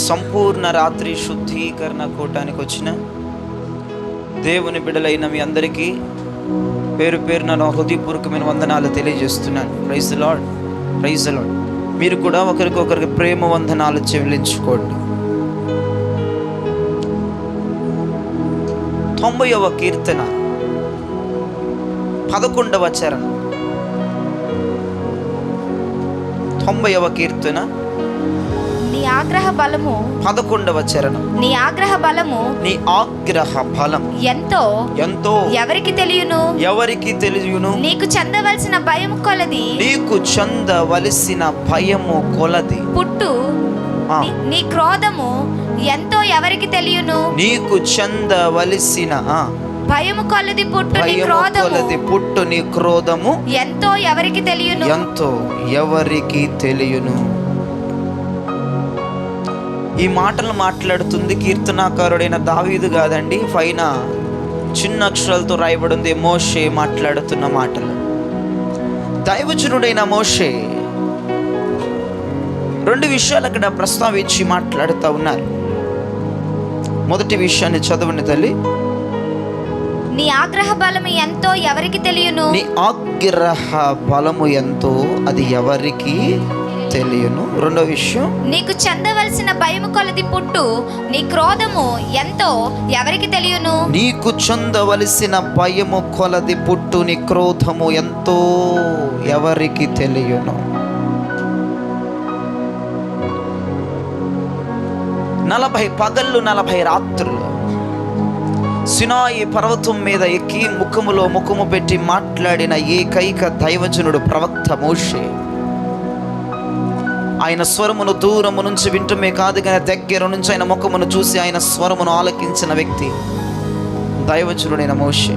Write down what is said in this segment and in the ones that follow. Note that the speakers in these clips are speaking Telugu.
సంపూర్ణ రాత్రి శుద్ధీకరణ కూటానికి వచ్చిన దేవుని బిడ్డలైన మీ అందరికీ పేరు పేరున నా హృదయపూర్వకమైన వందనాలు తెలియజేస్తున్నాను. Praise the lord, praise the lord. మీరు కూడా ఒకరికొకరికి ప్రేమ వందనాలు చెల్లించుకోండి. 90వ కీర్తన 11వ చరణం. 90వ కీర్తన నీ ఆగ్రహ బలము 11వ చరణం. నీ ఆగ్రహ బలము నీ ఆగ్రహ బలం ఎంతో ఎంతో ఎవరికి తెలియను ఎవరికి తెలియను. నీకు చెందవలసిన భయం కొలది నీకు చెందవలసిన భయము కొలది పుట్టు నీ క్రోధము ఎంతో ఎవరికి తెలియను. నీకు చెందవలసిన భయము కొలది పుట్టు నీ భయము క్రోధము కొలది పుట్టు నీ క్రోధము ఎంతో ఎవరికి తెలియను. ఎంతో ఎవరికి తెలియను. ఈ మాటలు మాట్లాడుతుంది కీర్తనాకారుడైన దావీదు కాదండి. పైన చిన్న అక్షరాలతో రాయబడింది మోషే మాట్లాడుతున్న మాటలు. దైవజనుడైన మోషే 2 విషయాలు అక్కడ ప్రస్తావించి మాట్లాడుతూ ఉన్నారు. మొదటి విషయాన్ని చదవండి తల్లి. నీ ఆగ్రహ బలము ఎంతో ఎవరికి తెలియను. నీ ఆగ్రహ బలము ఎంతో అది ఎవరికి తెలియను. రెండో విషయం, నీకు చెందవలసిన భయము కొలది పుట్టు నీ క్రోధము ఎంతో ఎవరికి తెలియను. నీకు చెందవలసిన భయము కొలది పుట్టు నీ క్రోధము ఎంతో ఎవరికి తెలియను. 40 పగళ్ళు 40 రాత్రులు సినాయి పర్వతం మీద ఎక్కి ముఖములో ముఖము పెట్టి మాట్లాడిన ఏకైక దైవజనుడు ప్రవక్త మోషే. ఆయన స్వరమును దూరము నుంచి వింటమే కాదు కానీ దగ్గర నుంచి ఆయన ముఖమును చూసి ఆయన స్వరమును ఆలకించిన వ్యక్తి దైవజనుడైన మోషే.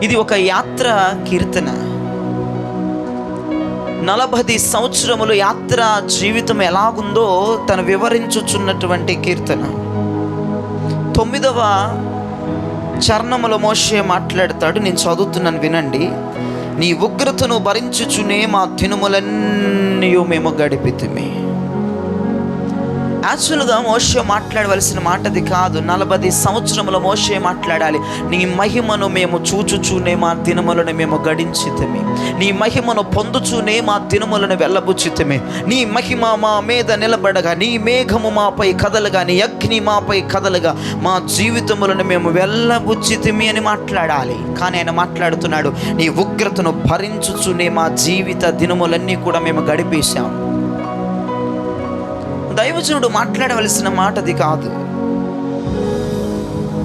ఇది ఒక యాత్ర కీర్తన. 40 సంవత్సరములు యాత్ర జీవితం ఎలాగుందో తను వివరించుచున్నటువంటి కీర్తన. 9వ చరణములో మోషే మాట్లాడతాడు. నేను చదువుతున్నాను, వినండి. నీ ఉగ్రతను భరించుచునే మా దినములన్నీ మేము గడిపితిమి. యాక్చువల్గా మోషే మాట్లాడవలసిన మాటది కాదు. 40 సంవత్సరముల మోషే మాట్లాడాలి. నీ మహిమను మేము చూచుచూనే మా దినములను మేము గడించితిమి. నీ మహిమను పొందుచూనే మా దినములను వెళ్ళబుచ్చితిమి. నీ మహిమ మా మీద నిలబడగా, నీ మేఘము మాపై కదలగా, నీ అగ్ని మాపై కదలగా మా జీవితములను మేము వెళ్ళబుచ్చితిమి అని మాట్లాడాలి. కానీ ఆయన మాట్లాడుతున్నాడు, నీ ఉగ్రతను భరించుచూనే మా జీవిత దినములన్నీ కూడా మేము గడిపేశాం. దైవజనుడు మాట్లాడవలసిన మాటది కాదు.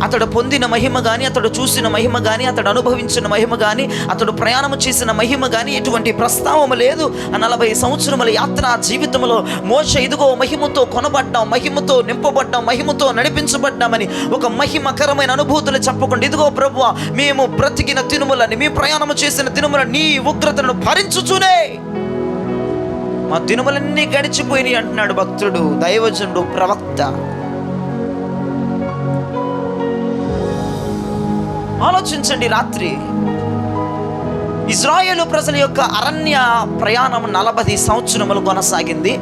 అతడు పొందిన మహిమ కానీ, అతడు చూసిన మహిమ కానీ, అతడు అనుభవించిన మహిమ కానీ, అతడు ప్రయాణం చేసిన మహిమ కానీ ఎటువంటి ప్రస్తావన లేదు. ఆ 40 సంవత్సరముల యాత్ర జీవితంలో మోషే ఇదిగో మహిమతో కొనబడ్డాం, మహిమతో నింపబడ్డాం, మహిమతో నడిపించబడ్డామని ఒక మహిమకరమైన అనుభూతులు చెప్పకుండా, ఇదిగో ప్రభువా మేము బ్రతికిన దినములని, మీ ప్రయాణం చేసిన దినములని నీ ఉగ్రతను భరించుచూనే మా దినములన్నీ గడిచిపోయినాయి అంటున్నాడు భక్తుడు, దైవజనుడు, ప్రవక్త. ఆలోచించండి. రాత్రి ఇజ్రాయేలు ప్రజల యొక్క అరణ్య ప్రయాణం 40 సంవత్సరములు కొనసాగింది.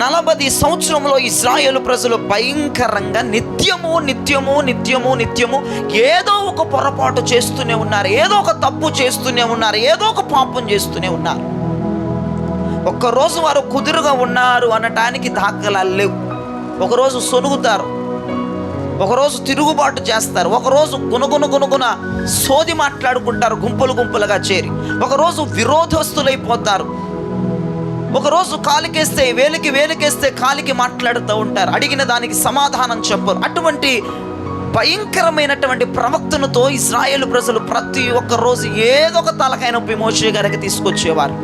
40 సంవత్సరంలో ఇజ్రాయేలు ప్రజలు భయంకరంగా నిత్యము నిత్యము నిత్యము నిత్యము ఏదో ఒక పొరపాటు చేస్తూనే ఉన్నారు, ఏదో ఒక తప్పు చేస్తూనే ఉన్నారు, ఏదో ఒక పాపం చేస్తూనే ఉన్నారు. ఒక్కరోజు వారు కుదురుగా ఉన్నారు అనటానికి దాఖలాలు లేవు. ఒకరోజు సొనుగుతారు, ఒకరోజు తిరుగుబాటు చేస్తారు, ఒకరోజు గునుగున సోది మాట్లాడుకుంటారు గుంపులు గుంపులుగా చేరి, ఒకరోజు విరోధస్తులైపోతారు, ఒకరోజు కాలికేస్తే వేలికేస్తే కాలికి మాట్లాడుతూ ఉంటారు, అడిగిన దానికి సమాధానం చెప్పరు. అటువంటి భయంకరమైనటువంటి ప్రవక్తలతో ఇశ్రాయేలు ప్రజలు ప్రతి ఒక్క రోజు ఏదో ఒక తలకాయ నొప్పి మోషే గారికి తీసుకొచ్చేవారు.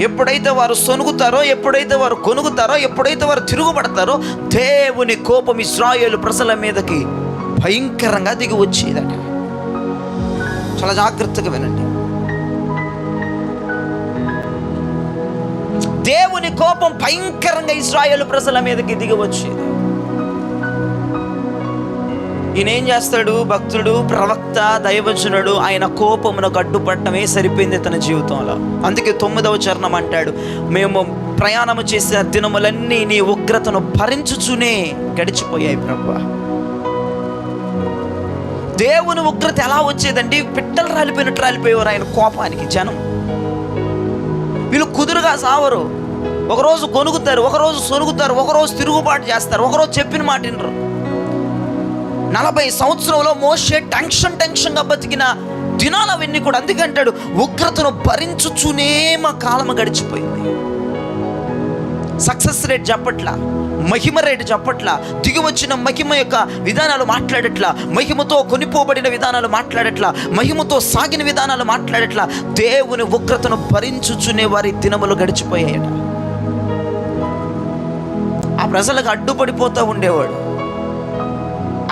ఎప్పుడైతే వారు సొనుగుతారో, ఎప్పుడైతే వారు కొనుగుతారో, ఎప్పుడైతే వారు తిరుగుబడతారో దేవుని కోపం ఇశ్రాయేలు ప్రజల మీదకి భయంకరంగా దిగి వచ్చేదట. చాలా జాగ్రత్తగా వినండి. దేవుని కోపం భయంకరంగా ఇశ్రాయేలు ప్రజల మీదకి దిగి వచ్చేది. ఈయన ఏం చేస్తాడు? భక్తుడు, ప్రవక్త, దైవజనుడు, ఆయన కోపమునకు అడ్డుపడటమే సరిపోయింది తన జీవితంలో. అందుకే 9వ చరణం అంటాడు, మేము ప్రయాణము చేసిన దినములన్నీ నీ ఉగ్రతను భరించుచునే గడిచిపోయాయి ప్రభువా. దేవుని ఉగ్రత ఎలా వచ్చేదండి? పిట్టలు రాలిపోయినట్టు రాలిపోయేవారు ఆయన కోపానికి జనం. వీళ్ళు కుదురుగా సావరు. ఒకరోజు గొనుగుతారు, ఒకరోజు సొరుగుతారు, ఒకరోజు తిరుగుబాటు చేస్తారు, ఒకరోజు చెప్పిన మాట వినరు. 40 సంవత్సరంలో మోషే టెన్షన్గా బతికిన దినాలు అవన్నీ కూడా. అందుకంటాడు, ఉగ్రతను భరించుచునే మా కాలము గడిచిపోయింది. సక్సెస్ రేట్ చెప్పట్లా, మహిమ రేటు చెప్పట్లా, దిగి వచ్చిన మహిమ యొక్క విధానాలు మాట్లాడట్లా, మహిమతో కొనిపోబడిన విధానాలు మాట్లాడట్లా, మహిమతో సాగిన విధానాలు మాట్లాడట్లా. దేవుని ఉగ్రతను భరించుచునే వారి దినములు గడిచిపోయాయట. ఆ ప్రజలకు అడ్డుపడిపోతూ ఉండేవాడు,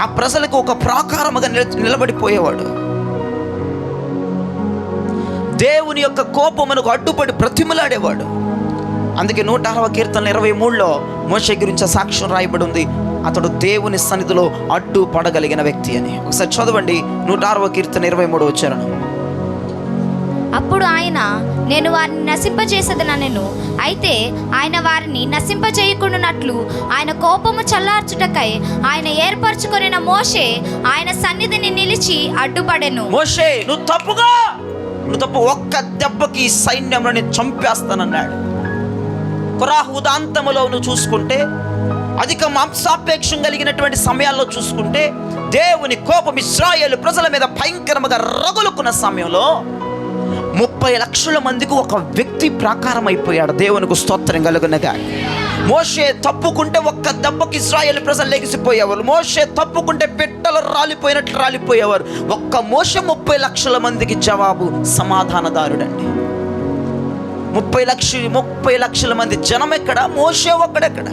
ఆ ప్రజలకు ఒక ప్రాకారముగా నిలబడిపోయేవాడు. దేవుని యొక్క కోపమునకు అడ్డుపడి బ్రతిమలాడేవాడు. అందుకే 106వ కీర్తన 23లో మోషే గురించి సాక్ష్యం రాయబడి ఉంది, అతడు దేవుని సన్నిధిలో అడ్డుపడగలిగిన వ్యక్తి అని. ఒకసారి చదవండి 106వ కీర్తన 23వ చరణం. అప్పుడు ఆయన, నేను వారిని నశింపజేసేదనెను, అయితే ఆయన వారిని నశింపజేయకుండానట్లు ఆయన కోపము చల్లార్చుటకై ఆయన ఏర్పరచుకొనిన మోషే ఆయన సన్నిధిని నిలిచి అడ్డుపడెను. మోషే, నువ్వు తప్పు, ఒక్క దెబ్బకి సైన్యంలోని చంపేస్తానన్నాడు. కొరాహు ఉదాంతములో నువ్వు చూసుకుంటే, అధిక మాంసాపేక్షం కలిగినటువంటి సమయాల్లో చూసుకుంటే, దేవుని కోపం ఇశ్రాయేలు ప్రజల మీద భయంకరంగా రగులుకున్న సమయంలో 30 లక్షల మందికి ఒక వ్యక్తి ప్రాకారం అయిపోయాడు. దేవునికి స్తోత్రం కలుగునగా. మోషే తప్పుకుంటే ఒక్క దెబ్బకి ఇశ్రాయేలు ప్రజలు లెగిసిపోయేవారు. మోషే తప్పుకుంటే పెట్టలు రాలిపోయినట్లు రాలిపోయేవారు. ఒక్క మోషే 30 లక్షల మందికి జవాబు సమాధానదారుడండి. 30 లక్షల మంది జనం ఎక్కడ, మోషే ఒక్కడెక్కడ?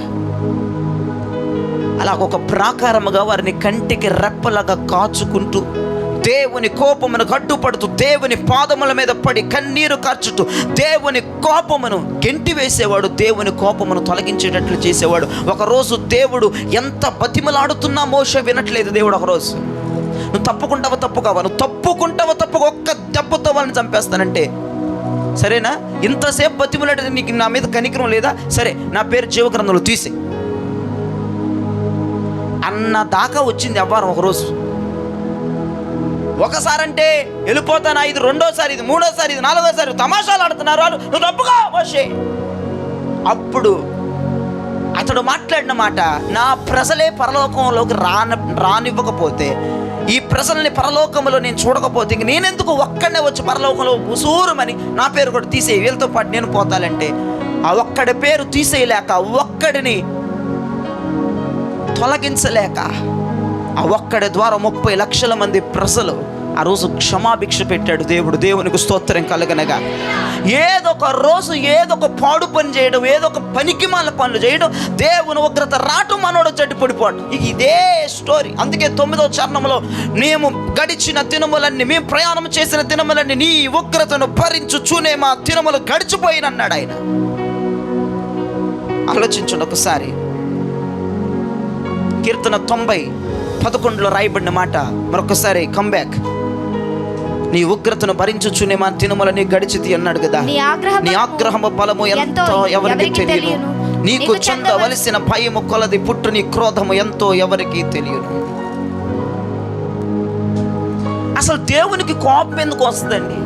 అలా ఒక ప్రాకారముగా వారిని కంటికి రెప్పలాగా కాచుకుంటూ, దేవుని కోపమును అడ్డుపడుతూ, దేవుని పాదముల మీద పడి కన్నీరు కార్చుతూ, దేవుని కోపమును గెంటి వేసేవాడు, దేవుని కోపమును తొలగించేటట్లు చేసేవాడు. ఒకరోజు దేవుడు ఎంత బతిమలాడుతున్నా మోషే వినట్లేదు. దేవుడు ఒకరోజు, నువ్వు తప్పుకుంటావా, ఒక్క దెబ్బతో వాళ్ళని చంపేస్తానంటే, సరేనా, ఇంతసేపు బతిమలాడితే నీకు నా మీద కనికరం లేదా? సరే, నా పేరు జీవగ్రంథంలో తీసి అన్న దాకా వచ్చింది అవ్వారం. ఒకరోజు ఒకసారంటే వెళ్ళిపోతాను, ఇది రెండోసారి, ఇది మూడోసారి, ఇది నాలుగోసారి తమాషాలు ఆడుతున్నారు వాళ్ళు, నువ్వు తప్పుగా మోషే. అప్పుడు అతడు మాట్లాడిన మాట, నా ప్రజలే పరలోకంలోకి రానివ్వకపోతే, ఈ ప్రజల్ని పరలోకంలో నేను చూడకపోతే, ఇంక నేనెందుకు ఒక్కడనే వచ్చి పరలోకంలో ఉసూరమని నా పేరు కూడా తీసేయి, వీళ్ళతో పాటు నేను పోతానంటే, ఆ ఒక్కడి పేరు తీసేయలేక, ఒక్కడిని తొలగించలేక, ఆ ఒక్కడి ద్వారా 30 లక్షల మంది ప్రజలు ఆ రోజు క్షమాభిక్ష పెట్టాడు దేవుడు. దేవునికి స్తోత్రం కలగనగా. ఏదొక రోజు ఏదొక పాడు పని చేయడం, ఏదొక పనికిమాల పనులు చేయడం, దేవుని ఉగ్రత రావటం, మనోడు చెడ్డిపడిపోవడం, ఇదే స్టోరీ. అందుకే 9వ చరణంలో, మేము గడిచిన దినములన్నీ, మేము ప్రయాణం చేసిన దినములన్నీ నీ ఉగ్రతను భరించుచూనే మా దినములు గడిచిపోయినన్నాడు ఆయన. ఆలోచించండి ఒకసారి. కీర్తన 90:11లో రాయబడిన మాట మరొకసారి కంబ్యాక్. నీ ఉగ్రతను భరించుచునే మా దినములని గడిచితి అన్నాడు కదా. నీ ఆగ్రహము బలము ఎంతో ఎవరికి తెలియను, నీకు చెందవలసిన భయము కొలది పుట్టు నీ క్రోధము ఎంతో ఎవరికి తెలియను. అసలు దేవునికి కోపం ఎందుకు వస్తుందండి?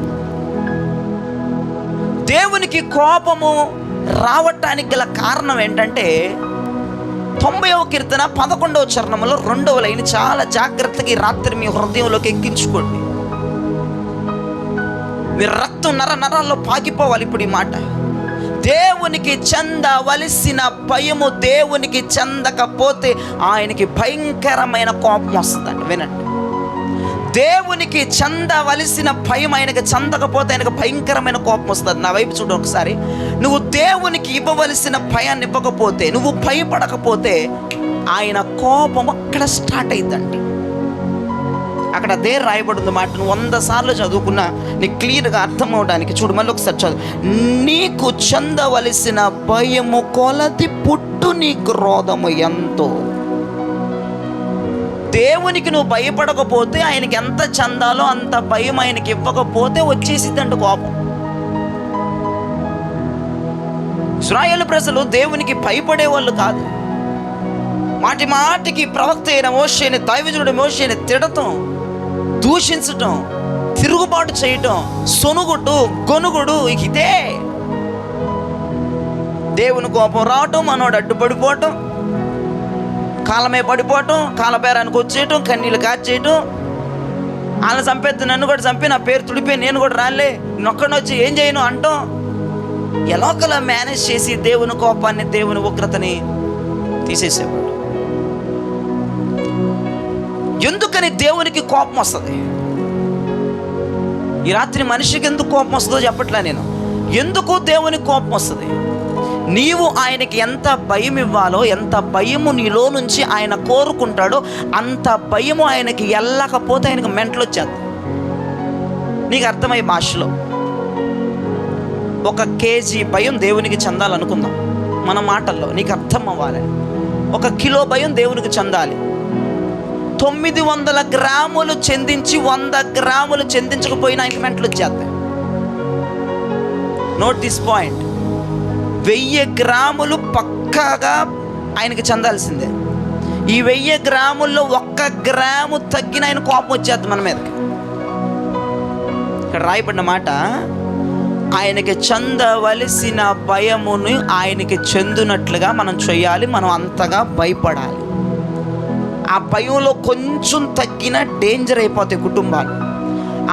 దేవునికి కోపము రావటానికి గల కారణం ఏంటంటే, 90వ కీర్తన 11వ చరణంలో 2వ లైన్ చాలా జాగ్రత్తగా ఈ రాత్రి మీ హృదయంలోకి ఎక్కించుకోండి. మీరు రక్తం నరాల్లో పాకిపోవాలి ఇప్పుడు ఈ మాట. దేవునికి చెందవలసిన భయము దేవునికి చెందకపోతే ఆయనకి భయంకరమైన కోపం వస్తుందండి. వినండి, దేవునికి చెందవలసిన భయం ఆయనకి చెందకపోతే ఆయనకు భయంకరమైన కోపం వస్తుంది. నా వైపు చూడు ఒకసారి. నువ్వు దేవునికి ఇవ్వవలసిన భయాన్ని ఇవ్వకపోతే, నువ్వు భయపడకపోతే, ఆయన కోపం అక్కడ స్టార్ట్ అయిందండి. అక్కడ అదే రాయబడింది మాట. నువ్వు 100 సార్లు చదువుకున్నా నీకు క్లియర్గా అర్థం అవడానికి చూడు. మళ్ళీ ఒకసారి చదువు. నీకు చెందవలసిన భయము కొలది పుట్టు నీ క్రోధము ఎంతో. దేవునికి నువ్వు భయపడకపోతే, ఆయనకి ఎంత చందాలో అంత భయం ఆయనకి ఇవ్వకపోతే వచ్చేసిద్దంట కోపం. ఇశ్రాయేలు ప్రజలు దేవునికి భయపడే వాళ్ళు కాదు. మాటి మాటికి ప్రవక్త అయిన మోషేని, దైవజనుడు మోషేని తిడటం, దూషించటం, తిరుగుబాటు చేయటం, సొనుగుడు గొనుగుడు, ఇదే. దేవుని కోపం రావటం, మనోడు అడ్డుపడిపోవటం, కాలమే పడిపోవటం, కాలబేరానికి వచ్చేయటం, కన్నీళ్ళు కార్చేయటం, వాళ్ళని చంపేద్దు, నన్ను కూడా చంపి నా పేరు తుడిపోయి నేను కూడా రాలే, నొక్కడిని వచ్చి ఏం చేయను అంటాం. ఎలాగలా మేనేజ్ చేసి దేవుని కోపాన్ని, దేవుని ఉగ్రతని తీసేసేవాడు. ఎందుకని దేవునికి కోపం వస్తుంది? ఈ రాత్రి మనిషికి ఎందుకు కోపం వస్తుందో చెప్పట్లే నేను. ఎందుకు దేవునికి కోపం వస్తుంది? నీవు ఆయనకి ఎంత భయం ఇవ్వాలో, ఎంత భయము నీలో నుంచి ఆయన కోరుకుంటాడో అంత భయము ఆయనకి వెళ్ళకపోతే ఆయనకు మెంటలు వచ్చేది. నీకు అర్థమయ్యే భాషలో 1 కేజీ భయం దేవునికి చెందాలనుకుందాం. మన మాటల్లో నీకు అర్థం అవ్వాలి. 1 కిలో భయం దేవునికి చెందాలి. 900 గ్రాములు చెందించి 100 గ్రాములు చెందించకపోయినా ఆయనకి మెంటలు వచ్చేస్తాయి. Note this point. 1000 గ్రాములు పక్కాగా ఆయనకి చెందాల్సిందే. ఈ 1000 గ్రాముల్లో 1 గ్రాము తగ్గిన ఆయన కోపం వచ్చేద్ది మన మీదకి. ఇక్కడ రాయబడిన మాట, ఆయనకి చెందవలసిన భయముని ఆయనకి చెందునట్లుగా మనం చేయాలి. మనం అంతగా భయపడాలి. ఆ భయంలో కొంచెం తగ్గిన డేంజర్ అయిపోతాయి కుటుంబాలు.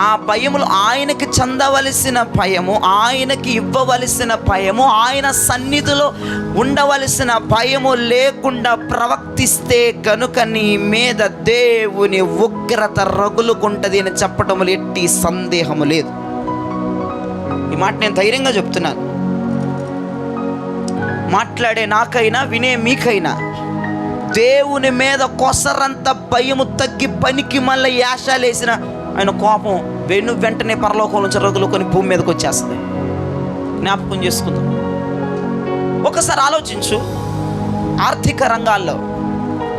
ఆ భయములు ఆయనకి చెందవలసిన భయము, ఆయనకి ఇవ్వవలసిన భయము, ఆయన సన్నిధిలో ఉండవలసిన భయము లేకుండా ప్రవర్తిస్తే కనుక నీ మీద దేవుని ఉగ్రత రగులుకుంటుంది అని చెప్పటంలో ఎట్టి సందేహము లేదు. ఈ మాట నేను ధైర్యంగా చెప్తున్నాను. మాట్లాడే నాకైనా వినే మీకైనా దేవుని మీద కొసరంత భయము తగ్గి పనికి మళ్ళీ యాశాలేసిన ఆయన కోపం వెంటనే పరలోకం నుంచి రగులుకొని భూమి మీదకి వచ్చేస్తుంది. జ్ఞాపకం చేసుకుందాం. ఒకసారి ఆలోచించు. ఆర్థిక రంగాల్లో,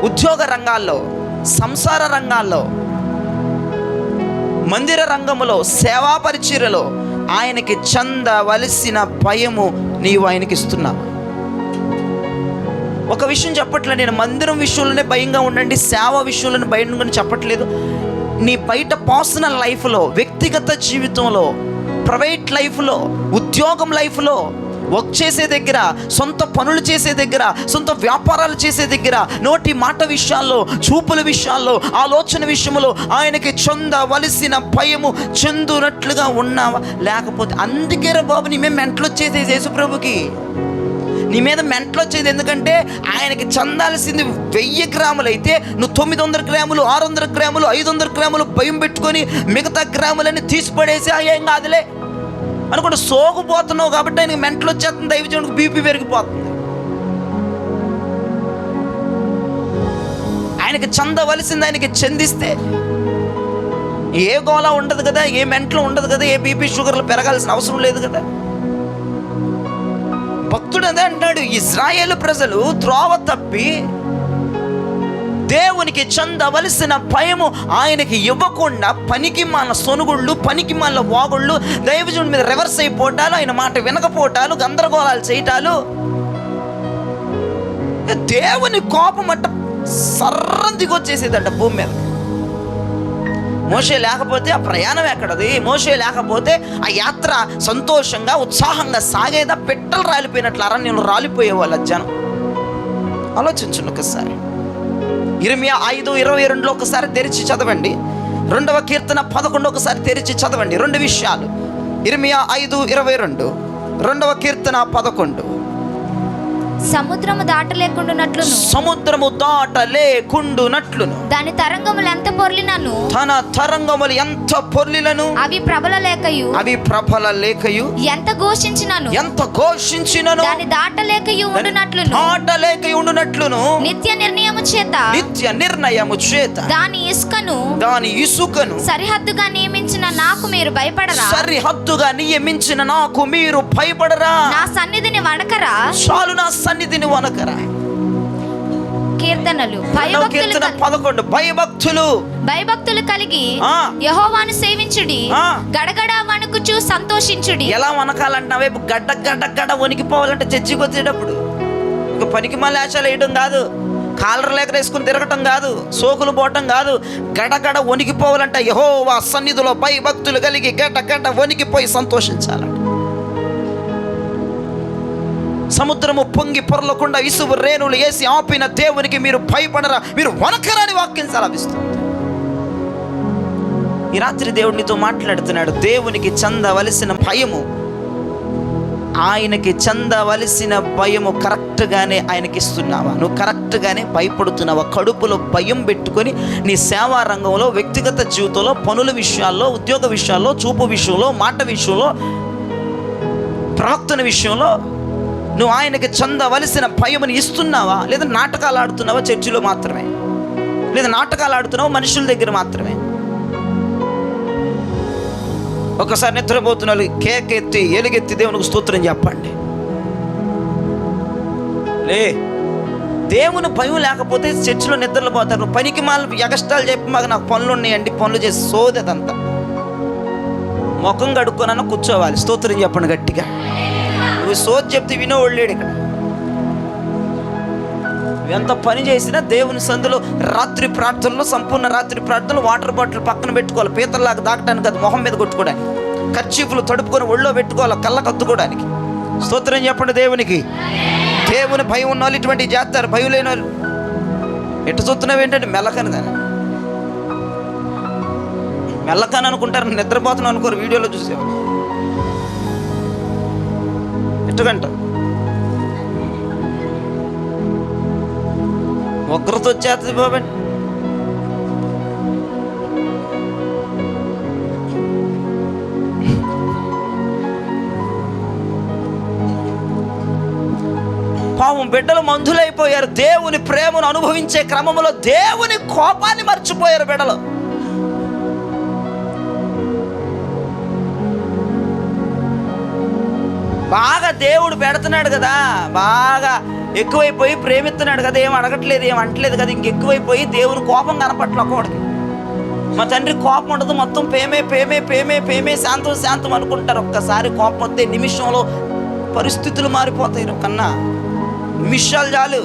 ఉద్యోగ రంగాల్లో, సంసార రంగాల్లో, మందిర రంగములో, సేవా పరిచర్యలో ఆయనకి చెందవలసిన భయము నీవు ఆయనకి ఇస్తున్నావు. ఒక విషయం చెప్పట్లేదు నేను, మందిరం విషయంలోనే భయంగా ఉండండి, సేవ విషయంలోనే భయంగా చెప్పట్లేదు. నీ బయట పర్సనల్ లైఫ్లో, వ్యక్తిగత జీవితంలో, ప్రైవేట్ లైఫ్లో, ఉద్యోగం లైఫ్లో, వర్క్ చేసే దగ్గర, సొంత పనులు చేసే దగ్గర, సొంత వ్యాపారాలు చేసే దగ్గర, నోటి మాట విషయాల్లో, చూపుల విషయాల్లో, ఆలోచన విషయంలో ఆయనకి చెందవలసిన భయము చెందునట్లుగా ఉన్నావా? లేకపోతే అందుకే రా బాబు నీ మీద మెంటలు వచ్చేది యేసుప్రభుకి. నీ మీద మెంటలు వచ్చేది ఎందుకంటే ఆయనకి చెందాల్సింది 1000 గ్రాములు అయితే నువ్వు 900 గ్రాములు, 600 గ్రాములు, 500 గ్రాములు భయం పెట్టుకొని మిగతా గ్రాములన్నీ తీసిపడేసి ఏం కాదులే అనుకుంటే సోగుపోతున్నావు. కాబట్టి ఆయనకి మెంటలు వచ్చేస్తుంది, దైవజనుడికి బీపీ పెరిగిపోతుంది. ఆయనకి చెందవలసింది ఆయనకి చెందిస్తే ఏ గోళ ఉండదు కదా, ఏ మెంటలు ఉండదు కదా, ఏ బీపీ షుగర్లు పెరగాల్సిన అవసరం లేదు కదా. భక్తుడు అదే అంటాడు, ఇశ్రాయేలు ప్రజలు త్రోవ తప్పి దేవునికి చెందవలసిన భయము ఆయనకి ఇవ్వకుండా పనికి మన సొనుగుళ్ళు, పనికి మన వాగుళ్ళు, దైవజనుడి మీద రివర్స్ అయిపోవటాలు, ఆయన మాట వినకపోవటాలు, గందరగోళాలు చేయటాలు, దేవుని కోపం అట్ట సర్రం దిగొచ్చేసేదంట భూమి మీద. మోషే లేకపోతే ఆ ప్రయాణం ఎక్కడది? మోషే లేకపోతే ఆ యాత్ర సంతోషంగా ఉత్సాహంగా సాగేదా? పెట్టలు రాలిపోయినట్లు అరణ్యంలో రాలిపోయేవాళ్ళ జనం. ఆలోచించండి ఒకసారి. ఇర్మియా 5:22 ఒకసారి తెరిచి చదవండి. 2వ కీర్తన 11 ఒకసారి తెరిచి చదవండి. 2 విషయాలు. ఇర్మియా 5:22, 2వ కీర్తన 11. సముద్రము దాటలేకుండునట్లును, సముద్రము దాటలేకుండునట్లును, దాని తరంగములు ఎంత పొర్లినను, తన తరంగములు ఎంత పొర్లిలను, అవి ప్రబల లేకయు, ఎంత ఘోషించినను దాని దాటలేకయు ఉండునట్లును, నిత్య నిర్ణయము చేత దాని ఇసుకను సరిహద్దుగా నియమించిన నాకు మీరు భయపడరా? నా సన్నిధిని వణకరా? చాలు నా సన్నిధిని వణకరా. కీర్తనలు 11 భయభక్తులు కలిగి ఆ. యెహోవాను సేవించుడి, ఆ. గడగడ వణుకుచు సంతోషించుడి. ఎలా వనకాలంటే వైపు గడ్డ వణికిపోవాలంటే చర్చికి వచ్చేటప్పుడు ఇక పనికి మళ్ళీ ఆశలు వేయడం కాదు, కాలర్ లేక వేసుకుని తిరగటం కాదు, సోకులు పోవటం కాదు. గడగడ వణికిపోవాలంటే యెహోవా సన్నిధిలో భయభక్తులు కలిగి గడ్డ వణికిపోయి సంతోషించాలంట. సముద్రము పొంగి పొరలకుండా ఇసువు రేణులు వేసి ఆపిన దేవునికి మీరు భయపడరా, మీరు వనకరాని వాక్యం సెలవిస్తుంది. ఈ రాత్రి దేవుడినితో మాట్లాడుతున్నాడు. దేవునికి చెందవలసిన భయము, ఆయనకి చెందవలసిన భయము కరెక్ట్గానే ఆయనకి ఇస్తున్నావా? నువ్వు కరెక్ట్గానే భయపడుతున్నావా? కడుపులో భయం పెట్టుకొని నీ సేవా రంగంలో, వ్యక్తిగత జీవితంలో, పనుల విషయాల్లో, ఉద్యోగ విషయాల్లో, చూపు విషయంలో, మాట విషయంలో, ప్రవక్తన విషయంలో నువ్వు ఆయనకి చెందవలసిన భయముని ఇస్తున్నావా? లేదా నాటకాలు ఆడుతున్నావా చర్చిలో మాత్రమే? లేదా నాటకాలు ఆడుతున్నావా మనుషుల దగ్గర మాత్రమే? ఒకసారి నిద్రపోతున్న కేక్ ఎత్తి ఎలుగెత్తి దేవునికి స్తోత్రం చెప్పండి. దేవుని భయం లేకపోతే చర్చిలో నిద్రలు పోతారు. పనికి మాల ఎగస్టాలు చెప్పి మాకు నాకు పనులు ఉన్నాయండి, పనులు చేసి సోదదంతా. ముఖం కడుక్కోనన్నా కూర్చోవాలి. స్తోత్రం చెప్పండి గట్టిగా. నువ్వు సోది చెప్తే వినేవాళ్ళు లేడు ఇక్కడ. ఎంత పని చేసినా దేవుని సందులో రాత్రి ప్రార్థనలో, సంపూర్ణ రాత్రి ప్రార్థనలు వాటర్ బాటిల్ పక్కన పెట్టుకోవాలి. పీతల్లాగా దాకడానికి కాదు, మొహం మీద కొట్టుకోవడానికి. కర్చీఫ్లు తడుపుకొని ఒళ్ళో పెట్టుకోవాలి, కళ్ళకు అద్దుకోవడానికి. స్తోత్రం చెప్పండి దేవునికి. దేవుని భయం ఉన్న వాళ్ళు ఇటువంటివి చేస్తారు. భయం లేని వాళ్ళు ఎట్టు చూస్తున్నావు ఏంటంటే మెల్లకని దాన్ని మెల్లకని అనుకుంటారు, నిద్రపోతున్నావు అనుకోరు. వీడియోలో చూసేవాళ్ళు ఎట్టుకంట ఒక్కరితో వచ్చేస్తుంది బాబండి. పాపం బిడ్డలు మందులైపోయారు. దేవుని ప్రేమను అనుభవించే క్రమంలో దేవుని కోపాన్ని మర్చిపోయారు బిడ్డలు. బాగా దేవుడు పెడుతున్నాడు కదా, బాగా ఎక్కువైపోయి ప్రేమిస్తున్నాడు కదా, ఏం అడగట్లేదు, ఏం అంటలేదు కదా, ఇంకెక్కువైపోయి దేవుని కోపం కనపట్ల ఒకడికి. మా తండ్రి కోపం ఉండదు, మొత్తం పేమే శాంతం అనుకుంటారు. ఒక్కసారి కోపం వస్తే నిమిషంలో పరిస్థితులు మారిపోతాయి. కన్నా నిమిషాలు చాలు,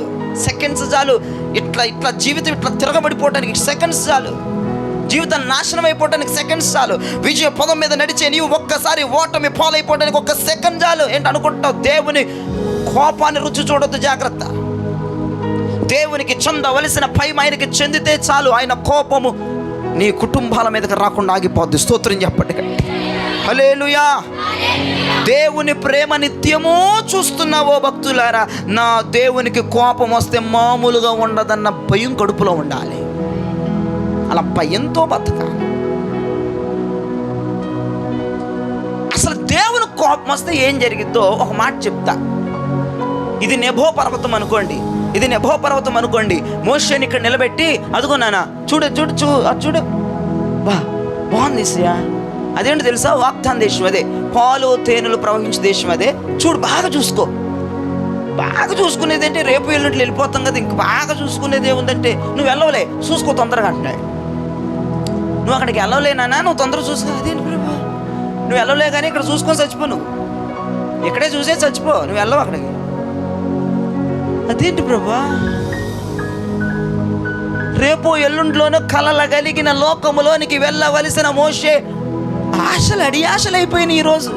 సెకండ్స్ చాలు. ఇట్లా జీవితం ఇట్లా తిరగబడిపోవడానికి సెకండ్స్ చాలు. జీవితం నాశనం అయిపోవడానికి సెకండ్స్ చాలు. విజయ పదం మీద నడిచే నీవు ఒక్కసారి ఓటమి పాలైపోవడానికి ఒక్క సెకండ్ చాలు. ఏంటి అనుకుంటావు? దేవుని కోపాన్ని రుచి చూడొద్దు, జాగ్రత్త. దేవునికి చెందవలసిన భయం ఆయనకి చెందితే చాలు. ఆయన కోపము నీ కుటుంబాల మీదకి రాకుండా ఆగిపోద్ది. స్తోత్రం చెప్పండి. హల్లెలూయా. దేవుని ప్రేమ నిత్యము చూస్తున్నావో భక్తులారా, నా దేవునికి కోపం వస్తే మామూలుగా ఉండదన్న భయం కడుపులో ఉండాలి. అలా భయంతో బతకాలి. అసలు దేవుని కోపం వస్తే ఏం జరిగిద్దో ఒక మాట చెప్తా. ఇది నెబో పర్వతం అనుకోండి. మోషేని ఇక్కడ నిలబెట్టి, అదిగో నాన్న చూడు బాగుంది సియా, అదేంటి తెలుసా? వాగ్దాన దేశం అదే, పాలు తేనెలు ప్రవహించే దేశం అదే. చూడు, బాగా చూసుకునేది అంటే రేపు వెళ్ళినట్లు వెళ్ళిపోతాం కదా, ఇంక బాగా చూసుకునేది ఏముందంటే నువ్వు వెళ్ళవలే, చూసుకో తొందరగా అంటున్నాడు. నువ్వు అక్కడికి వెళ్ళవలేనా, నువ్వు తొందరగా చూసుకో. అదేంటి ప్రభా, నువ్వు వెళ్ళవలే కానీ ఇక్కడ చూసుకొని చచ్చిపో, నువ్వు ఇక్కడే చూసే చచ్చిపో, నువ్వు వెళ్ళవు అక్కడికి. అదేంటి ప్రభా, రేపు ఎల్లుండిలోనూ కలలగలిగిన లోకములోనికి వెళ్ళవలసిన మోషే ఆశలు అడియాశలు అయిపోయినాయి. ఈరోజు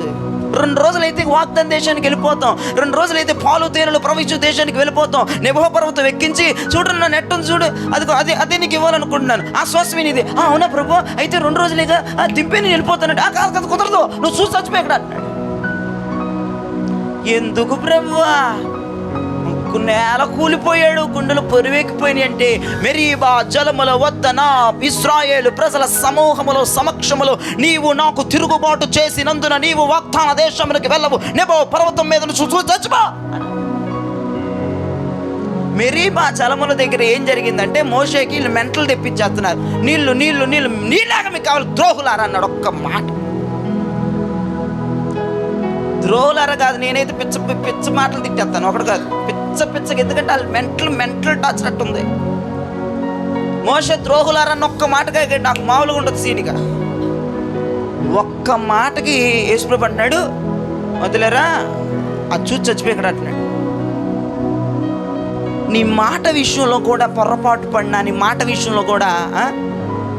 2 రోజులైతే వాగ్దాన దేశానికి వెళ్ళిపోతాం, 2 రోజులైతే పాలు తేనెలు ప్రవహించే దేశానికి వెళ్ళిపోతాం. నెబో పర్వతం ఎక్కించి చూడు, నా నెట్ ఉంది చూడు, అదే నీకు ఇవ్వాలనుకుంటున్నాను, ఆ శ్వాసమే నీది. అవునా ప్రభు, అయితే 2 రోజులేగా దింపే నేను వెళ్ళిపోతానంటే, కాదు కుదరదు, నువ్వు చూసి చచ్చిపోయి ఇక్కడ. ఎందుకు ప్రభువా? నేల కూలిపోయాడు, గుండెలు పొరివెక్కిపోయినాయి అంటే, మెరీబా జలముల వద్దన ఇశ్రాయేలు ప్రజల సమక్షములో నీవు నాకు తిరుగుబాటు చేసినందున నీవు వాగ్దాన దేశమునికి వెళ్ళవు, నెబో పర్వతం మీద చచ్చిపో. మెరీబా జలముల దగ్గర ఏం జరిగిందంటే, మోషేకి వీళ్ళు మెంటలు తెప్పించేస్తున్నారు. నీళ్ళగా మీకు కావాలి, ద్రోహులారా అన్నాడు. ఒక్క మాట, ద్రోహులారా కాదు, నేనైతే పిచ్చ మాటలు తిట్టేస్తాను. ఒకటి కాదు, పిచ్చ పిచ్చగా, ఎందుకంటే వాళ్ళు మెంటల్ టచ్ అట్టుంది. మోషే ద్రోహులారన్న ఒక్క మాటగా నాకు మామూలుగా ఉండదు సీనిగా. ఒక్క మాటకి యేసుప్రభు అంటున్నాడు, వదిలేరా అది చూసి చచ్చిపోయాడు అంటున్నాడు. నీ మాట విషయంలో కూడా పొరపాటు పడినా, నీ మాట విషయంలో కూడా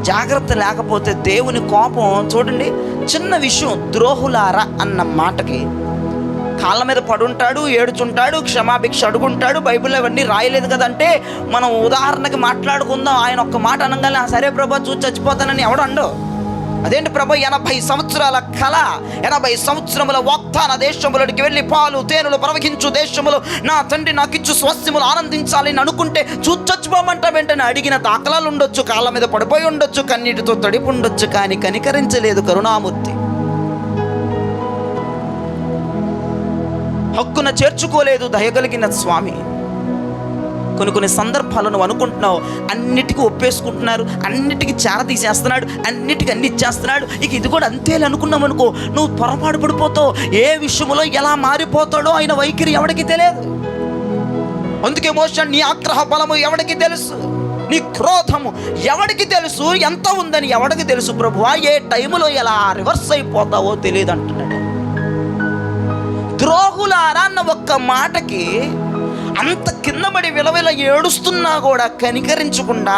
జాగ్రత్త లేకపోతే దేవుని కోపం చూడండి. చిన్న విషయం ద్రోహులారా అన్న మాటకి కాళ్ళ మీద పడుంటాడు, ఏడుచుంటాడు, క్షమాభిక్ష అడుగుంటాడు. బైబిల్లో అవన్నీ రాయలేదు కదంటే మనం ఉదాహరణకి మాట్లాడుకుందాం. ఆయన ఒక్క మాట అనగానే సరే ప్రభా చూసి చచ్చిపోతానని ఎవడు అండు. అదేంటి ప్రభా, 80 సంవత్సరాల కళ, 80 సంవత్సరముల వాగ్దాన దేశములకి వెళ్ళి పాలు తేనెలు ప్రవహించు దేశములు నా తండ్రి నాకు ఇచ్చు స్వస్యములు ఆనందించాలని అనుకుంటే చూసి చచ్చిపోమంటా వెంటనే అడిగిన దాఖలాలు ఉండొచ్చు, కాళ్ళ మీద పడిపోయి ఉండొచ్చు, కన్నీటితో తడిపు ఉండొచ్చు, కానీ కనికరించలేదు కరుణామూర్తి. హక్కున చేర్చుకోలేదు దయగలిగిన స్వామి. కొన్ని సందర్భాలు నువ్వు అనుకుంటున్నావు అన్నిటికీ ఒప్పేసుకుంటున్నారు, అన్నిటికీ చేరతీసేస్తున్నాడు, అన్నిటికీ అన్ని ఇచ్చేస్తున్నాడు, ఇక ఇది కూడా అంతేలే అనుకున్నావు అనుకో, నువ్వు పొరపాటు పడిపోతావు. ఏ విషయంలో ఎలా మారిపోతాడో ఆయన వైఖరి ఎవడికి తెలియదు. అందుకే మోషే నీ ఆగ్రహ బలము ఎవడికి తెలుసు, నీ క్రోధము ఎవడికి తెలుసు, ఎంత ఉందని ఎవడికి తెలుసు ప్రభువా, ఏ టైంలో ఎలా రివర్స్ అయిపోతావో తెలియదు అంటున్నాడు. ద్రోహులారా అన్న ఒక్క మాటకి అంత కిందపడి విలవిల ఏడుస్తున్నా కూడా కనికరించకుండా,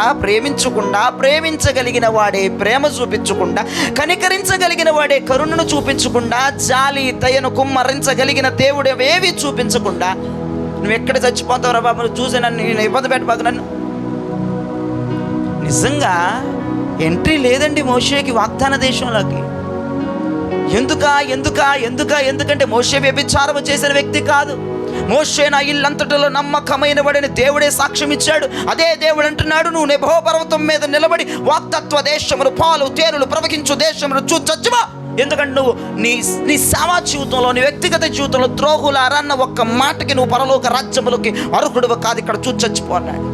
ప్రేమించగలిగిన వాడే ప్రేమ చూపించకుండా, కనికరించగలిగిన వాడే కరుణను చూపించకుండా, జాలి దయను కుమ్మరించగలిగిన దేవుడు ఏవి చూపించకుండా నువ్వు ఎక్కడ చచ్చిపోతావురా బాబు, నువ్వు చూసి నన్ను నేను ఇబ్బంది పెట్టబాకు నన్ను. నిజంగా ఎంట్రీ లేదండి మోషేకి వాగ్దాన దేశంలోకి. ఎందుకంటే మోషే వ్యభిచారం చేసిన వ్యక్తి కాదు. మోషే నా ఇల్లంతటిలో నమ్మకమైన వాడని దేవుడే సాక్ష్యం ఇచ్చాడు. అదే దేవుడు అంటున్నాడు, నువ్వు నెబో పర్వతం మీద నిలబడి వాగ్దత్వ దేశములు పాలు తేనెలు ప్రవహించు దేశములు చూసి చచ్చిపో. ఎందుకంటే నువ్వు నీ సేవా జీవితంలో, నీ వ్యక్తిగత జీవితంలో ద్రోహులారా అన్న ఒక్క మాటకి నువ్వు పరలోక రాజ్యములకి అర్హుడువు కాదు, ఇక్కడ చూసి చచ్చిపో అన్నాడు.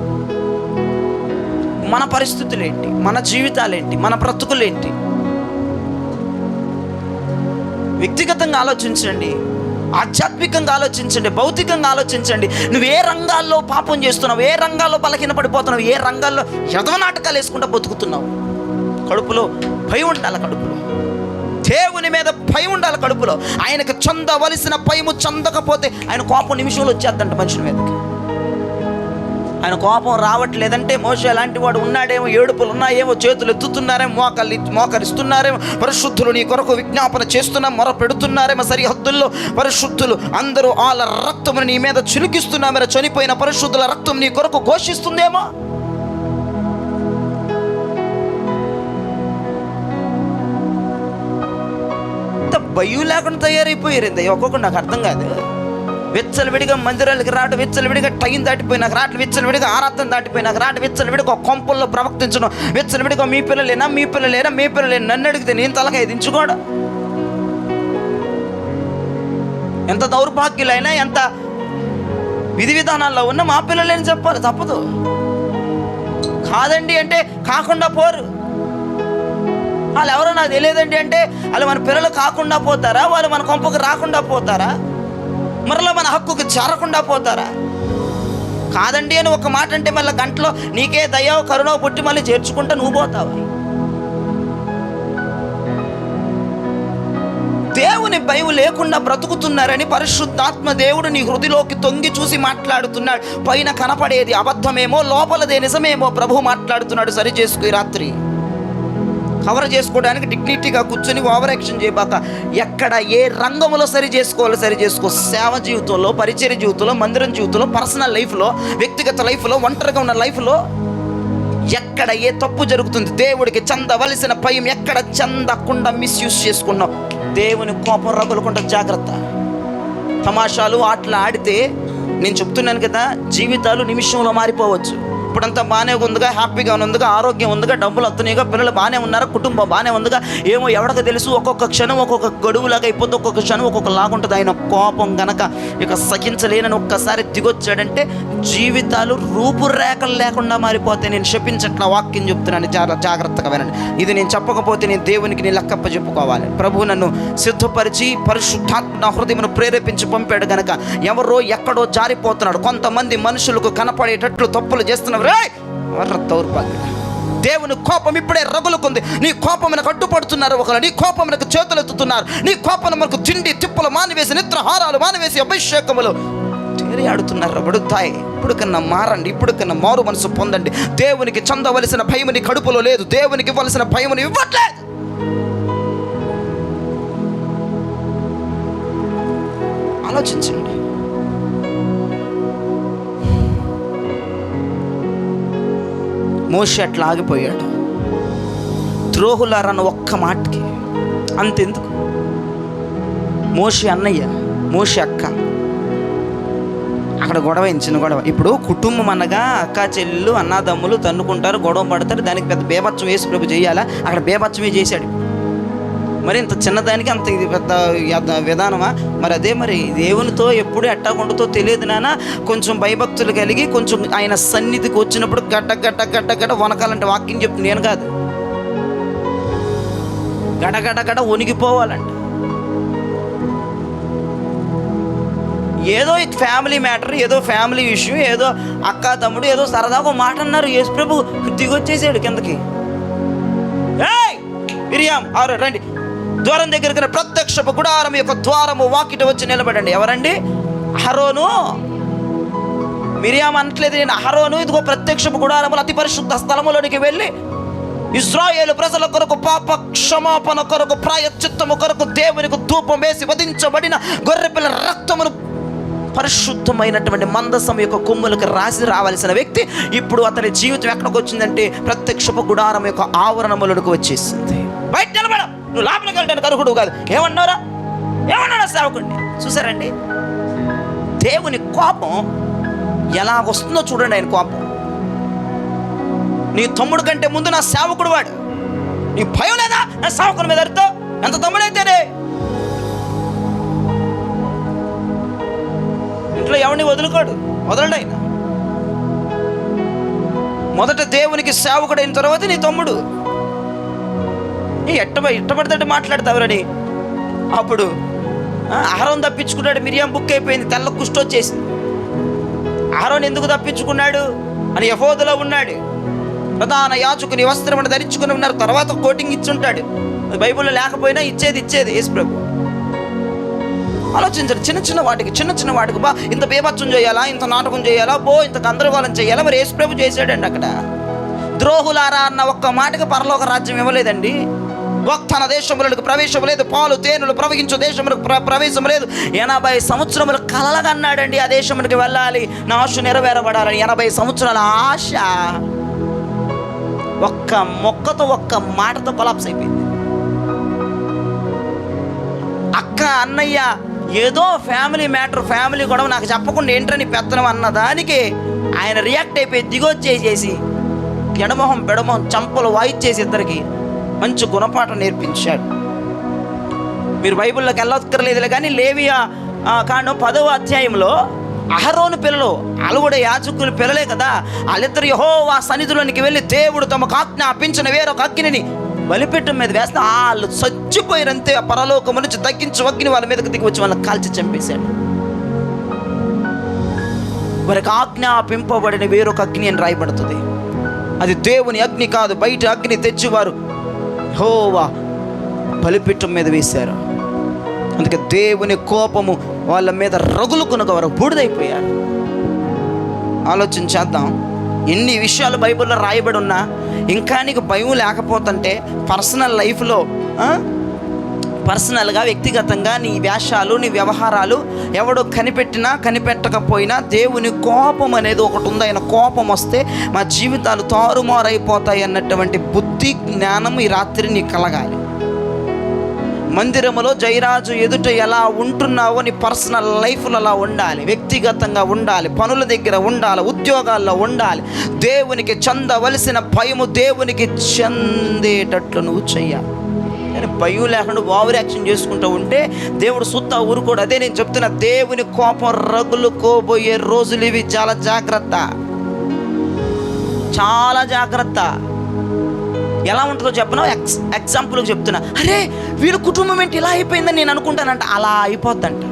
మన పరిస్థితులేంటి, మన జీవితాలేంటి, మన బ్రతుకులేంటి? వ్యక్తిగతంగా ఆలోచించండి, ఆధ్యాత్మికంగా ఆలోచించండి, భౌతికంగా ఆలోచించండి. నువ్వు ఏ రంగాల్లో పాపం చేస్తున్నావు, ఏ రంగాల్లో బలహీన పడిపోతున్నావు, ఏ రంగాల్లో యదవ నాటకాలు వేసుకుంటూ బతుకుతున్నావు. కడుపులో భయం ఉండాలి, కడుపులో దేవుని మీద భయం ఉండాలి. కడుపులో ఆయనకు చెందవలసిన భయము చెందకపోతే ఆయన కోపం నిమిషంలో వచ్చేద్దంట మనుషుల మీదకి. ఆయన కోపం రావట్లేదంటే మోషే లాంటి వాడు ఉన్నాడేమో, ఏడుపులు ఉన్నాయేమో, చేతులు ఎత్తుతున్నారేమో, మోకరిస్తున్నారేమో, పరిశుద్ధులు నీ కొరకు విజ్ఞాపన చేస్తున్నా మొర పెడుతున్నారేమో, సరిహద్దుల్లో పరిశుద్ధులు అందరూ వాళ్ళ రక్తమును నీ మీద చిలుకిస్తున్నామేమో, చనిపోయిన పరిశుద్ధుల రక్తం నీ కొరకు ఘోషిస్తుందేమో. ఇంత భయం లేకుండా తయారైపోయారు ఒక్కొక్కటి, నాకు అర్థం కాదు. విచ్చలవిడిగా మందిరాలకి రావడం, విచ్చలవిడిగా టైం దాటిపోయినాక రావడం, విచ్చలవిడిగా ఆరాధన దాటిపోయినాక రావడం, విచ్చలవిడిగా ఒక కొంపల్లో ప్రవర్తించడం, విచ్చలవిడిగా మీ పిల్లలేనా నన్ను అడిగితే నేను తలకాయ దించుకోవడం. ఎంత దౌర్భాగ్యులైనా, ఎంత విధి విధానాల్లో ఉన్నా మా పిల్లలేని చెప్పాలి, తప్పదు. కాదండి అంటే కాకుండా పోరు. వాళ్ళు ఎవరో నాకు తెలియదండి అంటే వాళ్ళు మన పిల్లలు కాకుండా పోతారా, వాళ్ళు మన కొంపకు రాకుండా పోతారా, మరలా మన హక్కుకు చేరకుండా పోతారా? కాదండి అని ఒక మాట అంటే మళ్ళీ గంటలో నీకే దయ కరుణ పుట్టి మళ్ళీ చేర్చుకుంటా నువ్వు పోతావు. దేవుని భయం లేకుండా బ్రతుకుతున్నారని పరిశుద్ధాత్మ దేవుడు నీ హృదయలోకి తొంగి చూసి మాట్లాడుతున్నాడు. పైన కనపడేది అబద్ధమేమో, లోపలదే నిజమేమో ప్రభు మాట్లాడుతున్నాడు. సరి చేసుకు, ఈ రాత్రి కవర్ చేసుకోవడానికి డిగ్నిటీగా కూర్చొని ఓవర్ యాక్షన్ చేయబాక. ఎక్కడ ఏ రంగంలో సరి చేసుకోవాలో సరి చేసుకో. సేవ జీవితంలో, పరిచర్య జీవితంలో, మందిరం జీవితంలో, పర్సనల్ లైఫ్లో, వ్యక్తిగత లైఫ్లో, ఒంటరిగా ఉన్న లైఫ్లో ఎక్కడ ఏ తప్పు జరుగుతుంది, దేవుడికి చెందవలసిన భయం ఎక్కడ చెందకుండా మిస్యూజ్ చేసుకున్నావు, దేవుని కోపం రగులుకుంటా జాగ్రత్త. తమాషాలు ఆటలు ఆడితే నేను చెప్తున్నాను కదా, జీవితాలు నిమిషంలో మారిపోవచ్చు. ఇప్పుడంతా బాగానే ఉందిగా, హ్యాపీగా ఉందిగా, ఆరోగ్యం ఉందిగా, డబ్బులు వస్తున్నాయిగా, పిల్లలు బాగానే ఉన్నారా, కుటుంబం బాగానే ఉందిగా, ఏమో ఎవరికి తెలుసు, ఒక్కొక్క క్షణం ఒక్కొక్క గడువులాగా అయిపోతే, ఒక్కొక్క క్షణం ఒక్కొక్క లాగుంటుంది. ఆయన కోపం గనక ఇక సహించలేనని ఒక్కసారి దిగొచ్చాడంటే జీవితాలు రూపురేఖలు లేకుండా మారిపోతే. నేను శపించట్ల, వాక్యం చెప్తున్నాను, జాగ్రత్తగా వినండి. ఇది నేను చెప్పకపోతే నేను దేవునికి నేను లెక్కప్ప చెప్పుకోవాలి. ప్రభువు నన్ను సిద్ధపరిచి పరిశుద్ధాత్మ నా హృదయమును ప్రేరేపించి పంపాడు గనక ఎవరో ఎక్కడో జారిపోతున్నాడు. కొంతమంది మనుషులకు కనపడేటట్లు తప్పులు చేస్తున్నారు. దౌర్భాగ్యం. దేవుని కోపం ఇప్పుడే రగులుకుంది. నీ కోపమును కట్టుపడుతున్నారు ఒకరు, నీ కోపమునకు చేతులు ఎత్తుతున్నారు, నీ కోపం మనకు తిండి తిప్పులు మానివేసి, నిద్రహారాలు మానివేసి, అభిషేకములు తేలియాడుతున్నారు. రబడుతాయి. ఇప్పుడు కన్నా మారండి, ఇప్పుడు కన్నా మారు మనసు పొందండి. దేవునికి చెందవలసిన భయముని కడుపులో లేదు, దేవునికి ఇవ్వాల్సిన భయముని ఇవ్వట్లేదు. ఆలోచించండి. మోషే అట్లా ఆగిపోయాడు. ద్రోహులారన్న ఒక్క మాటకి అంతెందుకు, మోషే అన్నయ్య, మోషే అక్క, అక్కడ గొడవ, చిన్న గొడవ. ఇప్పుడు కుటుంబం అనగా అక్క చెల్లెళ్ళు అన్నదమ్ములు తన్నుకుంటారు, గొడవ పడతారు, దానికి పెద్ద బేభత్సం యేసు ప్రభు చేయాలా? అక్కడ బేభత్సమే చేశాడు. మరి ఇంత చిన్నదానికి అంత ఇది పెద్ద విధానమా? మరి అదే మరి దేవునితో ఎప్పుడు ఎట్టాగుండుతో తెలియదు నాన్న. కొంచెం భయభక్తులు కలిగి కొంచెం ఆయన సన్నిధికి వచ్చినప్పుడు గడ్డ వనకాలంటే వాక్యం చెప్తుంది, నేను కాదు, గడ వణిగిపోవాలంట. ఏదో ఫ్యామిలీ మ్యాటర్, ఏదో ఫ్యామిలీ ఇష్యూ, ఏదో అక్క తమ్ముడు ఏదో సరదాగా మాట అన్నారు, యేసు ప్రభు దిగొచ్చేసాడు కిందకి. మిరియాం రండి, ద్వారం దగ్గరికి ప్రత్యక్షపు గుడారం యొక్క ద్వారము వాకిట వచ్చి నిలబడండి. ఎవరండి? అహరోను. మిరియాం అనట్లేదు నేను, అహరోను ఇదిగో ప్రత్యక్షపు గుడారములు అతి పరిశుద్ధ స్థలములోనికి వెళ్ళి ఇశ్రాయేలు ప్రజల కొరకు పాప క్షమాపణ కొరకు ప్రాయశ్చిత్తము కొరకు దేవునికి ధూపం వేసి వధించబడిన గొర్రెపిల్ల రక్తమును పరిశుద్ధమైనటువంటి మందసం యొక్క కొమ్ములకు రాసి రావాల్సిన వ్యక్తి ఇప్పుడు అతని జీవితం ఎక్కడికి వచ్చిందంటే ప్రత్యక్షపు గుడారం యొక్క ఆవరణములకు వచ్చేసింది. బయట నిలబడ, నువ్వు లోపలికి వెళ్ళడానికి అర్హుడు కాదు. ఏమన్నారా సేవకుడిని? చూసారండి దేవుని కోపం ఎలాగొస్తుందో చూడండి. ఆయన కోపం, నీ తమ్ముడు కంటే ముందు నా సేవకుడు వాడు. నీ భయం లేదా నా సేవకుని మీద అర్థం? ఎంత తమ్ముడైతేనే ఇంట్లో ఎవరిని వదలడు ఆయన. మొదట దేవునికి సేవకుడైన తర్వాత నీ తమ్ముడు. ఎట్టబడితే మాట్లాడతావురని అప్పుడు అహరోను తప్పించుకున్నాడు. మిరియాం బుక్ అయిపోయింది, తెల్ల కుష్టి వచ్చేసింది. అహరోను ఎందుకు తప్పించుకున్నాడు అని యెహోవాలో ఉన్నాడు. ప్రధాన యాజకుని వస్త్రమును ధరించుకుని ఉన్నారు. తర్వాత కోటింగ్ ఇచ్చుంటాడు. బైబిల్లో లేకపోయినా ఇచ్చేది యేసు ప్రభు. ఆలోచించండి. చిన్న వాటికి బా ఇంత బేభత్సం చేయాలా, ఇంత నాటకం చేయాలా, ఇంత గందరగోళం చేయాలా? మరి యేసు ప్రభు చేశాడండి. అక్కడ ద్రోహులారా అన్న ఒక్క మాటకి పరలోక రాజ్యం ఇవ్వలేదండి. వాగ్దాన దేశములకు ప్రవేశం లేదు, పాలు తేనెలు ప్రవహించు దేశములకు ప్రవేశం లేదు. 80 సంవత్సరములు కలలుగా అన్నాడండి, ఆ దేశమునికి వెళ్ళాలి, నా ఆశ నెరవేరబడాలని. 80 సంవత్సరాల ఆశ ఒక్క మొక్కతో, ఒక్క మాటతో కొలాప్స్ అయిపోయింది. అక్క అన్నయ్య ఏదో ఫ్యామిలీ మ్యాటర్, ఫ్యామిలీ గొడవ నాకు చెప్పకుండా ఏంటని పెత్తనం అన్నదానికి ఆయన రియాక్ట్ అయిపోయి దిగొచ్చేసేసి ఎడమొహం బెడమొహం చంపలు వాయిచ్చేసి ఇద్దరికి మంచి గుణపాఠం నేర్పించాడు. మీరు బైబిల్లోకి వెళ్ళక్కర్లేదులే కానీ లేవియా కాండం 10వ అధ్యాయంలో అహరోను పిల్లలు, వాళ్ళు కూడా యాజకులు పిల్లలే కదా, వాళ్ళిద్దరు యెహోవా సన్నిధిలోనికి వెళ్ళి దేవుడు తమకు ఆజ్ఞాపించిన వేరొక అగ్నిని బలిపీఠం మీద వేస్తే వాళ్ళు చచ్చిపోయినంతే. ఆ పరలోకము నుంచి తగ్గించి అగ్ని వాళ్ళ మీదకి దిగి వచ్చి వాళ్ళని కాల్చి చంపేశాడు. వారికి ఆజ్ఞాపింపబడిన వేరొక అగ్ని అని రాయబడుతుంది. అది దేవుని అగ్ని కాదు, బయట అగ్ని తెచ్చివారు యెహోవా బలిపీఠం మీద వేశారు. అందుకే దేవుని కోపము వాళ్ళ మీద రగులుకునగా వారు బూడిదైపోయారు. ఆలోచించేద్దాం. ఎన్ని విషయాలు బైబిల్లో రాయబడి ఉన్నా ఇంకా నీకు భయం లేకపోతుంటే పర్సనల్ లైఫ్లో, పర్సనల్గా వ్యక్తిగతంగా నీ వేషాలు, నీ వ్యవహారాలు ఎవడో కనిపెట్టినా కనిపెట్టకపోయినా దేవుని కోపం అనేది ఒకటి ఉంది. ఆయన కోపం వస్తే మా జీవితాలు తారుమారైపోతాయి అన్నటువంటి బుద్ధి జ్ఞానం ఈ రాత్రి నీకు కలగాలి. మందిరములో జయరాజు ఎదుట ఎలా ఉంటున్నావో నీ పర్సనల్ లైఫ్లో అలా ఉండాలి, వ్యక్తిగతంగా ఉండాలి, పనుల దగ్గర ఉండాలి, ఉద్యోగాల్లో ఉండాలి. దేవునికి చెందవలసిన భయము దేవునికి చెందేటట్లు నువ్వు చెయ్యాలి. కానీ భయం లేకుండా ఓవర్ యాక్షన్ చేసుకుంటూ ఉంటే దేవుడు సుత్తా ఊరుకోడు. అదే నేను చెప్తున్నా, దేవుని కోపం రగులుకోబోయే రోజులు ఇవి. చాలా జాగ్రత్త, చాలా జాగ్రత్త. ఎలా ఉంటుందో చెప్పను, ఎగ్జాంపుల్కి చెప్తున్నా. అరే వీళ్ళ కుటుంబం ఏంటి ఇలా అయిపోయిందని నేను అనుకుంటానంట, అలా అయిపోద్దంట.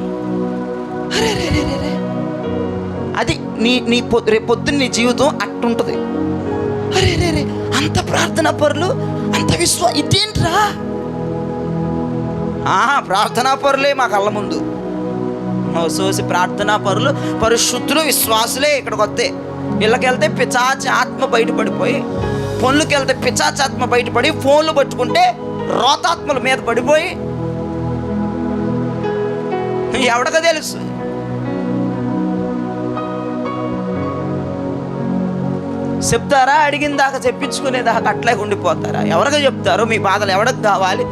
అరే రే రే రే, అది నీ రేపు పొద్దున్న నీ జీవితం అట్టుంటుంది. అరే రే రే, అంత ప్రార్థనా పరులు, అంత ఇదేంట్రా? ప్రార్థనా పరులే మా కళ్ళ ముందు సోసి. ప్రార్థనా పరులు, పరిశుద్ధులు, విశ్వాసులే ఇక్కడికి వస్తే. ఇళ్ళకి వెళ్తే పిచాచి ఆత్మ బయటపడిపోయి, పనులకి వెళ్తే పిచాచి ఆత్మ బయటపడి, ఫోన్లు పట్టుకుంటే రోతాత్మల మీద పడిపోయి, ఎవడక తెలుసు. చెప్తారా? అడిగిన దాకా చెప్పించుకునేదాకా అట్లాగే ఉండిపోతారా? ఎవరికి చెప్తారు మీ బాధలు? ఎవరికి కావాలి?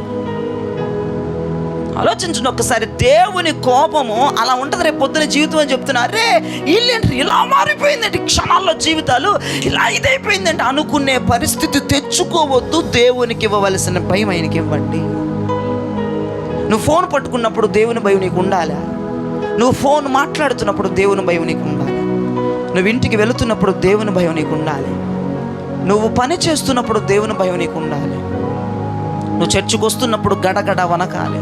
ఆలోచించండి ఒక్కసారి. దేవుని కోపము అలా ఉంటుంది రేపు పొద్దున జీవితం అని చెప్తున్నారు. రే వీళ్ళేంటి ఇలా మారిపోయిందంటే క్షణాల్లో జీవితాలు, ఇలా ఇదైపోయిందంటే అనుకునే పరిస్థితి తెచ్చుకోవద్దు. దేవునికి ఇవ్వవలసిన భయం ఆయనకి ఇవ్వండి. నువ్వు ఫోన్ పట్టుకున్నప్పుడు దేవుని భయం నీకు ఉండాలి. నువ్వు ఫోన్ మాట్లాడుతున్నప్పుడు దేవుని భయం నీకు ఉండాలి. నువ్వు ఇంటికి వెళుతున్నప్పుడు దేవుని భయం నీకు ఉండాలి. నువ్వు పని చేస్తున్నప్పుడు దేవుని భయం నీకు ఉండాలి. నువ్వు చర్చికి వస్తున్నప్పుడు గడగడ వనకాలి.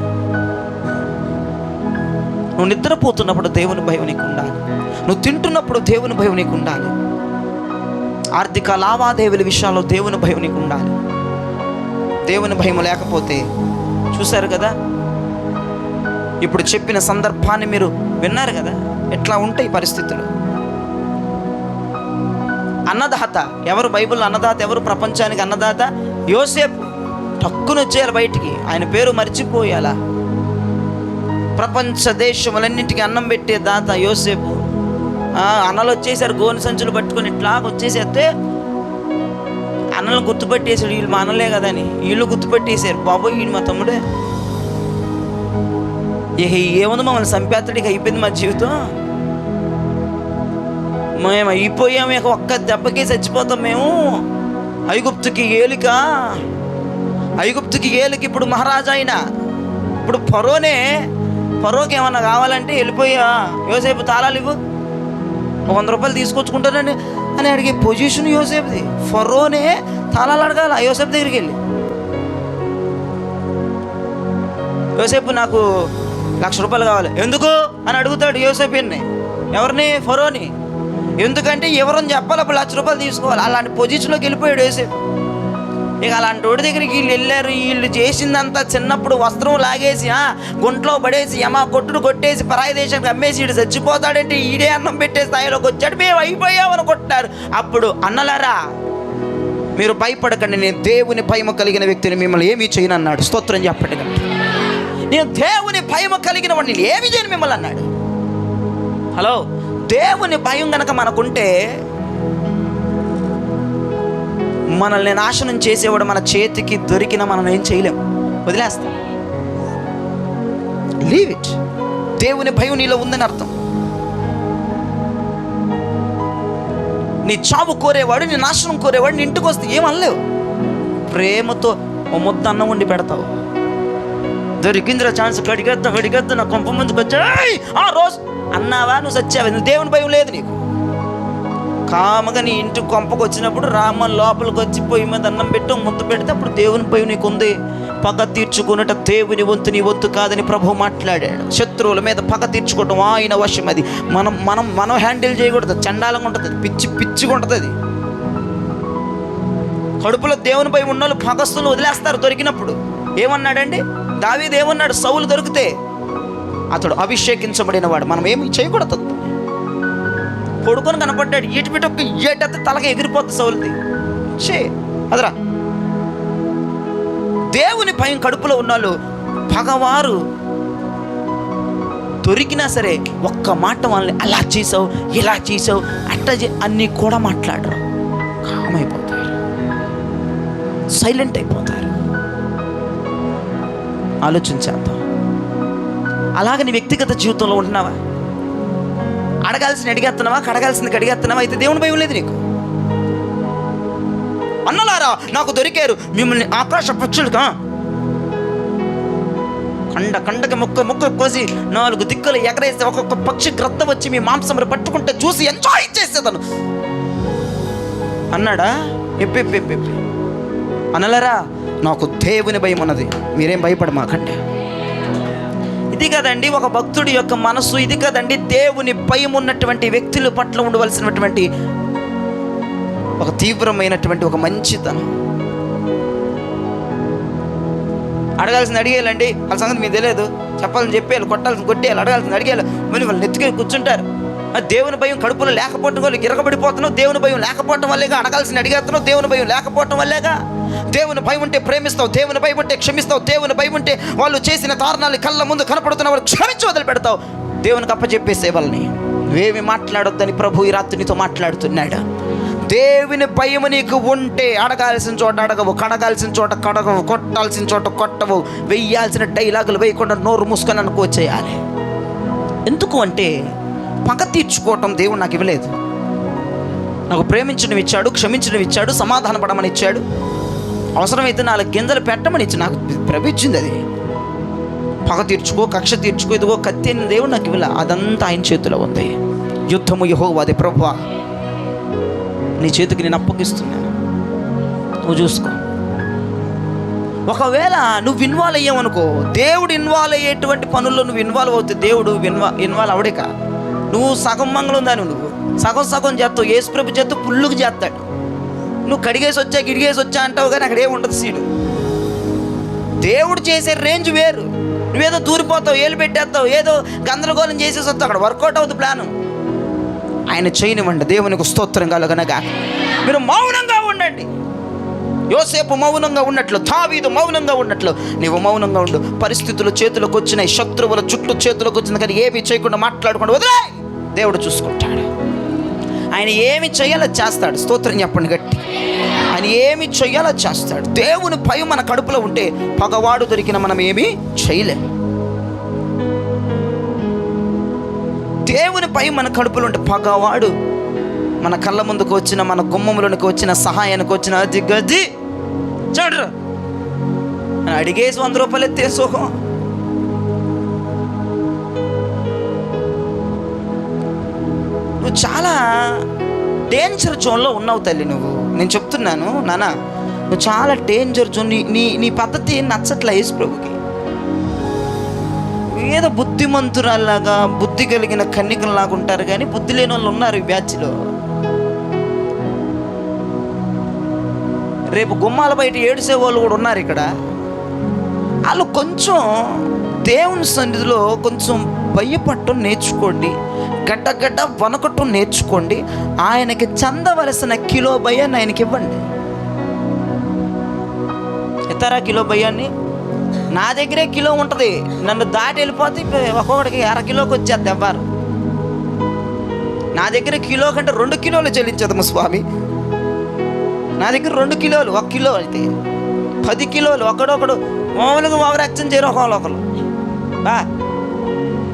నువ్వు నిద్రపోతున్నప్పుడు దేవుని భయం నీకు ఉండాలి. నువ్వు తింటున్నప్పుడు దేవుని భయం నీకు ఉండాలి. ఆర్థిక లావాదేవీల విషయాల్లో దేవుని భయం నీకు ఉండాలి. దేవుని భయం లేకపోతే చూశారు కదా, ఇప్పుడు చెప్పిన సందర్భాన్ని మీరు విన్నారు కదా, ఎట్లా ఉంటాయి పరిస్థితులు. అన్నదాత ఎవరు? బైబిల్లో అన్నదాత ఎవరు? ప్రపంచానికి అన్నదాత యోసేపు. టక్కున వచ్చేయాలి బయటికి, ఆయన పేరు మర్చిపోయాలా. ప్రపంచ దేశములన్నింటికి అన్నం పెట్టే దాత యోసేపు. అన్నలు వచ్చేసారు గోని సంచులు పట్టుకొని, ఇట్లా వచ్చేసేస్తే అన్నలు గుర్తుపెట్టేసాడు. వీళ్ళు మా అన్నలే కదని వీళ్ళు గుర్తుపెట్టేశారు. బాబోయ్ వీడు మా తమ్ముడే, ఏముంది మమ్మల్ని చంపేత్తడికి అయిపోయింది మా జీవితం, మేము అయిపోయాము, ఇక ఒక్క దెబ్బకి చచ్చిపోతాం మేము. ఐగుప్తుకి ఏలిక, ఐగుప్తుకి ఏలిక ఇప్పుడు మహారాజా అయినా. ఇప్పుడు ఫరోకి ఏమన్నా కావాలంటే వెళ్ళిపోయా యోసేపు తాళాలు ఇవ్వు, 100 రూపాయలు తీసుకొచ్చుకుంటానని అని అడిగే పొజిషన్ యోసేపుది. ఫరోనే తాళాలు అడగాల యోసేపు దగ్గరికి వెళ్ళి. యోసేపు నాకు 1,00,000 రూపాయలు కావాలి. ఎందుకు అని అడుగుతాడు యోసేపుని. ఎవరిని? ఫరోని. ఎందుకంటే ఎవరని చెప్పాలి, అప్పుడు 1,00,000 రూపాయలు తీసుకోవాలి. అలాంటి పొజిషన్లోకి వెళ్ళిపోయాడు యోసేపు. ఇక అలాంటి వాడి దగ్గరికి వీళ్ళు వెళ్ళారు. వీళ్ళు చేసిందంతా చిన్నప్పుడు వస్త్రం లాగేసి గుంట్లో పడేసి కొట్టుడు కొట్టేసి పరాయి దేశానికి అమ్మేసి వీడు చచ్చిపోతాడంటే ఈడే అన్నం పెట్టే స్థాయిలోకి వచ్చాడు. మేము అయిపోయామని కొట్టారు. అప్పుడు అన్నలారా మీరు భయపడకండి, నేను దేవుని భయం కలిగిన వ్యక్తిని, మిమ్మల్ని ఏమీ చేయను అన్నాడు. స్తోత్రం చెప్పండి. నేను దేవుని భయం కలిగిన వాడిని, నేను ఏమి చేయను మిమ్మల్ని అన్నాడు. హలో, దేవుని భయం కనుక మనకుంటే మనల్ని నాశనం చేసేవాడు మన చేతికి దొరికిన మనం ఏం చేయలేం, వదిలేస్తాం. Leave it. దేవుని భయం నీలో ఉందని అర్థం. నీ చావు కోరేవాడు, నీ నాశనం కోరేవాడు నీ ఇంటికి వస్తే ఏమనలేవు. ప్రేమతో ఓ ముద్ద అన్నం వండి పెడతావు. దొరికిందిరా ఛాన్స్, కడిగేద్దా నా కొంప ముందుకు వచ్చాయి ఆ రోజు అన్నావా, నువ్వు సచ్చావా. నువ్వు దేవుని భయం లేదు నీకు. కామగా నీ ఇంటి కొంపకు వచ్చినప్పుడు రామ లోపలికి వచ్చి పొయ్యి మీద అన్నం పెట్టు, ముద్దు పెడితే అప్పుడు దేవుని భయం నీకు ఉంది. పగ తీర్చుకున్నట దేవుని వంతు నీ వంతు కాదని ప్రభువు మాట్లాడాడు. శత్రువుల మీద పగ తీర్చుకోవటం ఆయన వశం. అది మనం హ్యాండిల్ చేయకూడదు. చండాలంగా ఉంటుంది, పిచ్చిగా ఉంటుంది. అది కడుపులో దేవుని భయం ఉన్న వాళ్ళు పగస్తులు వదిలేస్తారు దొరికినప్పుడు. ఏమన్నాడండి దావీదు? ఏమన్నాడు? సౌలు దొరికితే అతడు అభిషేకించబడిన వాడు, మనం ఏమి చేయకూడదు. కొడుకొని కనపడ్డాడు, ఏటైతే తలకి ఎగిరిపోతుంది సౌలుది. అదరా దేవుని భయం కడుపులో ఉన్నాళ్ళు పగవారు దొరికినా సరే ఒక్క మాట వాళ్ళని అలా చేసావు, ఇలా చేసావు, అట్లా అన్నీ కూడా మాట్లాడరు. కామైపోతారు, సైలెంట్ అయిపోతారు. ఆలోచించేద్దాం. అలాగే నీ వ్యక్తిగత జీవితంలో ఉంటున్నావా? అడగాల్సింది అడిగేస్తున్నావా? కడగాల్సింది కడిగేస్తున్నావా? అయితే దేవుని భయం లేదు నీకు. అన్నలారా నాకు దొరికారు, మిమ్మల్ని ఆకాశ పక్షులుగా కండకి ముక్క కోసి 4 దిక్కులు ఎగరేసి ఒక్కొక్క పక్షి గ్రద్ద వచ్చి మీ మాంసం పట్టుకుంటే చూసి ఎంజాయ్ చేసేదాను అన్నాడా? ఎప్పి అన్నలారా నాకు దేవుని భయం ఉన్నది, మీరేం భయపడమాకండి. ఇది కదండి ఒక భక్తుడి యొక్క మనసు. ఇది కదండి దేవుని భయం ఉన్నటువంటి వ్యక్తుల పట్ల ఉండవలసినటువంటి ఒక తీవ్రమైనటువంటి ఒక మంచితనం. అడగాల్సింది అడిగేయాలండి, వాళ్ళ సంగతి మీకు తెలియదు. చెప్పాలని చెప్పేయాలి, కొట్టాల్సింది కొట్టేయాలి, అడగాల్సింది అడిగేయాలి. మళ్ళీ వాళ్ళు నెత్తుకొని కూర్చుంటారు. దేవుని భయం కడుపులో లేకపోవటం వల్ల ఇరగబడిపోతున్నావు. దేవుని భయం లేకపోవటం వల్లేగా అడగాల్సింది అడిగేస్తున్నావు. దేవుని భయం లేకపోవటం వల్లేగా. దేవుని భయం ఉంటే ప్రేమిస్తావు, దేవుని భయం ఉంటే క్షమిస్తావు, దేవుని భయం ఉంటే వాళ్ళు చేసిన దారుణాలు కళ్ళ ముందు కనపడుతున్న వాళ్ళు క్షమించి వదిలిపెడతావు. దేవునికి అప్పచెప్పేసే వాళ్ళని నువ్వేమి మాట్లాడొద్దని ప్రభు ఈ రాత్రి నీతో మాట్లాడుతున్నాడు. దేవుని భయం నీకు ఉంటే అడగాల్సిన చోట అడగవు, కడగాల్సిన చోట కడగవు, కొట్టాల్సిన చోట కొట్టవు, వెయ్యాల్సిన డైలాగులు వేయకుండా నోరు మూసుకొని అనుకోచేయాలి. ఎందుకు అంటే పగ తీర్చుకోవటం దేవుడు నాకు ఇవ్వలేదు. నాకు ప్రేమించడం ఇచ్చాడు, క్షమించడం ఇచ్చాడు, సమాధాన పడమని ఇచ్చాడు, అవసరమైతే 4 గింజలు పెట్టమని ఇచ్చి నాకు ప్రభించింది. అది పగ తీర్చుకో, కక్ష తీర్చుకో, ఇదిగో కత్తి అని దేవుడు నాకు ఇవ్వలే. అదంతా ఆయన చేతిలో ఉంది. యుద్ధము యెహోవాది, ప్రభువా నీ చేతికి నేను అప్పగిస్తున్నాను, నువ్వు చూసుకో. ఒకవేళ నువ్వు ఇన్వాల్వ్ అయ్యావనుకో, దేవుడు ఇన్వాల్వ్ అయ్యేటువంటి పనుల్లో నువ్వు ఇన్వాల్వ్ అవుతే దేవుడు ఇన్వాల్వ్ అవడేక. నువ్వు సగం మంగళం దాని, నువ్వు సగం చేస్తావు. యేసు ప్రభు చేస్తూ పుల్లుకు చేస్తాడు. నువ్వు కడిగేసి వచ్చా గిడిగేసి వచ్చా అంటావు, కానీ అక్కడ ఏముండదు సీడు. దేవుడు చేసే రేంజ్ వేరు. నువ్వేదో దూరిపోతావు, ఏలు పెట్టేస్తావు, ఏదో గందరగోళం చేసేసి వస్తావు, అక్కడ వర్కౌట్ అవుతుంది ప్లాను. ఆయన చేయనివ్వండి. దేవునికి స్తోత్రం కలుగనగా. మీరు మౌనంగా ఉండండి. యోసేపు మౌనంగా ఉన్నట్లు, దావీదు మౌనంగా ఉన్నట్లు నీవు మౌనంగా ఉండు. పరిస్థితులు చేతులకు వచ్చినాయి, శత్రువుల చుట్టూ చేతులకు వచ్చింది, కానీ ఏమి చేయకుండా మాట్లాడకుండా వదిలే. దేవుడు చూసుకుంటాడు. ఆయన ఏమి చేయాలో చేస్తాడు. స్తోత్రం చెప్పండి గట్టి. ఆయన ఏమి చేయాలో చేస్తాడు. దేవుని భయం మన కడుపులో ఉంటే పగవాడు దొరికిన మనం ఏమీ చేయలేం. దేవుని భయం మన కడుపులో ఉంటే పగవాడు మన కళ్ళ ముందుకు వచ్చిన, మన గుమ్మంలోనికి వచ్చిన, సహాయానికి వచ్చిన అది గది చూడరు అడిగేసి 100 రూపాయలు ఎత్తే సుఖం. నువ్వు చాలా డేంజర్ జోన్లో ఉన్నావు తల్లి. నేను చెప్తున్నాను నాన్న, నువ్వు చాలా డేంజర్ జోన్. నీ పద్ధతి నచ్చట్లే యేసు ప్రభుకి. ఏదో బుద్ధిమంతురాల్లాగా, బుద్ధి కలిగిన కన్నికల్లాగా ఉంటారు, కానీ బుద్ధి లేని వాళ్ళు ఉన్నారు ఈ బ్యాచ్లో. రేపు గుమ్మాల బయట ఏడిసే వాళ్ళు కూడా ఉన్నారు ఇక్కడ. వాళ్ళు కొంచెం దేవుని సన్నిధిలో కొంచెం భయపడటం నేర్చుకోండి, గడ్డ వనకటం నేర్చుకోండి. ఆయనకి చెందవలసిన కిలో భయాన్ని ఆయనకి ఇవ్వండి. ఇతర కిలో భయాన్ని నా దగ్గరే కిలో ఉంటుంది. నన్ను దాటి వెళ్ళిపోతే ఒక్కొక్కడికి 1/2 కిలోకి వచ్చేది ఎవ్వరు. నా దగ్గర కిలో కంటే 2 కిలోలు చెల్లించదు స్వామి. నా దగ్గర 2 కిలోలు, 1 కిలో అయితే 10 కిలోలు. ఒకడొకడు మామూలుగా ఓవరాక్షన్ చేయరు ఒకళ్ళు.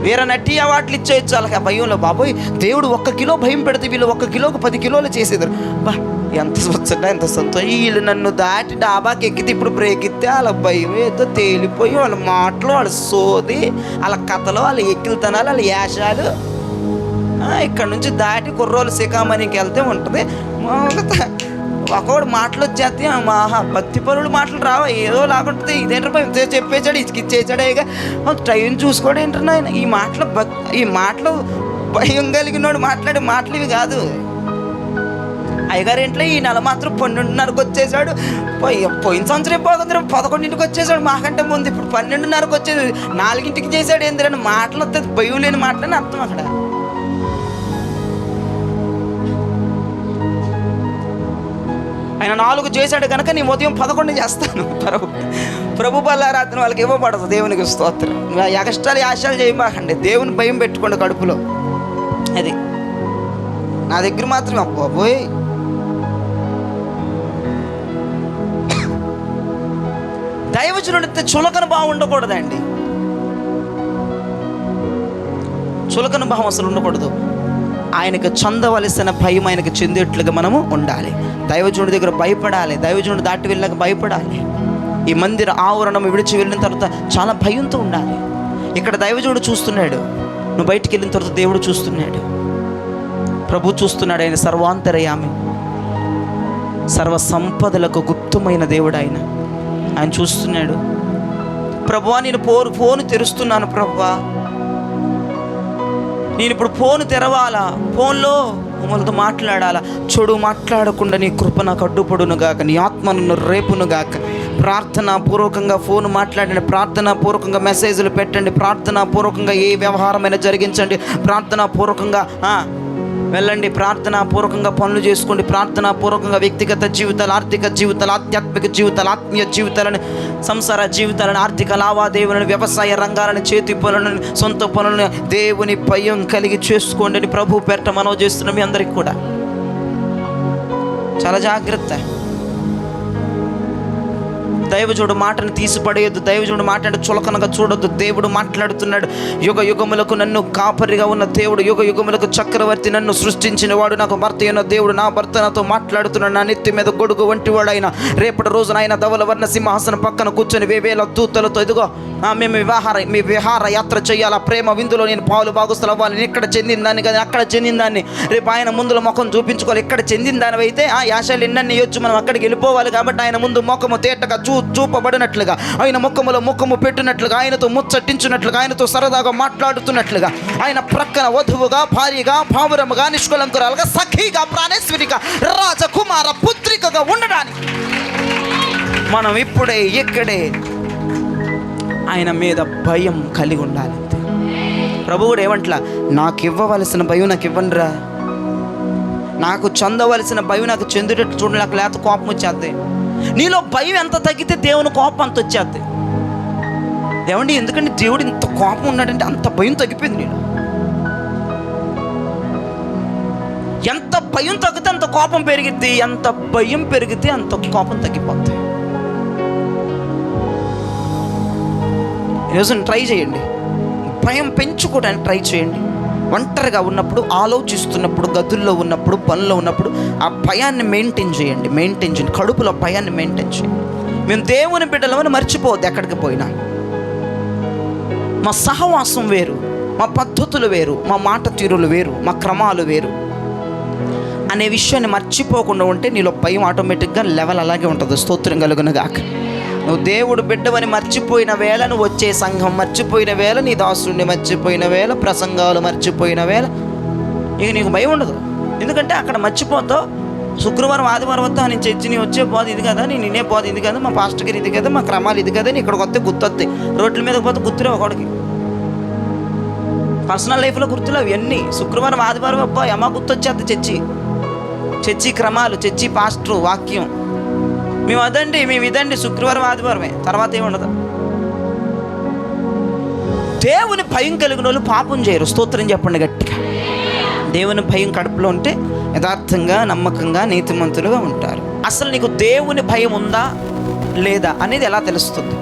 వేరే నట్టి అవార్డులు ఇచ్చేయచ్చు వాళ్ళకి ఆ భయంలో. బాబోయ్, దేవుడు 1 కిలో భయం పెడితే వీళ్ళు 1 కిలోకి 10 కిలోలు చేసేదారు. ఎంత స్వచ్ఛంగా, ఎంత సంతోషం. వీళ్ళు నన్ను దాటి డాబాకి ఎక్కితే ఇప్పుడు బ్రేక్ ఇస్తే వాళ్ళ భయం ఏదో తేలిపోయి, వాళ్ళ మాటలు, వాళ్ళ సోది, వాళ్ళ కథలు, వాళ్ళ ఎక్కిలితనాలు, వాళ్ళ యాషాలు. ఇక్కడ నుంచి దాటి కుర్రోలు శిఖామణికి వెళ్తే ఉంటుంది. మామూలుగా ఒకడు మాటలు వచ్చేస్తే భక్తి పరుడు మాటలు రావా, ఏదో లాగుంటుంది. ఇదేంటో చెప్పేసాడు, ఇచ్చేసాడు. ఇక టైం చూసుకోవడం ఏంటో నాయన. ఈ మాటలు భయం కలిగినోడు మాట్లాడే మాటలు ఇవి కాదు. అయ్యగారు ఇంట్లో ఈ నెల మాత్రం 12:30కి వచ్చేసాడు. పోయిన సంవత్సరం పోతుంది 11ంటికి వచ్చేసాడు. మాకంటే ముందు ఇప్పుడు 12:30కి వచ్చేది, 4ంటికి చేశాడు. ఏంటంటే మాటలు వస్తుంది, భయం లేని మాటలని అర్థం. అక్కడ ఆయన 4 చేశాడు కనుక నీ ఉదయం 11 చేస్తాను. ప్రభు బల్లారాత్రి వాళ్ళకి ఇవ్వబడదు. దేవునికి స్తోత్రం. ఎగస్ట్రాలు ఆశలు చేయమాకండి. దేవుని భయం పెట్టుకోండి కడుపులో. అది నా దగ్గర మాత్రమే. అబ్బాబోయ్, దైవజనుడితే చులకన భావం ఉండకూడదండి. చులకన భావం అసలు ఉండకూడదు. ఆయనకు చెందవలసిన భయం ఆయనకు చెందేట్లుగా మనము ఉండాలి. దైవజనుడి దగ్గర భయపడాలి. దైవజనుడు దాటి వెళ్ళాక భయపడాలి. ఈ మందిర ఆవరణం విడిచి వెళ్ళిన తర్వాత చాలా భయంతో ఉండాలి. ఇక్కడ దైవజనుడు చూస్తున్నాడు, నువ్వు బయటికి వెళ్ళిన తర్వాత దేవుడు చూస్తున్నాడు, ప్రభు చూస్తున్నాడు. ఆయన సర్వాంతరయామి, సర్వ సంపదలకు గుప్తమైన దేవుడు ఆయన చూస్తున్నాడు. ప్రభువా నేను ఫోన్ తెరుస్తున్నాను ప్రభువా, నేను ఇప్పుడు ఫోన్ తెరవాలా, ఫోన్లో మమ్మల్తో మాట్లాడాలా. చెడు మాట్లాడకుండా నీ కృప నాకు అడ్డుపడును గాక, నీ ఆత్మ నన్ను రేపును గాక. ప్రార్థనాపూర్వకంగా ఫోన్ మాట్లాడండి, ప్రార్థనాపూర్వకంగా మెసేజ్లు పెట్టండి, ప్రార్థనాపూర్వకంగా ఏ వ్యవహారమైనా జరిగించండి, ప్రార్థనాపూర్వకంగా వెళ్ళండి, ప్రార్థనాపూర్వకంగా పనులు చేసుకోండి, ప్రార్థనాపూర్వకంగా వ్యక్తిగత జీవితాలు, ఆర్థిక జీవితాలు, ఆధ్యాత్మిక జీవితాలు, ఆత్మీయ జీవితాలను, సంసార జీవితాలను, ఆర్థిక లావాదేవీలను, వ్యవసాయ రంగాలను, చేతి పనులను, సొంత పనులను దేవుని భయం కలిగి చేసుకోండి అని ప్రభు పేరిట మనవి చేస్తున్నాం. మీ అందరికీ కూడా చాలా జాగ్రత్త. దైవజనుడు మాటను తీసిపడేయొద్దు. దైవజనుడు మాట అంటే చులకనగా చూడొద్దు. దేవుడు మాట్లాడుతున్నాడు. యుగ యుగములకు నన్ను కాపరిగా ఉన్న దేవుడు, యుగ యుగములకు చక్రవర్తి, నన్ను సృష్టించిన వాడు, నాకు భర్త అయిన దేవుడు, నా భర్త నాతో మాట్లాడుతున్నాడు. నా నెత్తి మీద గొడుగు వంటి వాడు ఆయన. రేపటి రోజున ఆయన ధవల వర్ణ సింహాసనం పక్కన కూర్చొని వేవేల దూతలతో, ఇదిగో మేము మీ విహార యాత్ర చేయాలి, ప్రేమ విందులో నేను పాలు భాగస్తులు అవ్వాలి, నేను ఇక్కడ చెందిన దాన్ని కదా అక్కడ చెందిన దాన్ని, రేపు ఆయన ముందులో ముఖం చూపించుకోవాలి. ఇక్కడ చెందిన దాని అయితే ఆ యాశాలు ఎన్నన్నీ ఇవ్వచ్చు, మనం అక్కడికి వెళ్ళిపోవాలి. కాబట్టి ఆయన ముందు ముఖము తేటగా చూపబడినట్లుగా, ఆయన ముఖములో ముఖము పెట్టినట్లుగా, ఆయనతో ముచ్చటించినట్లుగా, ఆయనతో సరదాగా మాట్లాడుతున్నట్లుగా, ఆయన ప్రక్కన వధువుగా, భార్యగా, భావురముగా, నిష్కలంకురాలుగా, సఖీగా, ప్రాణేశ్వరిగా, రాజకుమార పుత్రికగా ఉండడానికి మనం ఇక్కడే ఆయన మీద భయం కలిగి ఉండాలి. ప్రభువుడు ఏమంటలా, నాకు ఇవ్వవలసిన భయం నాకు ఇవ్వండిరా, నాకు చెందవలసిన భయం నాకు చెందేటట్టు చూడండి, నాకు లేత కోపం వచ్చేద్ది. నీలో భయం ఎంత తగ్గితే దేవుని కోపం అంత వచ్చేద్ది. ఏమండి, ఎందుకంటే దేవుడు ఇంత కోపం ఉన్నాడంటే అంత భయం తగ్గిపోయింది నీలో. ఎంత భయం తగ్గితే అంత కోపం పెరిగిద్ది, ఎంత భయం పెరిగితే అంత కోపం తగ్గిపోద్ది. ఈరోజు ట్రై చేయండి, భయం పెంచుకోవడానికి ట్రై చేయండి. ఒంటరిగా ఉన్నప్పుడు, ఆలోచిస్తున్నప్పుడు, గదుల్లో ఉన్నప్పుడు, పనుల్లో ఉన్నప్పుడు ఆ భయాన్ని మెయింటైన్ చేయండి. కడుపులో భయాన్ని మెయింటైన్ చేయండి. మేము దేవుని బిడ్డలమని మర్చిపోవద్దు. ఎక్కడికి పోయినా మా సహవాసం వేరు, మా పద్ధతులు వేరు, మా మాట తీరులు వేరు, మా క్రమాలు వేరు అనే విషయాన్ని మర్చిపోకుండా ఉంటే నీలో భయం ఆటోమేటిక్గా లెవెల్ అలాగే ఉంటుంది. స్తోత్రం కలుగును గాక. నువ్వు దేవుడు బిడ్డవని మర్చిపోయిన వేళ, నువ్వు వచ్చే సంఘం మర్చిపోయిన వేళ, నీ దాసుడిని మర్చిపోయిన వేళ, ప్రసంగాలు మర్చిపోయిన వేళ, ఇక నీకు భయం ఉండదు. ఎందుకంటే అక్కడ మర్చిపోతావు. శుక్రవారం ఆదివారం వద్దా నేను చర్చిని వచ్చే పోదు ఇది కదా, నేను నిన్నే పోదు ఇది కదా, మా పాస్టర్ గారు ఇది కదా, మా క్రమాలు ఇది కదా, ఇక్కడికి వస్తే గుర్తొస్తాయి. రోడ్ల మీద పోతే గుర్తులేవు ఒకడికి. పర్సనల్ లైఫ్లో గుర్తులేవు ఇవన్నీ. శుక్రవారం ఆదివారం అబ్బా అమ్మ గుర్తొచ్చేది. చర్చి క్రమాలు, చర్చి పాస్టరు, వాక్యం, మేము ఇదండి శుక్రవారం ఆదివారమే, తర్వాత ఏముండదు. దేవుని భయం కలిగిన వాళ్ళు పాపం చేయరు. స్తోత్రం చెప్పండి గట్టిగా. దేవుని భయం కడుపులో ఉంటే యథార్థంగా, నమ్మకంగా, నీతిమంతులుగా ఉంటారు. అసలు నీకు దేవుని భయం ఉందా లేదా అనేది ఎలా తెలుస్తుంది?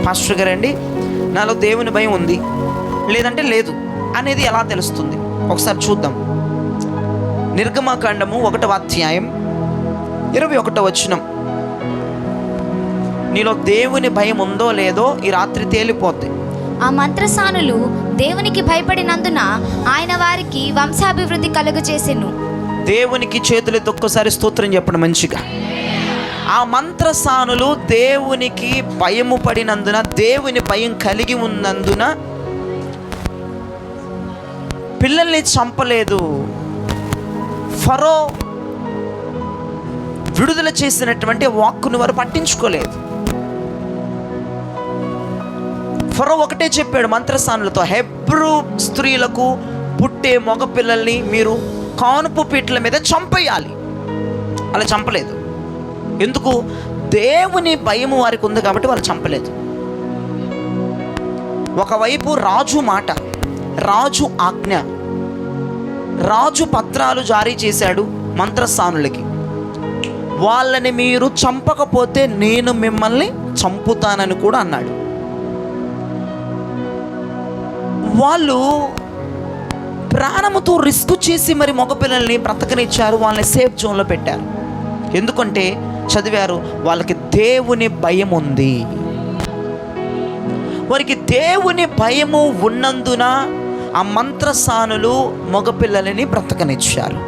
పాస్టర్ గారండి నాలో దేవుని భయం ఉంది లేదంటే లేదు అనేది ఎలా తెలుస్తుంది? ఒకసారి చూద్దాం. నిర్గమకాండము 1వ అధ్యాయం 21వ వచనం. నీలో దేవుని భయం ఉందో లేదో ఈ రాత్రి తేలిపోద్ది. ఆ మంత్రసానులు దేవునికి భయపడినందున ఆయన వారికి వంశాభివృద్ధి కలుగ చేసెను. దేవునికి చేతులతో ఒక్కసారి స్తోత్రం చెప్పండి మంచిగా. ఆ మంత్రసానులు దేవునికి భయము పడినందున, దేవుని భయం కలిగి ఉన్నందున పిల్లల్ని చంపలేదు. ఫరో విడుదల చేసినటువంటి వాక్కును వారు పట్టించుకోలేదు. ఫరో ఒకటే చెప్పాడు మంత్రసానులతో, హెబ్రూ స్త్రీలకు పుట్టే మగ పిల్లల్ని మీరు కానుపు పీటల మీద చంపేయాలి. అలా చంపలేదు. ఎందుకు? దేవుని భయము వారికి ఉంది కాబట్టి వాళ్ళు చంపలేదు. ఒకవైపు రాజు మాట, రాజు ఆజ్ఞ, రాజు పత్రాలు జారీ చేశాడు మంత్రసానులకి, వాళ్ళని మీరు చంపకపోతే నేను మిమ్మల్ని చంపుతానని కూడా అన్నాడు. వాళ్ళు ప్రాణముతో రిస్క్ చేసి మరి మగపిల్లల్ని బ్రతకనిచ్చారు, వాళ్ళని సేఫ్ జోన్లో పెట్టారు. ఎందుకంటే చదివారు, వాళ్ళకి దేవుని భయం ఉంది. వారికి దేవుని భయము ఉన్నందున ఆ మంత్రసానులు మగపిల్లలని బ్రతకనిచ్చారు.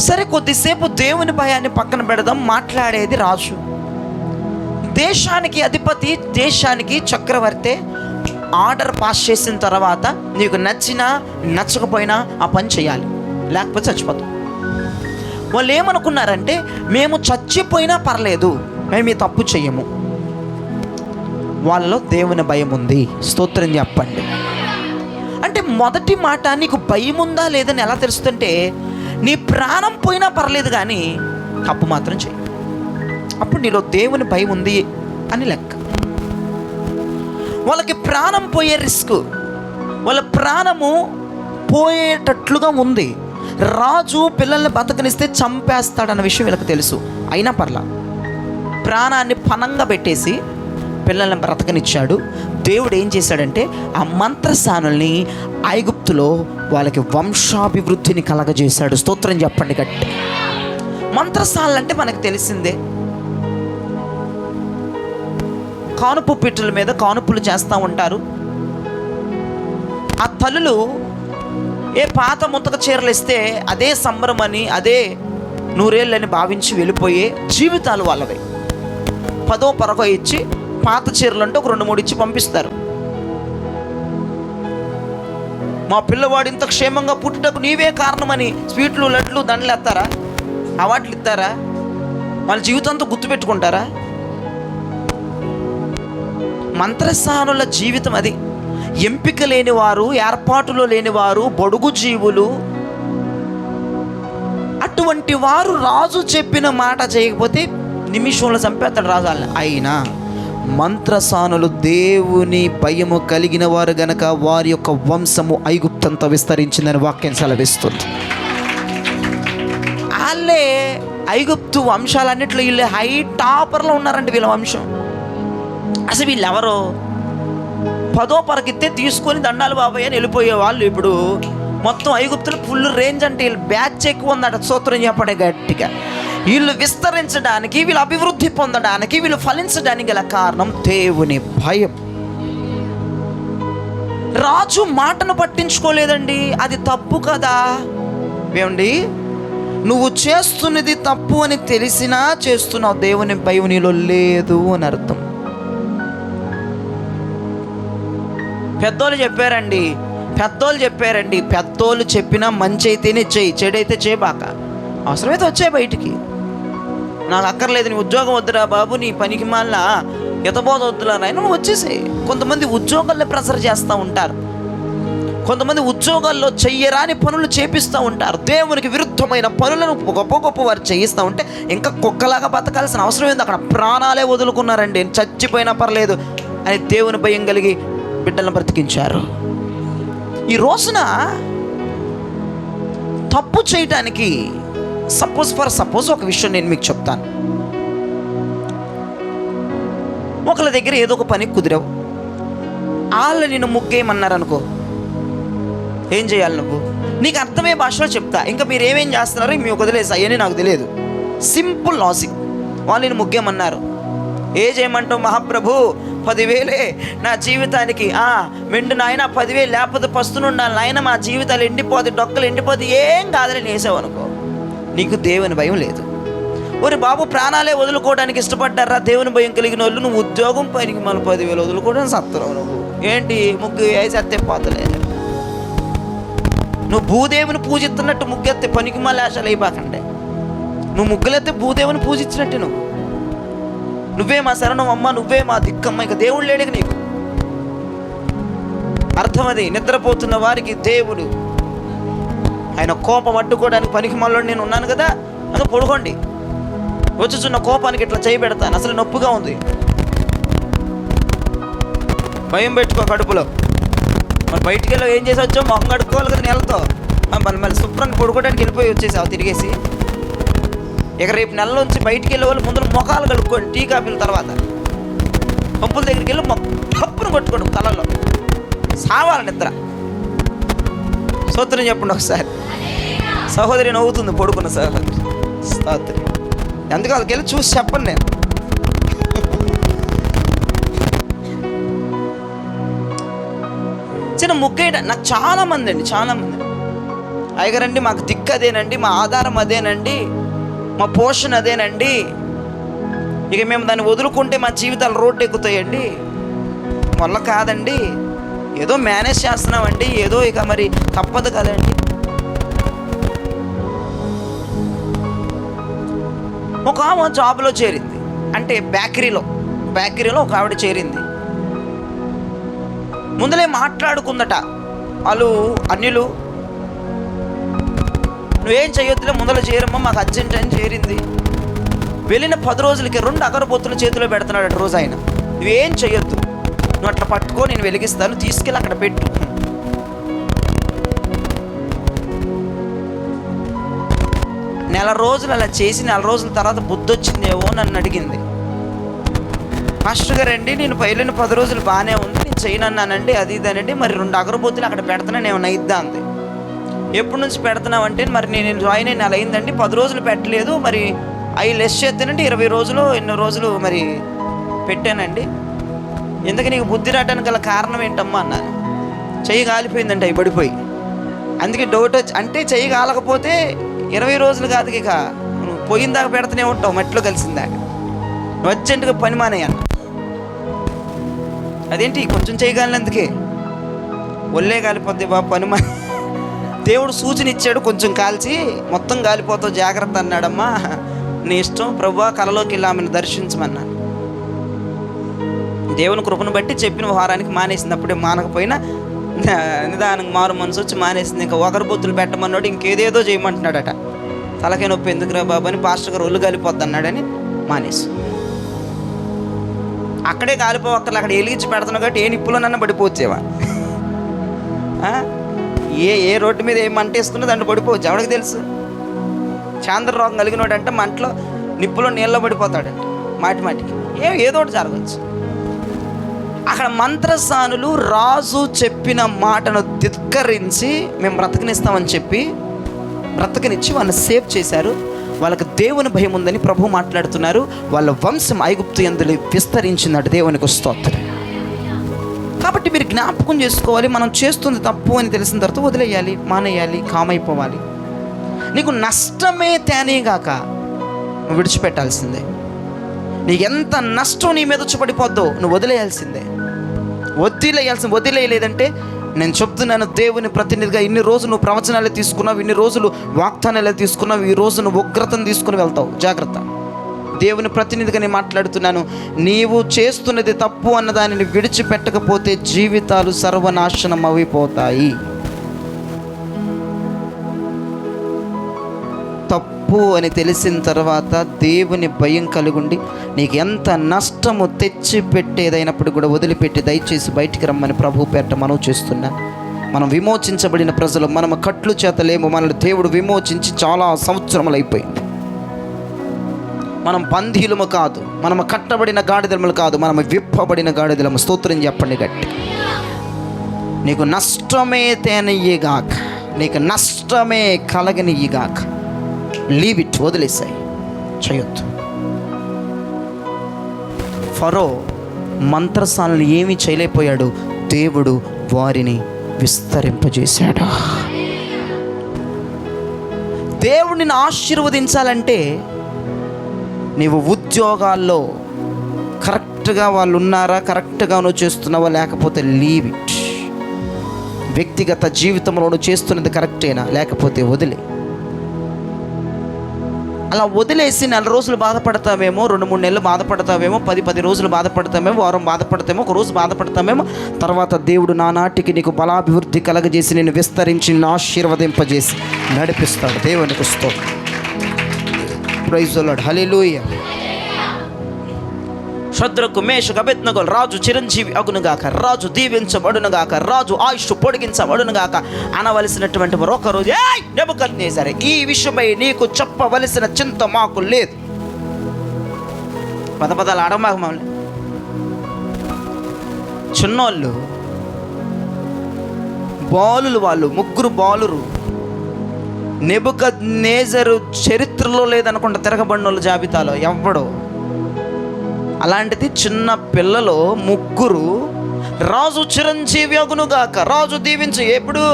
సరే, కొద్దిసేపు దేవుని భయాన్ని పక్కన పెడదాం. మాట్లాడేది రాజు, దేశానికి అధిపతి, దేశానికి చక్రవర్తి. ఆర్డర్ పాస్ చేసిన తర్వాత నీకు నచ్చినా నచ్చకపోయినా ఆ పని చేయాలి, లేకపోతే చచ్చిపోతాం. వాళ్ళు ఏమనుకున్నారంటే, మేము చచ్చిపోయినా పర్లేదు, మేము ఈ తప్పు చెయ్యము. వాళ్ళలో దేవుని భయం ఉంది. స్తోత్రం చెప్పండి. అంటే మొదటి మాట, నీకు భయం ఉందా లేదని ఎలా తెలుస్తుంటే, నీ ప్రాణం పోయినా పర్లేదు కానీ తప్పు మాత్రం చెయ్యి, అప్పుడు నీలో దేవుని భయం ఉంది అని లెక్క. వాళ్ళకి ప్రాణం పోయే రిస్క్, వాళ్ళ ప్రాణము పోయేటట్లుగా ఉంది. రాజు పిల్లల్ని బతకనిస్తే చంపేస్తాడన్న విషయం వీళ్ళకి తెలుసు. అయినా పర్లా, ప్రాణాన్ని పణంగా పెట్టేసి పిల్లల్ని బ్రతకనిచ్చాడు. దేవుడు ఏం చేశాడంటే, ఆ మంత్రసానుల్ని ఐగుప్తులో వాళ్ళకి వంశాభివృద్ధిని కలగజేశాడు. స్తోత్రం చెప్పండి గట్టి. మంత్రసానులు అంటే మనకు తెలిసిందే, కానుపు పిట్టల మీద కానుపులు చేస్తూ ఉంటారు. ఆ తల్లులు ఏ పాత ముతక చీరలు ఇస్తే అదే సంబరమని, అదే నూరేళ్ళని భావించి వెళ్ళిపోయే జీవితాలు వాళ్ళవి. 10వ పరకో ఇచ్చి పాత చీరలు అంటే ఒక 2-3 ఇచ్చి పంపిస్తారు. మా పిల్లవాడు ఇంత క్షేమంగా పుట్టుటకు నీవే కారణమని స్వీట్లు, లడ్లు, దండలు ఎత్తారా? అవార్డులు ఇస్తారా? వాళ్ళ జీవితంతో గుర్తుపెట్టుకుంటారా? మంత్రసానుల జీవితం అది. ఎంపిక లేనివారు, ఏర్పాటులో లేనివారు, బడుగు జీవులు. అటువంటి వారు రాజు చెప్పిన మాట చేయకపోతే నిమిషంలో చంపేస్తాడు రాజు. అయినా మంత్రసానులు దేవుని భయము కలిగిన వారు గనక వారి యొక్క వంశము ఐగుప్తంతో విస్తరించిందని వాక్యం సెలవిస్తుంది. వాళ్ళే ఐగుప్తు వంశాలన్నింటిలో వీళ్ళు హై టాపర్లో ఉన్నారంటే వీళ్ళ వంశం. అసలు వీళ్ళు ఎవరో 10వ పరకిస్తే తీసుకొని దండాలు బాబాయ్ అని వెళ్ళిపోయే వాళ్ళు ఇప్పుడు మొత్తం ఐగుప్తులు ఫుల్ రేంజ్. అంటే వీళ్ళు బ్యాచ్ ఎక్కువ ఉందట. స్తోత్రం చెప్పడే గట్టిగా. వీళ్ళు విస్తరించడానికి, వీళ్ళు అభివృద్ధి పొందడానికి, వీళ్ళు ఫలించడానికి గల కారణం దేవుని భయం. రాజు మాటను పట్టించుకోలేదండి. అది తప్పు కదా. ఏమండి, నువ్వు చేస్తున్నది తప్పు అని తెలిసినా చేస్తున్నావు, దేవుని భయం నీలో లేదు అని అర్థం. పెద్దోళ్ళు చెప్పారండి. పెద్దోళ్ళు చెప్పినా మంచి అయితేనే చెయ్యి, చెడైతే చేయబాక. అవసరమైతే వచ్చాయి బయటికి. నాకు అక్కర్లేదు, నీ ఉద్యోగం వద్దురా బాబు, నీ పనికి మాల ఎతబోధ వద్దురా నాయన, నువ్వు వచ్చేసాయి. కొంతమంది ఉద్యోగాల్లో ప్రెషర్ చేస్తూ ఉంటారు, కొంతమంది ఉద్యోగాల్లో చెయ్యరాని పనులు చేపిస్తూ ఉంటారు. దేవునికి విరుద్ధమైన పనులను గొప్ప వారు చేయిస్తూ ఉంటే ఇంకా కుక్కలాగా బతకాల్సిన అవసరం ఏంది? అక్కడ ప్రాణాలే వదులుకున్నారండి. చచ్చిపోయినా పర్లేదు అని దేవుని భయం కలిగి బిడ్డలను బ్రతికించారు. ఈ రోజున తప్పు చేయటానికి సపోజ్ ఒక విషయం నేను మీకు చెప్తాను. ఒకళ్ళ దగ్గర ఏదో ఒక పని కుదిరావు, వాళ్ళు నిన్ను ముగ్గేయమన్నారు అనుకో, ఏం చేయాలి నువ్వు? నీకు అర్థమయ్యే భాషలో చెప్తా. ఇంకా మీరు ఏమేం చేస్తున్నారో మీకు వదిలేసా, అవన్నీ నాకు తెలియదు. Simple logic. వాళ్ళు నేను ముగ్గేయమన్నారు, ఏ చేయమంటావు? మహాప్రభు 10,000 నా జీవితానికి. మెండు నాయన 10,000 లేకపోతే పస్తునుండాలి నాయన, మా జీవితాలు ఎండిపోతే, డొక్కలు ఎండిపోతే ఏం కాదని వేసావు అనుకో, నీకు దేవుని భయం లేదు. ఒరి బాబు, ప్రాణాలే వదులుకోవడానికి ఇష్టపడ్డారా దేవుని భయం కలిగిన వాళ్ళు? నువ్వు ఉద్యోగం పనికి మళ్ళీ 10,000 వదులుకోవడానికి సత్తరావు. నువ్వు ఏంటి ముగ్గు వేసేస్తే పోతలేదు. నువ్వు భూదేవిని పూజిస్తున్నట్టు ముగ్గెత్తే పనికి మళ్ళీ ఆశలు అయిపోకండి. నువ్వు ముగ్గులెత్తే భూదేవిని పూజించినట్టు నువ్వే మా శరణం, నువ్వే మా దిక్కమ్మ, ఇక దేవుడు లేడు నీకు. అర్థం అది. నిద్రపోతున్న వారికి దేవుడు, ఆయన కోపం అడ్డుకోవడానికి పనికి మళ్ళీ నేను ఉన్నాను కదా, అది పడుకోండి. వచ్చుచున్న కోపానికి ఇట్లా చేయి పెడతాను, అసలు నొప్పిగా ఉంది. భయం పెట్టుకో కడుపులో. మరి బయటికి వెళ్ళి ఏం చేసి వచ్చావు? మొహం కడుక్కోవాలి కదా నీళ్ళతో. మళ్ళీ శుభ్రంగా పడుకోవడానికి వెళ్ళిపోయి వచ్చేసావు తిరిగేసి. ఇక రేపు నెల నుంచి బయటికి వెళ్ళే వాళ్ళు ముందు మొఖాలు కడుక్కోండి, టీ కాఫీల తర్వాత పంపుల దగ్గరికి వెళ్ళి పప్పును కొట్టుకోండి తలలో, సావాలి నిద్ర. స్తోత్రం చెప్పండి ఒకసారి. సహోదరి నవ్వుతుంది, పడుకున్న సహోదరి. స్తోత్రం. ఎందుకు వాళ్ళకి వెళ్ళి చూసి చెప్పండి. నేను చిన్న ముగ్గేట నాకు చాలామంది అయ్యగారండి మాకు దిక్కు అదేనండి, మా ఆధారం అదేనండి, మా పోషణ అదేనండి, ఇక మేము దాన్ని వదులుకుంటే మా జీవితాలు రోడ్డు ఎక్కుతాయండి, వల్ల కాదండి, ఏదో మేనేజ్ చేస్తున్నామండి, ఏదో ఇక మరి తప్పదు కదండి. ఒక ఆమె జాబ్లో చేరింది, అంటే బేకరీలో ఒక ఆవిడ చేరింది. ముందలే మాట్లాడుకుందట వాళ్ళు అన్యులు, నువ్వేం చేయొద్దులే ముందర చేరమ్మా, మాకు అర్జెంట్ అని చేరింది. వెళ్ళిన 10 రోజులకి 2 అగరబొత్తులు చేతిలో పెడుతున్నాడు రోజు ఆయన. నువ్వేం చేయొద్దు, నువ్వు అట్లా పట్టుకో, నేను వెలిగిస్తాను, తీసుకెళ్ళి అక్కడ పెట్టు. నెల రోజులు అలా చేసి 4 రోజుల తర్వాత బుద్ధి వచ్చిందేమో నన్ను అడిగింది. మాస్టర్ గారండి, నేను వెళ్ళిన 10 రోజులు బాగానే ఉంది, నేను చేయనన్నానండి, అది ఇదానండి, మరి 2 అగరబొత్తులు అక్కడ పెడుతున్నాను ఏమన్నా ఇద్దా అంది. ఎప్పటి నుంచి పెడుతున్నావంటే, మరి నేను జాయిన్ అయిన నెల అయిందండి, 10 రోజులు పెట్టలేదు, మరి అవి లెస్ చేస్తానండి, 20 రోజులు ఎన్నో రోజులు మరి పెట్టానండి. ఎందుకు నీకు బుద్ధి రావడానికి గల కారణం ఏంటమ్మా అన్నాను. చెయ్యి కాలిపోయిందంటే అవి పడిపోయి, అందుకే డౌట్ వచ్చి, అంటే చెయ్యి కాలకపోతే 20 రోజులు కాదు, ఇక నువ్వు పోయిన దాకా పెడుతూనే ఉంటావు, మట్టిలో కలిసిందాక. అర్జెంటుగా పని మానేయన్న. అదేంటి కొంచెం చేయగలనందుకే ఒళ్ళే కాలిపోద్ది బాబు, పని మా దేవుడు సూచన ఇచ్చాడు, కొంచెం కాల్చి మొత్తం కాలిపోతావు జాగ్రత్త అన్నాడమ్మా, నీ ఇష్టం ప్రభువా, కలలోకి వెళ్ళి ఆమెను దర్శించమన్నాను. దేవుని కృపను బట్టి చెప్పిన వారానికి మానేసింది. అప్పుడే మానకపోయినా నిదానంగా మారు మనసు వచ్చి మానేసింది. ఇంకా ఒకరిబొత్తులు పెట్టమన్నాడు, ఇంకేదేదో చేయమంటున్నాడట. తలకే నొప్పి ఎందుకురా బాబు అని పాస్టర్ గారు ఒళ్ళు కాలిపోద్ది అన్నాడని మానేసి, అక్కడే కాలిపోవక్కర్లు, అక్కడ వెలిగించి పెడుతున్నావు కాబట్టి ఏ నిప్పులోనన్నా పడిపోవచ్చేవా, ఏ రోడ్డు మీద ఏ మంట వేసుకున్నా దాంట్లో పడిపోవచ్చు, ఎవరికి తెలుసు. చాంద్ర రోగం కలిగినోడు అంటే మంటలో నిప్పులో నీళ్ళలో పడిపోతాడంట, మాటికి ఏదో ఒకటి జరగచ్చు. అక్కడ మంత్రసానులు రాజు చెప్పిన మాటను ధిక్కరించి మేము బ్రతకనిస్తామని చెప్పి బ్రతకనిచ్చి వాళ్ళని సేవ్ చేశారు. వాళ్ళకి దేవుని భయం ఉందని ప్రభు మాట్లాడుతున్నారు. వాళ్ళ వంశం ఐగుప్తు యందు విస్తరించిందట. దేవునికి స్తోత్రం. కాబట్టి మీరు జ్ఞాపకం చేసుకోవాలి, మనం చేస్తుంది తప్పు అని తెలిసిన తర్వాత వదిలేయాలి, మానేయాలి, కామైపోవాలి. నీకు నష్టమే తేనేగాక నువ్వు విడిచిపెట్టాల్సిందే. నీకు ఎంత నష్టం నీ మీద వచ్చి పడిపోద్దో నువ్వు వదిలేయాల్సిందే. వదిలేయలేదంటే నేను చెప్తున్నాను, దేవుని ప్రతినిధిగా ఇన్ని రోజులు నువ్వు ప్రవచనాలే తీసుకున్నావు, ఇన్ని రోజులు వాగ్దానాలే తీసుకున్నావు, ఈ రోజు నువ్వు ఉగ్రతను తీసుకుని వెళ్తావు. జాగ్రత్త. దేవుని ప్రతినిధిగా నేను మాట్లాడుతున్నాను. నీవు చేస్తున్నది తప్పు అన్న దానిని విడిచిపెట్టకపోతే జీవితాలు సర్వనాశనం అయిపోతాయి. తప్పు అని తెలిసిన తర్వాత దేవుని భయం కలుగుండి నీకు ఎంత నష్టము తెచ్చి పెట్టేదైనప్పుడు కూడా వదిలిపెట్టి దయచేసి బయటికి రమ్మని ప్రభు పేట మనం చేస్తున్నాను. మనం విమోచించబడిన ప్రజలు, మనం కట్లు చేతలేము. మనల్ని దేవుడు విమోచించి చాలా సంవత్సరములు అయిపోయింది. మనం బంధీలము కాదు, మనము కట్టబడిన గాడిదలము కాదు, మనము విప్పబడిన గాడిదలము. స్తోత్రం చెప్పండి గట్టి. నీకు నష్టమే తేనయ్యేగాక, నీకు నష్టమే కలగనియ్యగాక. లీవ్ ఇట్, వదిలేసాయి, చేయొద్దు. ఫరో మంత్రసాలను ఏమీ చేయలేకపోయాడు, దేవుడు వారిని విస్తరింపజేశాడు. దేవుడిని ఆశీర్వదించాలంటే నీవు ఉద్యోగాల్లో కరెక్ట్గా వాళ్ళు ఉన్నారా, కరెక్ట్గా నువ్వు చేస్తున్నావా, లేకపోతే లీవ్ ఇట్. వ్యక్తిగత జీవితంలో నువ్వు చేస్తున్నది కరెక్టేనా, లేకపోతే వదిలే. అలా వదిలేసి 4 రోజులు బాధపడతావేమో, 2-3 నెలలు బాధపడతావేమో, 10 రోజులు బాధపడతామేమో, వారం బాధపడతామేమో, ఒక రోజు బాధపడతామేమో. తర్వాత దేవుడు నానాటికి నీకు బలాభివృద్ధి కలగజేసి నిన్ను విస్తరించి నిన్ను ఆశీర్వదింపజేసి నడిపిస్తాడు. దేవునికి స్తోత్రం. Praise the lord. హల్లెలూయా. శద్రకు మేషకు అబేద్నెగోలు రాజు చిరంజీవి అగునుగాక, రాజు దీవించబడునుగాక, రాజు ఆయుష్ పొడిగించబడునుగాక అనవలసినటువంటి మరొక రోజు, ఏయ్ నెబుకద్నెజరే, ఈ విషయమై నీకు చెప్పవలసిన చింత మాకు లేదు. పదపదాలు ఆడమాకు మమ్మల్ని. చిన్నోళ్ళు బాలులు, వాళ్ళు ముగ్గురు బాలురు. నెబుకద్నెజరు చరిత్రలో లేదనుకుంటా తిరగబడిన వాళ్ళ జాబితాలో ఎవ్వడో. అలాంటిది చిన్న పిల్లలు ముగ్గురు, రాజు చిరంజీవి అగునుగాక, రాజు దీవించు. ఎప్పుడు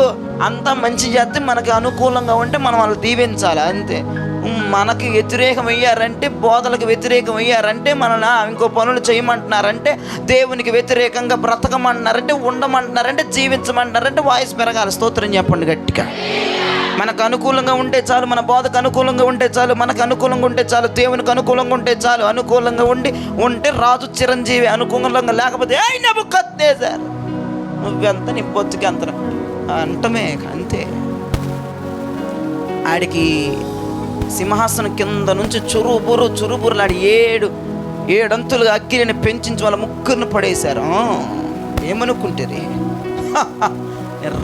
అంతా మంచి చేస్తే మనకి అనుకూలంగా ఉంటే మనం వాళ్ళు దీవించాలి అంతే. మనకి వ్యతిరేకం అయ్యారంటే, బోధలకు వ్యతిరేకం అయ్యారంటే, మనల్ని ఇంకో పనులు చేయమంటున్నారంటే, దేవునికి వ్యతిరేకంగా బ్రతకమంటున్నారంటే, ఉండమంటున్నారంటే, జీవించమంటున్నారంటే వాయిస్ పెరగాలి. స్తోత్రం చెప్పండి గట్టిగా. మనకు అనుకూలంగా ఉంటే చాలు, మన బోధకు అనుకూలంగా ఉంటే చాలు, మనకు అనుకూలంగా ఉంటే చాలు, దేవునికి అనుకూలంగా ఉంటే చాలు. అనుకూలంగా ఉంటే రాజు చిరంజీవి, అనుకూలంగా లేకపోతే ఏయ్ నెబుకద్నెజర్ నువ్వెంత నీ పొత్తుకి అంత అంటమే అంతే. ఆడికి సింహాసనం కింద నుంచి చురుబురులాడి ఏడంతులుగా అగ్గిని పెంచించి వాళ్ళ ముగ్గురిని పడేశారు. ఏమనుకుంటారు?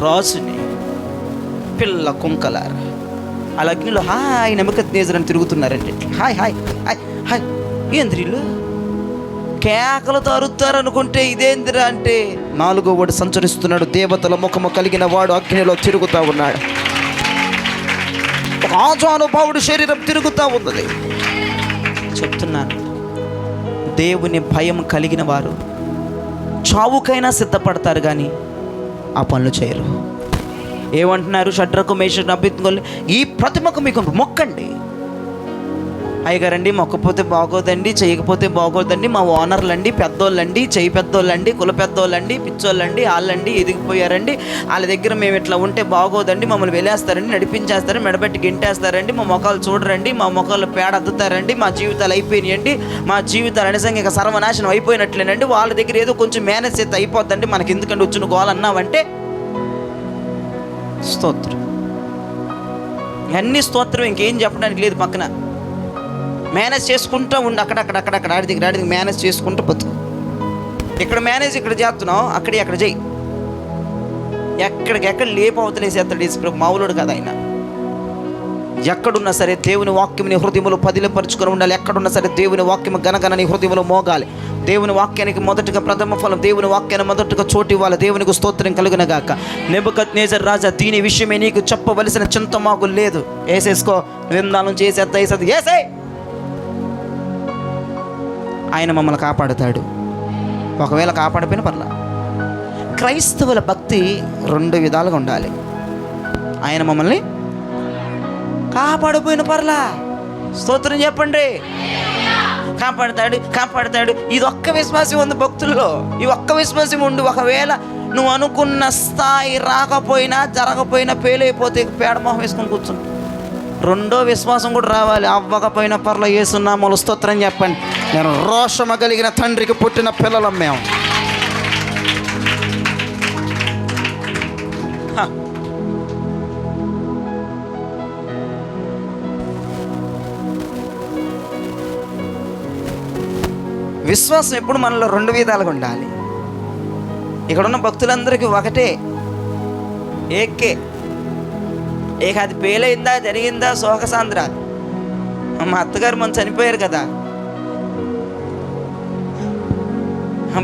రాజుని పిల్ల కుంకలారు అలా అగ్నిలో హాయ్ నెబుకద్నెజర్ అని తిరుగుతున్నారండి. Hi hi hi hi. ఏంద్రీలు కేకలతో అరుతారు అనుకుంటే ఇదేందిరా అంటే, 4వ వాడు సంచరిస్తున్నాడు, దేవతల ముఖము కలిగిన వాడు అగ్నిలో తిరుగుతూ ఉన్నాడు. ఒక ఆజానుభావుడు శరీరం తిరుగుతూ ఉన్నది. చెప్తున్నాను, దేవుని భయం కలిగిన వారు చావుకైనా సిద్ధపడతారు కానీ ఆ పనులు చేయరు. ఏమంటున్నారు? షడ్రకు మేషకు అబేద్నెగోలు, ఈ ప్రతిమకు మీకు మొక్కండి. అయ్యగారండి మొక్కపోతే బాగోదండి, చేయకపోతే బాగోదండి, మా ఓనర్లండి, పెద్దోళ్ళండి, చేయి పెద్దోళ్ళండి, కుల పెద్దోళ్ళండి, పిచ్చోళ్ళండి, వాళ్ళండి ఎదిగిపోయారండి, వాళ్ళ దగ్గర మేము ఇట్లా ఉంటే బాగోదండి, మమ్మల్ని వెలేస్తారండి, నడిపించేస్తారండి, మెడబెట్టి గింటేస్తారండి, మా మొఖాలు చూడరండి, మా మొఖాలు పేడ అద్దుతారండి, మా జీవితాలు అయిపోయినాయండి, మా జీవితాలు నిజంగా ఇక సర్వనాశనం అయిపోయినట్లేనండి, వాళ్ళ దగ్గర ఏదో కొంచెం మేనేజ్ చేస్తే అయిపోద్దండి, మనకి ఎందుకంటే వచ్చిన గోల్ అన్నావంటే స్తోత్రం. అన్ని స్తోత్రం, ఇంకేం చెప్పడానికి లేదు. పక్కన మేనేజ్ చేసుకుంటూ ఉండి అక్కడక్కడ ఆడి దగ్గర మేనేజ్ చేసుకుంటూ బతుకు. ఇక్కడ మేనేజ్ ఇక్కడ చేస్తున్నావు, అక్కడ చేయి. ఎక్కడికెక్కడ లేపవతలేసేస్తాడు యేసుప్రభు. మామూలుడు కదా ఆయన. ఎక్కడున్నా సరే దేవుని వాక్యం నీ హృదయంలో పదిలపరుచుకొని ఉండాలి. ఎక్కడున్నా సరే దేవుని వాక్యం గనగన నీ హృదయంలో మోగాలి. దేవుని వాక్యానికి మొదటగా ప్రథమ ఫలం, దేవుని వాక్యాన్ని మొదటగా చోటు ఇవ్వాలి. దేవునికి స్తోత్రం కలుగునగాక. నెబుకద్నెజర్ రాజా, దీని విషయమే నీకు చెప్పవలసిన చింత మాకు లేదు. వేసేసుకో, విందాల నుంచి వేసేది వేసే. ఆయన మమ్మల్ని కాపాడుతాడు. ఒకవేళ కాపాడిపోయిన పర్లా. క్రైస్తవుల భక్తి 2 విధాలుగా ఉండాలి. ఆయన మమ్మల్ని కాపాడిపోయిన పర్లా. స్తోత్రం చెప్పండి. కాపాడుతాడు. ఇది ఒక్క విశ్వాసం ఉంది భక్తుల్లో. ఈ ఒక్క విశ్వాసం ఉండి ఒకవేళ నువ్వు అనుకున్న స్థాయి రాకపోయినా జరగపోయినా పేలైపోతే పేడమోహం వేసుకొని కూర్చుంటు. 2వ విశ్వాసం కూడా రావాలి. అవ్వకపోయిన పర్ల యేసునామములో స్తోత్రం చెప్పండి. నేను రోషము కలిగిన తండ్రికి పుట్టిన పిల్లలం మేము. విశ్వాసం ఎప్పుడు మనలో 2 విధాలుగా ఉండాలి. ఇక్కడున్న భక్తులందరికీ ఒకటే, ఏకే. అది పేలైందా, జరిగిందా, శోకసాంద్ర. మా అత్తగారు మనం చనిపోయారు కదా,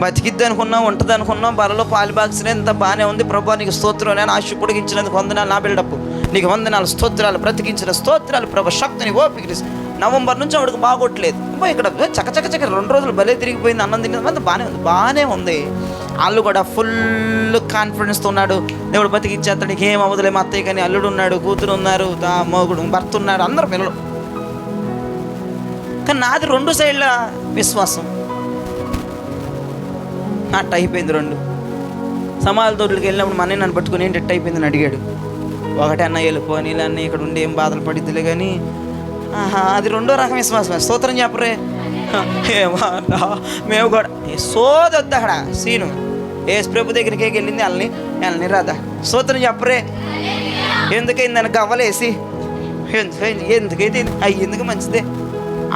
బతికిద్ది అనుకున్నాం, ఉంటుంది అనుకున్నాం, బలలో పాలు బాక్సినే ఇంత బాగానే ఉంది. ప్రభు నీకు స్తోత్రం, నేను ఆశ పొడిగించినందుకు వందనాలు, నా బిల్డప్ నీకు వందనాలు, స్తోత్రాలు, బ్రతికించిన స్తోత్రాలు ప్రభు. శక్తిని ఓపిక నవంబర్ నుంచి ఆవిడకి బాగోట్లేదు. ఇక్కడ చకచక 2 రోజులు భలే తిరిగిపోయింది. అన్నం తిన్నది అంతా బాగానే ఉంది. వాళ్ళు కూడా ఫుల్ కాన్ఫిడెన్స్తో ఉన్నాడు. దేవుడు బతికిచ్చేస్తాడు, నీకు ఏం అవ్వదులే. మా అత్తయ్య కానీ అల్లుడు ఉన్నాడు, కూతురు ఉన్నారు, మొగుడు భర్త ఉన్నాడు, అందరు పిల్లలు. కానీ నాది 2 సైడ్ల విశ్వాసం. అట్ట అయిపోయింది 2. సమాధుల తోటకి వెళ్ళినప్పుడు మా అన్నయ్య నన్ను పట్టుకుని ఏంటి ఎట్ట అయిపోయిందని అడిగాడు. ఒకటే అన్న వెళ్ళిపోని అన్నీ ఇక్కడ ఉండి ఏం బాధలు పడిద్దిలే కానీ అది 2వ రకం విశ్వాసం. స్తోత్రం చెప్పరే. మేము కూడా సోదొద్దు అక్కడ సీను. యేసుప్రభు దగ్గరికి వెళ్ళింది వాళ్ళని రాదా. స్తోత్రం చెప్పరే. ఎందుకైంది దానికి గవ్వలేసి ఎందుకైతే ఎందుకు మంచిదే.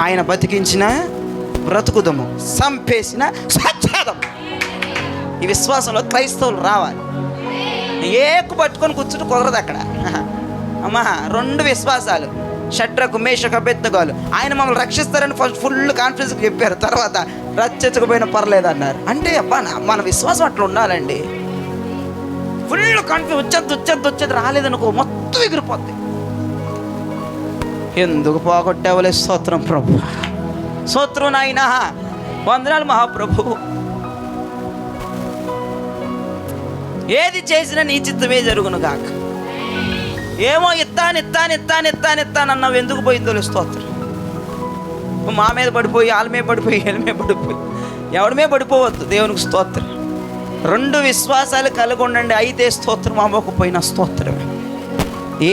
ఆయన బతికించిన బ్రతుకుదము, సంపేసిన సచ్చేదము. ఈ విశ్వాసంలో క్రైస్తవులు రావాలి. ఏకు పట్టుకొని కూర్చుని కుదరదు అక్కడ. అమ్మా, 2 విశ్వాసాలు, షడ్రకు మేషకు అబేద్నెగోలు. ఆయన మమ్మల్ని రక్షిస్తారని ఫస్ట్ ఫుల్ కాన్ఫిడెన్స్ చెప్పారు, తర్వాత రక్షించకపోయినా పర్లేదు అన్నారు. అంటే అబ్బా, మన విశ్వాసం అట్లా ఉండాలండి. ఫుల్ కాన్ఫిడెన్స్, వచ్చేది రాలేదనుకో మొత్తం ఎగిరిపోద్ది. ఎందుకు పోగొట్టావులే, స్తోత్రం ప్రభు, స్తోత్రం నాయనా, వందనాలు మహాప్రభు. ఏది చేసినా నీ చిత్తమే జరుగును గాక. ఏమో ఇత్తానన్నావు, ఎందుకు పోయిందో స్తోత్రం. మా మీద పడిపోయి, వాళ్ళ మీద పడిపోయి, వీళ్ళ మీద పడిపోయి, ఎవడి మీద పడిపోవద్దు. దేవునికి స్తోత్రం. 2 విశ్వాసాలు కలిగి ఉండండి. అయితే స్తోత్రం, అవ్వకపోయినా స్తోత్రమే.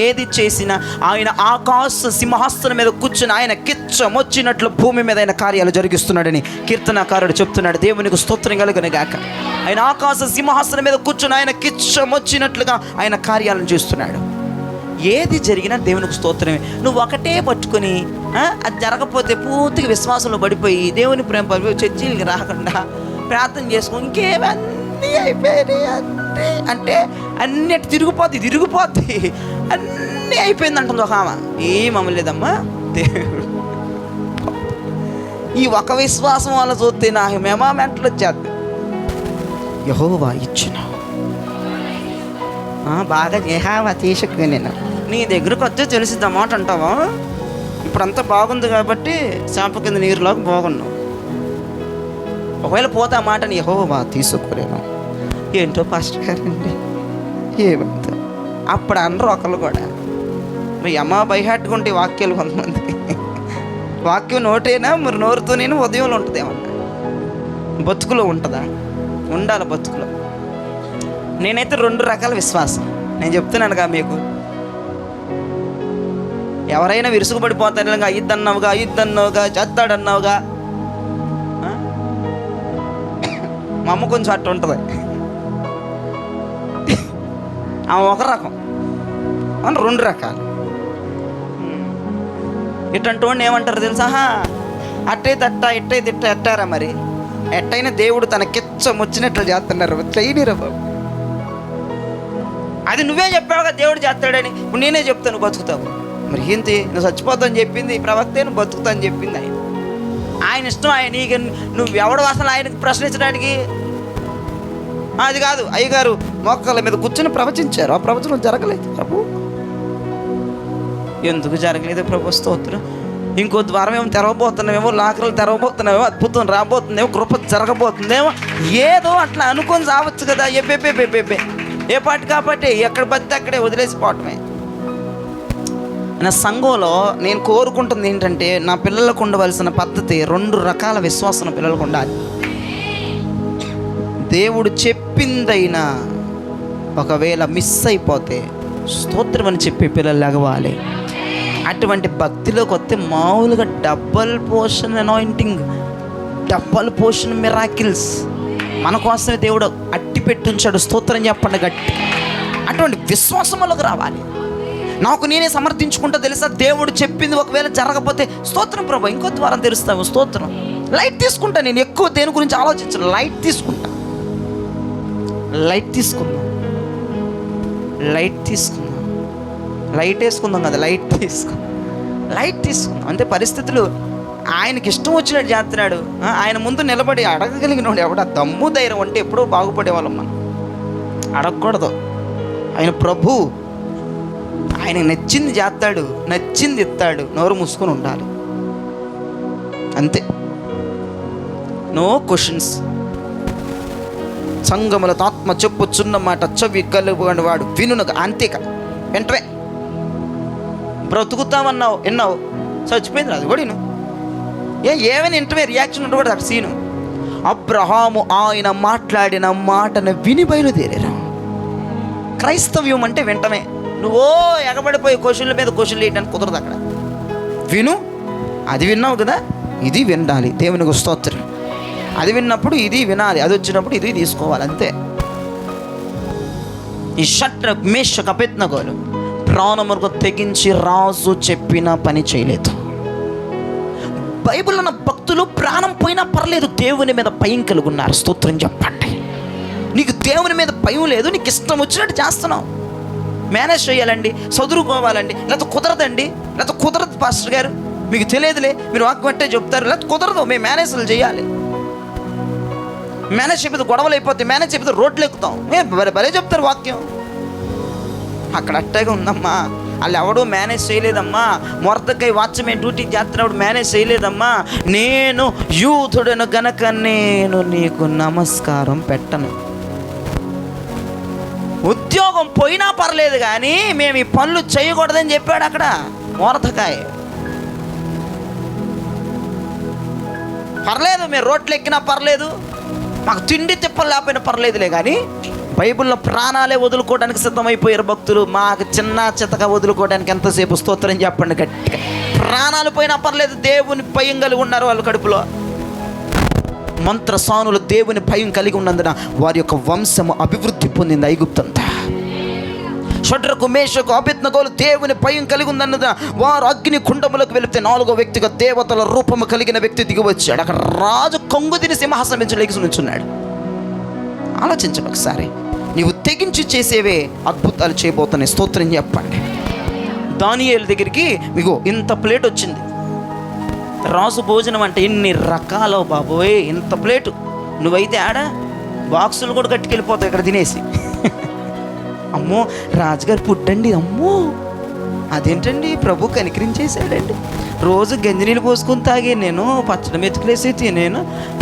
ఏది చేసినా ఆయన ఆకాశ సింహాసనం మీద కూర్చుని ఆయన కిచ్చమొచ్చినట్లు భూమి మీద ఆయన కార్యాలు జరిగిస్తున్నాడని కీర్తనకారుడు చెప్తున్నాడు. దేవునికి స్తోత్రం కలుగును గాక. ఆయన ఆకాశ సింహాసనం మీద కూర్చుని ఆయన కిచ్చమొచ్చినట్లుగా ఆయన కార్యాలను చేస్తున్నాడు. ఏది జరిగినా దేవునికి స్తోత్రమే. నువ్వు ఒకటే పట్టుకొని అది జరగకపోతే పూర్తిగా విశ్వాసంలో పడిపోయి దేవుని ప్రేమ పడిపోయి చర్చిలకి రాకుండా ప్రార్థన చేసుకో, ఇంకేమన్నీ అయిపోయినాయి అంటే అన్నీ తిరిగిపోద్ది అన్నీ అయిపోయింది అంటుంది ఒక ఆమె. ఏమమ్మ లేదమ్మా, దేవుడు ఈ ఒక విశ్వాసం వల్ల చూస్తే నాకు మెంటలు వచ్చేద్ది. యెహోవా ఇచ్చిన బాగా యెహోవా తీసుకుని నేను నీ దగ్గరకు వచ్చే తెలిసింది అన్నమాట అంటావా. ఇప్పుడంతా బాగుంది కాబట్టి చేప కింద నీరులోకి బాగున్నావు. ఒకవేళ పోతే ఆ మాటని యెహోవా తీసుకోలేను. ఏంటో పాస్టర్ గారండి ఏమంతా అప్పుడు అనరు ఒకళ్ళు కూడా. మరి అమ్మ బైహాట్టుకుంటే వాక్యాలు కొంతమంది వాక్యం నోటైనా మరి నోరుతోనైనా ఉదయంలో ఉంటుంది. ఏమన్నా బతుకులో ఉంటుందా? ఉండాలి బతుకులో. నేనైతే 2 రకాల విశ్వాసం నేను చెప్తున్నానుగా మీకు. ఎవరైనా విరుసుకుపడిపోతారు, అయ్యిద్దన్నావుగా చేస్తాడన్నావుగా. మా అమ్మ కొంచెం అట్టు ఉంటుంది. ఆమె ఒక రకం, 2 రకాలు. ఇట్లాంటి వాడిని ఏమంటారు తెలుసా? అట్టయితే అట్ట, ఇట్టయితే ఇట్ట ఎట్టారా. మరి ఎట్టయినా దేవుడు తన కిచ్చం వచ్చినట్లు చేస్తున్నారు. చేయనిరా బాబు. అది నువ్వే చెప్పావుగా దేవుడు చేస్తాడని. ఇప్పుడు నేనే చెప్తాను బతుకుతావు. మరి ఏంటి, నువ్వు చచ్చిపోతావు చెప్పింది ప్రవక్తే, నువ్వు బతుకుతా అని చెప్పింది ఆయన ఇష్టం. ఆయన నీకు నువ్వు ఎవడు అసలు ఆయనకి ప్రశ్నించడానికి? అది కాదు, అయ్యగారు మొక్కల మీద కూర్చొని ప్రవచించారు, ఆ ప్రవచనం జరగలేదు ప్రభు. ఎందుకు జరగలేదు ప్రభు? స్తోత్రం. ఇంకో ద్వారం ఏమో తెరవబోతున్నామేమో, లాకర్లు తెరవబోతున్నామేమో, అద్భుతం రాబోతుందేమో, కృప జరగబోతుందేమో, ఏదో అట్లా అనుకొని రావచ్చు కదా. ఏ పాటి కాబట్టి ఎక్కడ పడితే అక్కడే వదిలేసిపోవటమే. నా సంఘంలో నేను కోరుకుంటుంది ఏంటంటే, నా పిల్లలకు ఉండవలసిన పద్ధతి 2 రకాల విశ్వాసం పిల్లలకు ఉండాలి. దేవుడు చెప్పిందైనా ఒకవేళ మిస్ అయిపోతే స్తోత్రం అని చెప్పి పిల్లలు లెగవాలి. అటువంటి భక్తిలోకి వస్తే మామూలుగా double portion anointing, double portion miracles మన కోసమే దేవుడు అట్టి పెట్టుంచాడు. స్తోత్రం చెప్పండి గట్టి. అటువంటి విశ్వాసంలోకి రావాలి. నాకు నేనే సమర్థించుకుంటా తెలుసా, దేవుడు చెప్పింది ఒకవేళ జరగకపోతే స్తోత్రం ప్రభు, ఇంకో ద్వారం తెరుస్తాము, స్తోత్రం. లైట్ తీసుకుంటా. నేను ఎక్కువ దేని గురించి ఆలోచించను, లైట్ తీసుకుంటా. లైట్ వేసుకుందాం కదా, లైట్ తీసుకుందాం అంటే పరిస్థితులు ఆయనకి ఇష్టం వచ్చినట్టు చేస్తున్నాడు. ఆయన ముందు నిలబడి అడగగలిగినోడు ఎవడ దమ్ము ధైర్యం అంటే ఎప్పుడో బాగుపడేవాళ్ళం. మనం అడగకూడదు. ఆయన ప్రభు, ఆయనకు నచ్చింది చేస్తాడు, నచ్చింది ఇస్తాడు. నోరు మూసుకొని ఉండాలి అంతే. No questions. సంగములతో ఆత్మ చెప్పుచున్న మాట చెవి కలుగుని వాడు వినునగా. అంతేక వెంటనే బ్రతుకుతామన్నావు, విన్నావు, చచ్చిపోయింది అది కూడా. ఏమైనా ఇంటనే రియాక్షన్ ఉండకూడదు. అక్కడ సీను అబ్రహాము ఆయన మాట్లాడిన మాటను విని బయలుదేరారు. క్రైస్తవ్యం అంటే వెంటనే నువ్వో ఎగబడిపోయి క్వశ్చన్ల మీద క్వశ్చన్లు వేయడానికి కుదరదు. అక్కడ విను, అది విన్నావు కదా, ఇది వినాలి. దేవునికి స్తోత్రం. అది విన్నప్పుడు ఇది వినాలి, అది వచ్చినప్పుడు ఇది తీసుకోవాలి, అంతే. ఈ షడ్రకు మేషకు అబేద్నెగోలు ప్రాణములకు తెగించి రాజు చెప్పిన పని చేయలేదు. బైబిల్ ఉన్న భక్తులు ప్రాణం పోయినా పర్లేదు దేవుని మీద భయం కలిగి ఉన్నారు. స్తోత్రం చెప్పండి. నీకు దేవుని మీద భయం లేదు, నీకు ఇష్టం వచ్చినట్టు చేస్తున్నావు. మేనేజ్ చేయాలండి, చదువుకోవాలండి, లేకపోతే కుదరదండి, లేకపోతే కుదరదు పాస్టర్ గారు, మీకు తెలియదులే, మీరు వాక్యం అంటే చెప్తారు, లేకపోతే కుదరదు, మేము మేనేజ్లు చేయాలి. మేనేజ్ చెప్పేది గొడవలు అయిపోతాయి, మేనేజ్ చెప్పేది రోడ్లు ఎక్కుతాం. మేము భలే చెప్తారు వాక్యం. అక్కడ అట్టగా ఉందమ్మా, వాళ్ళు ఎవడూ మేనేజ్ చేయలేదమ్మా. మొర్దెకై వాచ్మెన్ డ్యూటీ చేస్తున్నప్పుడు మేనేజ్ చేయలేదమ్మా. నేను యూదుడను గనక నేను నీకు నమస్కారం పెట్టను. ఉద్యోగం పోయినా పర్లేదు కానీ మేము ఈ పనులు చేయకూడదని చెప్పాడు అక్కడ మొర్దెకై. పర్లేదు, మేము రోడ్లు ఎక్కినా పర్లేదు, మాకు తిండి తిప్పలు లేకపోయినా పర్లేదులే, కానీ బైబిల్లో ప్రాణాలే వదులుకోవడానికి సిద్ధమైపోయారు భక్తులు. మాకు చిన్న చితక వదులుకోవడానికి ఎంతసేపు? స్తోత్రం చెప్పండి గట్టిగా. ప్రాణాలు పోయినా పర్లేదు, దేవుని భయం కలిగి ఉన్నారు వాళ్ళు కడుపులో. మంత్రసానులు దేవుని భయం కలిగి ఉన్నందున వారి యొక్క వంశము అభివృద్ధి పొందింది ఐగుప్తంతా. షడ్రకు మేషకు అబేద్నెగోలు దేవుని భయం కలిగి ఉందన్నది. వారు అగ్ని కుండములకు వెళితే 4వ వ్యక్తిగా దేవతల రూపము కలిగిన వ్యక్తి దిగి వచ్చాడు. అక్కడ రాజు కొంగుదిని సింహాసనం నుంచి లెగిసి నుంచున్నాడు. ఆలోచించండి ఒకసారి. నీవు తెగించి చేసేవే అద్భుతాలు చేయబోతున్నాయి. స్తోత్రం చెప్పండి. దానియేలు దగ్గరికి మీకు ఇంత ప్లేట్ వచ్చింది. రాజు భోజనం అంటే ఎన్ని రకాలో బాబోయ్, ఇంత ప్లేటు. నువ్వైతే ఆడ బాక్సులు కూడా కట్టుకెళ్ళిపోతావు ఇక్కడ తినేసి. అమ్మో రాజుగారు పుట్టండి, అమ్మో అదేంటండి ప్రభు కనికరించేశాడండి, రోజు గంజి నీళ్ళు పోసుకొని తాగే నేను, పచ్చడి మెతుకులేసి తినేను,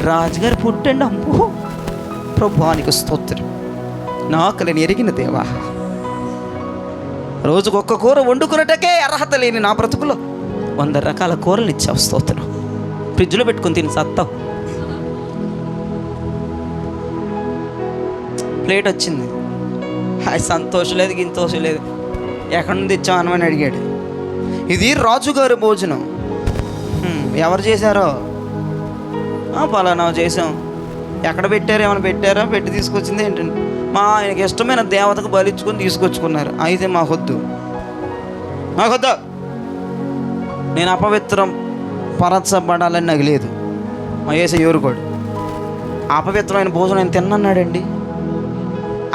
రాజుగారు పుట్టండి, అమ్మో ప్రభువానికి స్తోత్రం. నా ఆకలిని ఎరిగిన దేవా, రోజుకు ఒక్క కూర వండుకున్నటకే అర్హత లేని నా బ్రతుకులో 100 రకాల కూరలు ఇచ్చావు. స్తోత్రం. ఫ్రిడ్జ్లో పెట్టుకుని తిని సత్తావు. ప్లేట్ వచ్చింది, అది సంతోషం లేదు, గింతోషం లేదు. ఎక్కడి నుండి తెచ్చావు అనమని అడిగాడు. ఇది రాజుగారి భోజనం. ఎవరు చేశారో? పలానా చేసాం. ఎక్కడ పెట్టారు? ఏమైనా పెట్టారా? పెట్టి తీసుకొచ్చింది ఏంటండి? మా ఆయనకి ఇష్టమైన దేవతకు బలిచ్చుకొని తీసుకొచ్చుకున్నారు. అయితే మాకొద్దు, మాకొద్దు, నేను అపవిత్రం పరచబడాలని నాకు లేదు. మా యేసయ్య ఎవరుకోడు. అపవిత్రమైన భోజనం నేను తిన్నాడండి.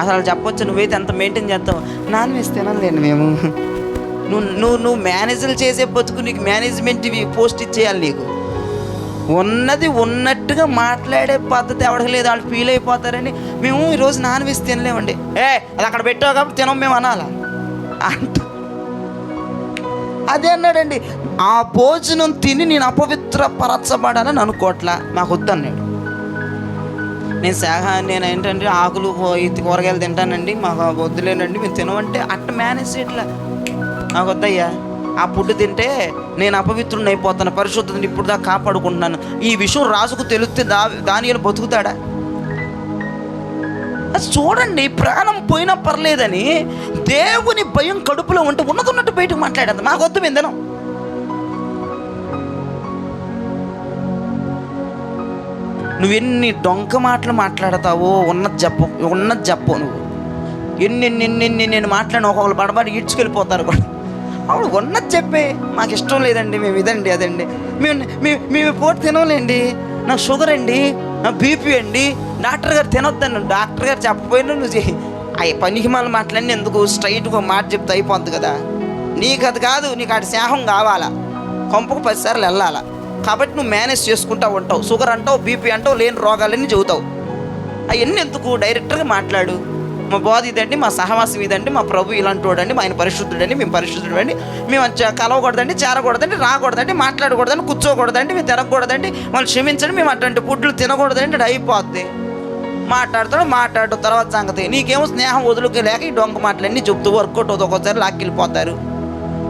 అసలు చెప్పొచ్చు, నువ్వైతే ఎంత మెయింటైన్ చేస్తావు? నాన్ వెజ్ తినలేండి మేము. నువ్వు మేనేజర్లు చేసే బతుకు, నీకు మేనేజ్మెంట్ ఇవి పోస్ట్ ఇచ్చేయాలి. నీకు ఉన్నది ఉన్నట్టుగా మాట్లాడే పద్ధతి ఎవరికి లేదు. వాళ్ళు ఫీల్ అయిపోతారని మేము ఈరోజు నాన్ వెజ్ తినలేమండి. అది అక్కడ పెట్టావు కాబట్టి తినం మేము అనాలా అంట. అదే అన్నాడండి. ఆ భోజనం తిని నేను అపవిత్రపరచబడాలని అనుకోవట్లా, నాకు వద్దన్నాడు. నేను ఏంటంటే ఆకులు కూరగాయలు తింటానండి, మాకు వద్దులేనండి, మేము తినమంటే అట్ట మేనేజ్ చేయట్లా. నాకు వద్దయ్యా, ఆ ఫుడ్ తింటే నేను అపవిత్రుని అయిపోతాను, పరిశుద్ధతని ఇప్పుడు దాకా కాపాడుకుంటున్నాను. ఈ విషయం రాజుకు తెలిస్తే దానియేలు బతుకుతాడా? అది చూడండి, ప్రాణం పోయినా పర్లేదని దేవుని భయం కడుపులో ఉంటే ఉన్నట్టు బయటకు మాట్లాడేది. మాకు వద్దు, మేము తినం. నువ్వెన్ని డొంక మాటలు మాట్లాడతావో ఉన్నది చెప్పు. నువ్వు ఎన్ని నేను మాట్లాడిన ఒక్కొక్కరు బడబడి ఈడ్చుకెళ్ళిపోతారు కూడా. అప్పుడు ఉన్నది చెప్పే. మాకు ఇష్టం లేదండి, మేము ఇదండి అదండి, మేము పోటీ తినలేండి, నాకు షుగర్ అండి, నా బీపీ అండి, డాక్టర్ గారు తినొద్దండి. డాక్టర్ గారు చెప్పపోయినా నువ్వు అవి పనికి మళ్ళీ మాటలన్నీ ఎందుకు? స్ట్రైట్గా మాట చెప్తే అయిపోద్ది కదా. నీకు అది కాదు, నీకు అటు స్నేహం కావాలా, కొంపకు 10 సార్లు వెళ్ళాలా. కాబట్టి నువ్వు మేనేజ్ చేసుకుంటూ ఉంటావు. షుగర్ అంటావు, బీపీ అంటావు, లేని రోగాలన్నీ చెబుతావు. అవన్నీ ఎందుకు? డైరెక్టర్గా మాట్లాడు. మా బోధ ఇదండి, మా సహవాసం ఇదండి, మా ప్రభు ఇలాంటి వాడండి, మా ఆయన పరిశుద్ధుడండి, మేము పరిశుద్ధుడు అండి, మేము కలవకూడదండి, చేరకూడదండి, రాకూడదండి, మాట్లాడకూడదండి, కూర్చోకూడదండి, మేము తిరగకూడదండి, వాళ్ళు క్షమించండి, మేము అటువంటి ఫుడ్లు తినకూడదండి. అది అయిపోద్ది. మాట్లాడు తర్వాత సంగతి. నీకేమో స్నేహం వదులుకోలేక ఈ డొంక మాటలన్నీ చెప్తూ వర్కౌట్ అవుతుంది. ఒక్కోసారి లాక్కెళ్ళిపోతారు,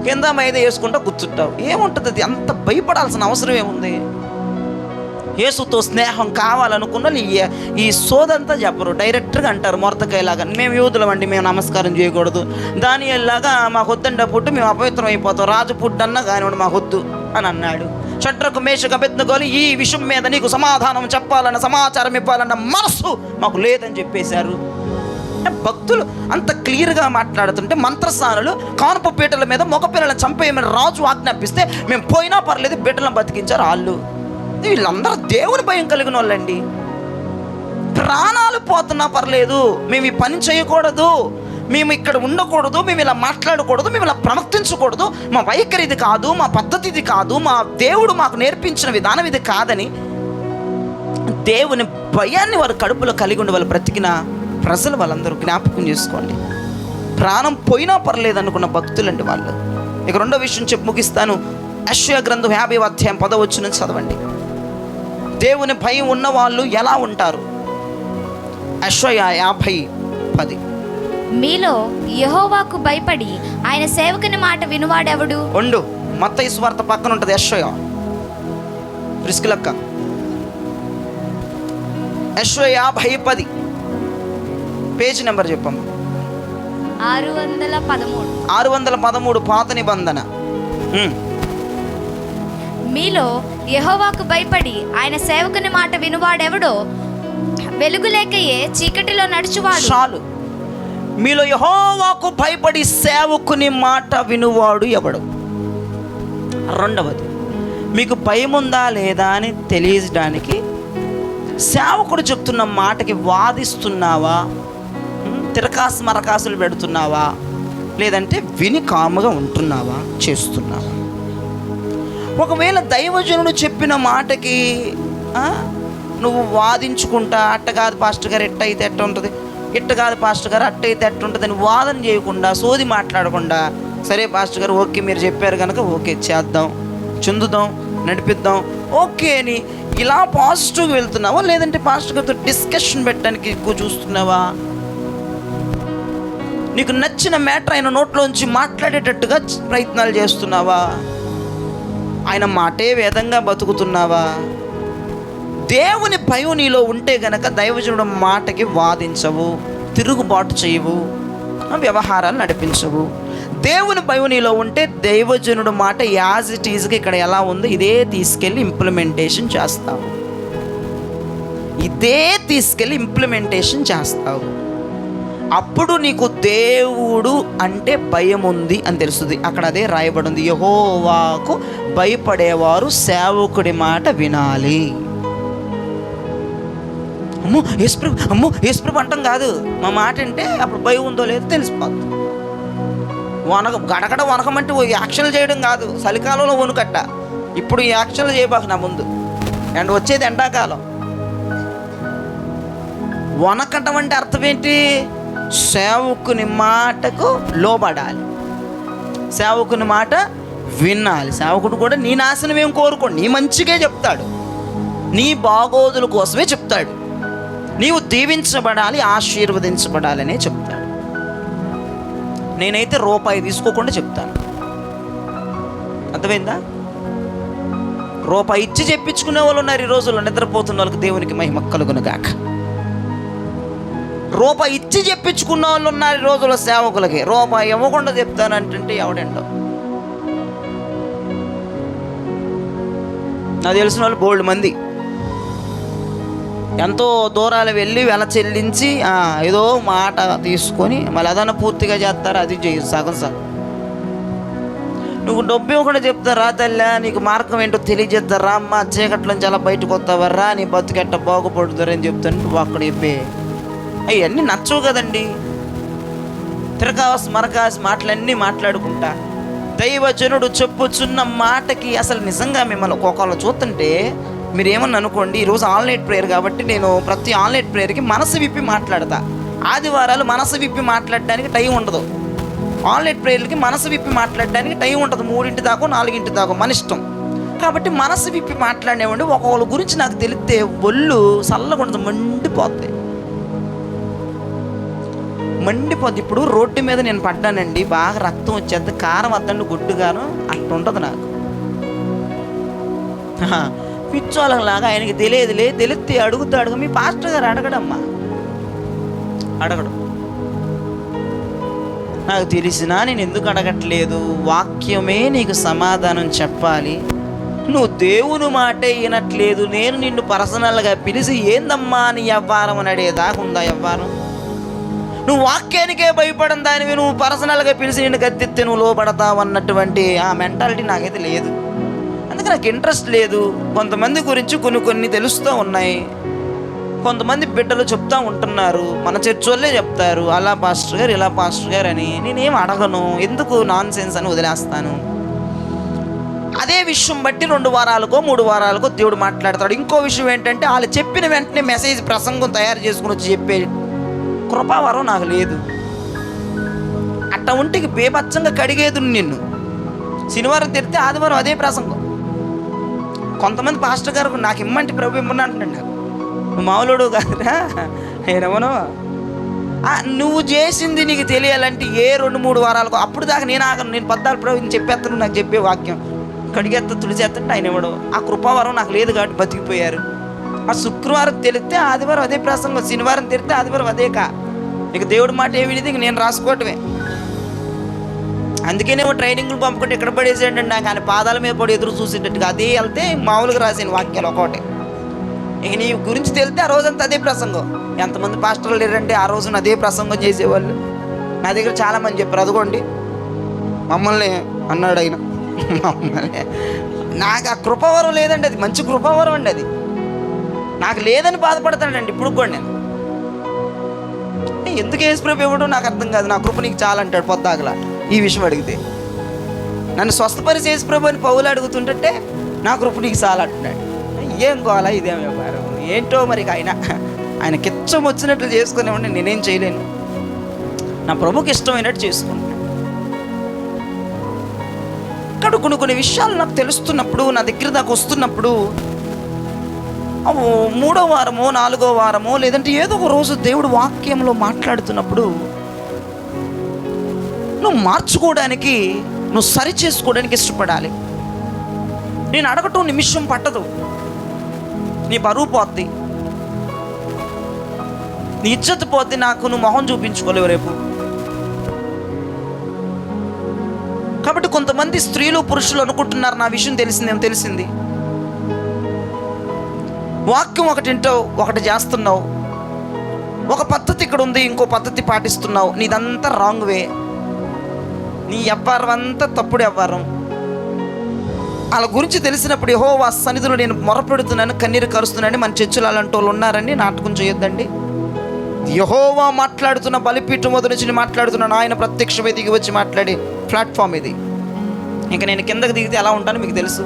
కింద మీద వేసుకుంటూ కూర్చుంటావు. ఏముంటుంది అది? అంత భయపడాల్సిన అవసరం ఏముంది? యేసుతో స్నేహం కావాలనుకున్న ఈ సోదంతా చెప్పరు, డైరెక్ట్గా అంటారు. మొర్దెకైలాగా మేము యూదులం అండి, మేము నమస్కారం చేయకూడదు. దానియేలులాగా మాకు వద్దంటే పుట్టు మేము అపవిత్రం అయిపోతాం, రాజు పుట్టు అన్నా కానివ్వండి మాకు వద్దు అని అన్నాడు. షడ్రకు మేషకు అబేద్నెగోలు ఈ విషయం మీద నీకు సమాధానం చెప్పాలన్న, సమాచారం ఇవ్వాలన్న మనసు మాకు లేదని చెప్పేశారు. భక్తులు అంత క్లియర్గా మాట్లాడుతుంటే మంత్రసానులు కానుప పీటల మీద మగ పిల్లలను చంపేయమని రాజు ఆజ్ఞాపిస్తే మేము పోయినా పర్లేదు, బిడ్డలను బతికించారు వాళ్ళు. వీళ్ళందరూ దేవుని భయం కలిగిన వాళ్ళండి. ప్రాణాలు పోతున్నా పర్లేదు, మేము ఈ పని చేయకూడదు, మేము ఇక్కడ ఉండకూడదు, మేము ఇలా మాట్లాడకూడదు, మేము ఇలా ప్రవర్తించకూడదు, మా వైఖరి ఇది కాదు, మా పద్ధతి ఇది కాదు, మా దేవుడు మాకు నేర్పించిన విధానం ఇది కాదని దేవుని భయాన్ని వారు కడుపులో కలిగి ఉండి వాళ్ళు బ్రతికిన ప్రజలు వాళ్ళందరూ జ్ఞాపకం చేసుకోండి. ప్రాణం పోయినా పర్లేదు అనుకున్న భక్తులండి వాళ్ళు. ఇక రెండో విషయం చెప్పి ముగిస్తాను. యెషయా గ్రంథం 50వ అధ్యాయం 10వ వచనం చదవండి. దేవుని భయం ఉన్న వాళ్ళు ఎలా ఉంటారు? యెషయా 50:10. మీలో యెహోవాకు భయపడి ఆయన సేవకుని మాట వినువాడెవడు? ఉండు, మత్తయి సువార్త పక్కన ఉంటుంది యెషయా. ప్రిస్కిలక్క, యెషయా 50:10 పేజీ నెంబర్ చెప్పమ్మా. 613 పాత నిబంధన. మీలో యెహోవాకు భయపడి ఆయన సేవకుని మాట వినువాడెవడో వెలుగు లేకయే చీకటిలో నడుచువాడు. చాలు. మీలో యెహోవాకు భయపడి సేవకుని మాట వినువాడు ఎవడు? రెండవది, మీకు భయం ఉందా లేదా అని తెలియజేయడానికి సేవకుడు చెప్తున్న మాటకి వాదిస్తున్నావా, తిరకాసు మరకాసులు పెడుతున్నావా, లేదంటే విని కాముగా ఉంటున్నావా, చేస్తున్నావా? ఒకవేళ దైవజనుడు చెప్పిన మాటకి నువ్వు వాదించుకుంటా, అట్ట కాదు పాస్టర్ గారు ఎట్ట అయితే ఎట్ట ఉంటుంది, ఇట్ట కాదు పాస్టర్ గారు అట్ట అయితే ఎట్ట ఉంటుంది అని వాదన చేయకుండా, సోది మాట్లాడకుండా, సరే పాస్టర్ గారు ఓకే మీరు చెప్పారు కనుక ఓకే చేద్దాం, చెందుదాం, నడిపిద్దాం, ఓకే అని ఇలా పాజిటివ్గా వెళ్తున్నావా, లేదంటే పాస్టర్ గారితో డిస్కషన్ పెట్టడానికి ఎక్కువ చూస్తున్నావా? నీకు నచ్చిన మ్యాటర్ ఆయన నోట్లోంచి మాట్లాడేటట్టుగా ప్రయత్నాలు చేస్తున్నావా? ఆయన మాటే వేదంగా బతుకుతున్నావా? దేవుని భయం నీలో ఉంటే గనక దైవజనుడు మాటకి వాదించవు, తిరుగుబాటు చేయవు, వ్యవహారాలు నడిపించవు. దేవుని భయం నీలో ఉంటే దైవజనుడు మాట యాజ్ ఇట్ ఈజ్గా ఇక్కడ ఎలా ఉందో ఇదే తీసుకెళ్ళి ఇంప్లిమెంటేషన్ చేస్తావు, ఇదే తీసుకెళ్ళి ఇంప్లిమెంటేషన్ చేస్తావు. అప్పుడు నీకు దేవుడు అంటే భయం ఉంది అని తెలుస్తుంది. అక్కడ అదే రాయబడి ఉంది, యెహోవాకు భయపడేవారు సేవకుడి మాట వినాలి. అమ్మో యేసుప్రభు అంటాం కాదు, మా మాట అంటే అప్పుడు భయం ఉందో లేదో తెలిసిపోతుంది. గడగడ వనకమంటే యాక్షన్లు చేయడం కాదు, చలికాలంలో వణుకట్ట. ఇప్పుడు ఈ యాక్షన్లు చేయబాక నా ముందు, అండ్ వచ్చేది ఎండాకాలం. వనకటం అంటే అర్థం ఏంటి? సేవకుని మాటకు లోబడాలి, సేవకుని మాట వినాలి. సేవకుడు కూడా నీ నాశనం ఏం కోరుకోండి, నీ మంచిగా చెప్తాడు, నీ బాగోదుల కోసమే చెప్తాడు. నీవు దీవించబడాలి, ఆశీర్వదించబడాలనే చెప్తాడు. నేనైతే రూపాయి తీసుకోకుండా చెప్తాను, అర్థమైందా? రూపాయి ఇచ్చి చెప్పించుకునే వాళ్ళు ఉన్నారు ఈ రోజుల్లో. నిద్రపోతున్న వాళ్ళకి దేవునికి మహిమ కలుగును గాక. రూపాయి ఇచ్చి చెప్పించుకున్న వాళ్ళు ఉన్నారు ఈ రోజుల్లో సేవకులకి. రూపాయి ఇవ్వకుండా చెప్తానంటే ఎవడండో. నాకు తెలిసిన వాళ్ళు బోల్డ్ మంది ఎంతో దూరాలు వెళ్ళి వెల చెల్లించి ఏదో మాట తీసుకొని మళ్ళీ అదన్నా పూర్తిగా చేస్తారు, అది చేయదు సగం సగం. నువ్వు డబ్బు ఇవ్వకుండా చెప్తారా తల్లా, నీకు మార్గం ఏంటో తెలియజేస్తారా, అమ్మ చీకట్లోంచి అలా బయటకు వస్తావర్రా, నీ బతుకెట్ట బాగుపడుతారని చెప్తాను. నువ్వు అక్కడ చెప్పే అవన్నీ నచ్చవు కదండి. తిరకాసు మరకాసు మాటలన్నీ మాట్లాడుకుంటా దైవజనుడు చెప్పుచున్న మాటకి అసలు నిజంగా మిమ్మల్ని ఒక్కొక్కళ్ళు చూస్తుంటే మీరు ఏమన్నా అనుకోండి. ఈరోజు ఆన్లైన్ ప్రేయర్ కాబట్టి నేను ప్రతి ఆన్లైన్ ప్రేయర్కి మనసు విప్పి మాట్లాడతా. ఆదివారాలు మనసు విప్పి మాట్లాడడానికి టైం ఉండదు. ఆన్లైన్ ప్రేయర్లకి మనసు విప్పి మాట్లాడడానికి టైం ఉంటుంది, 3 దాకా 4 దాకా మన ఇష్టం. కాబట్టి మనసు విప్పి మాట్లాడేవండి. ఒక్కొక్కళ్ళ గురించి నాకు తెలిస్తే ఒళ్ళు చల్లకుండా మండిపోద్ది. ఇప్పుడు రోడ్డు మీద నేను పడ్డానండి, బాగా రక్తం వచ్చేది, కారం వద్దండి గుడ్డుగాను అట్టుంటుంది నాకు. పిచ్చోళ్ళలాగా ఆయనకి తెలియదులే, తెలిస్తే అడుగుతాడు. మీ పాస్టర్ గారు అడగడమ్మా, అడగడు. నాకు తెలిసినా నేను ఎందుకు అడగట్లేదు, వాక్యమే నీకు సమాధానం చెప్పాలి, నువ్వు దేవుని మాటే వినట్లేదు, నేను నిన్ను పర్సనల్గా పిలిచి ఏందమ్మా నీ వ్యవహారం అని అడిగేదాకా ఉందా వ్యవహారం? నువ్వు వాక్యానికే భయపడని దానివి నువ్వు పర్సనల్గా పిలిచి నేను గద్దెత్తే నువ్వు లోపడతావు అన్నటువంటి ఆ మెంటాలిటీ నాకైతే లేదు. అందుకే నాకు ఇంట్రెస్ట్ లేదు. కొంతమంది గురించి కొన్ని తెలుస్తూ ఉన్నాయి. కొంతమంది బిడ్డలు చెప్తూ ఉంటున్నారు, మన చర్చ్ వాళ్ళే చెప్తారు అలా పాస్టర్ గారు ఇలా పాస్టర్ గారు అని. నేనేం అడగను, ఎందుకు నాన్ సెన్స్ అని వదిలేస్తాను. అదే విషయం బట్టి 2 వారాలకో 3 వారాలకో దేవుడు మాట్లాడతాడు. ఇంకో విషయం ఏంటంటే వాళ్ళు చెప్పిన వెంటనే మెసేజ్ ప్రసంగం తయారు చేసుకుని వచ్చి చెప్పే కృపావరం నాకు లేదు. అట్ట ఒంటికి బేబచ్చంగా కడిగేదు నిన్ను. శనివారం తిడితే ఆదివారం అదే ప్రసంగం. కొంతమంది పాస్టర్ గారు నాకు ఇమ్మంటే ప్రభు ఇమ్మని అంటున్నాడు. నువ్వు మామూలుడు కాదురా, నేనేమను నువ్వు చేసింది నీకు తెలియాలంటే ఏ 2-3 వారాలకు అప్పుడు దాకా నేను ఆగను. నేను పద్దాలు ప్రభు చెప్పేస్తాను, నాకు చెప్పే వాక్యం కడిగేస్తా తుడిచేస్తుంటే ఆయన ఇవ్వడు. ఆ కృపావరం నాకు లేదు కాబట్టి బతికిపోయారు. ఆ శుక్రవారం తెలిస్తే ఆదివారం అదే ప్రసంగం, శనివారం తెలిస్తే ఆదివారం అదే ఇక దేవుడి మాట ఏమి లేదు, ఇంక నేను రాసుకోవటమే. అందుకేనేమో ట్రైనింగ్లు పంపుకుంటే ఇక్కడ పడేసేయండి నాకు ఆయన పాదాల మీద పడి ఎదురు చూసేటట్టుగా అదే వెళ్తే మామూలుగా రాసాను వాక్యాలు ఒకటి. ఇక నీ గురించి తెలితే ఆ రోజంతా అదే ప్రసంగం. ఎంతమంది పాస్టర్లు లేరంటే ఆ రోజున అదే ప్రసంగం చేసేవాళ్ళు. నా దగ్గర చాలామంది చెప్పారు, అదిగోండి మమ్మల్ని అన్నాడు ఆయన. మమ్మల్ని నాకు ఆ కృపావరం లేదండి, అది మంచి కృపావరం అండి. అది నాకు లేదని బాధపడతాడండి ఇప్పుడు కూడా. నేను ఎందుకు యేసుప్రభు ఇవ్వడం నాకు అర్థం కాదు. నా కృప నీకు చాలంటాడు పొద్దాగల ఈ విషయం అడిగితే. నన్ను స్వస్థపరిచి యేసుప్రభు అని పౌలు అడుగుతుంటే నా కృప నీకు చాలంటున్నాడు. ఏం కావాలా ఇదేం వ్యాపారం ఏంటో మరి. ఆయన కిచ్చం వచ్చినట్లు చేసుకునేవాడిని, నేనేం చేయలేను. నా ప్రభుకి ఇష్టమైనట్టు చేసుకుంటాను. ఇక్కడ కొన్ని విషయాలు నాకు తెలుస్తున్నప్పుడు, నా దగ్గర దాకా వస్తున్నప్పుడు, 3వ వారమో 4వ వారమో లేదంటే ఏదో ఒక రోజు దేవుడు వాక్యంలో మాట్లాడుతున్నప్పుడు నువ్వు మార్చుకోవడానికి, నువ్వు సరి చేసుకోవడానికి ఇష్టపడాలి. నేను అడగటం నిమిషం పట్టదు. నీ బరువు పోద్ది, నీ ఇజ్జత్ పోద్ది. నాకు నువ్వు మొహం చూపించుకోలేవు రేపు. కాబట్టి కొంతమంది స్త్రీలు పురుషులు అనుకుంటున్నారు నా విషయం తెలిసింది. వాక్యం ఒకటి వింటావు, ఒకటి చేస్తున్నావు. ఒక పద్ధతి ఇక్కడ ఉంది, ఇంకో పద్ధతి పాటిస్తున్నావు. నీదంతా రాంగ్ వే. నీ వ్యవహారం అంతా తప్పుడు వ్యవహారం. వాళ్ళ గురించి తెలిసినప్పుడు యెహోవా సన్నిధిలో నేను మొరపెడుతున్నాను, కన్నీరు కరుస్తున్నాను. మన చర్చలు అలాంటి వాళ్ళు ఉన్నారని నాటకం చేయొద్దండి. యెహోవా మాట్లాడుతున్న బలిపీఠం వద్ద నుంచి మాట్లాడుతున్నాను. ఆయన ప్రత్యక్షమే దిగి వచ్చి మాట్లాడే ప్లాట్ఫామ్ ఇది. ఇంకా నేను కిందకి దిగితే ఎలా ఉంటానో మీకు తెలుసు.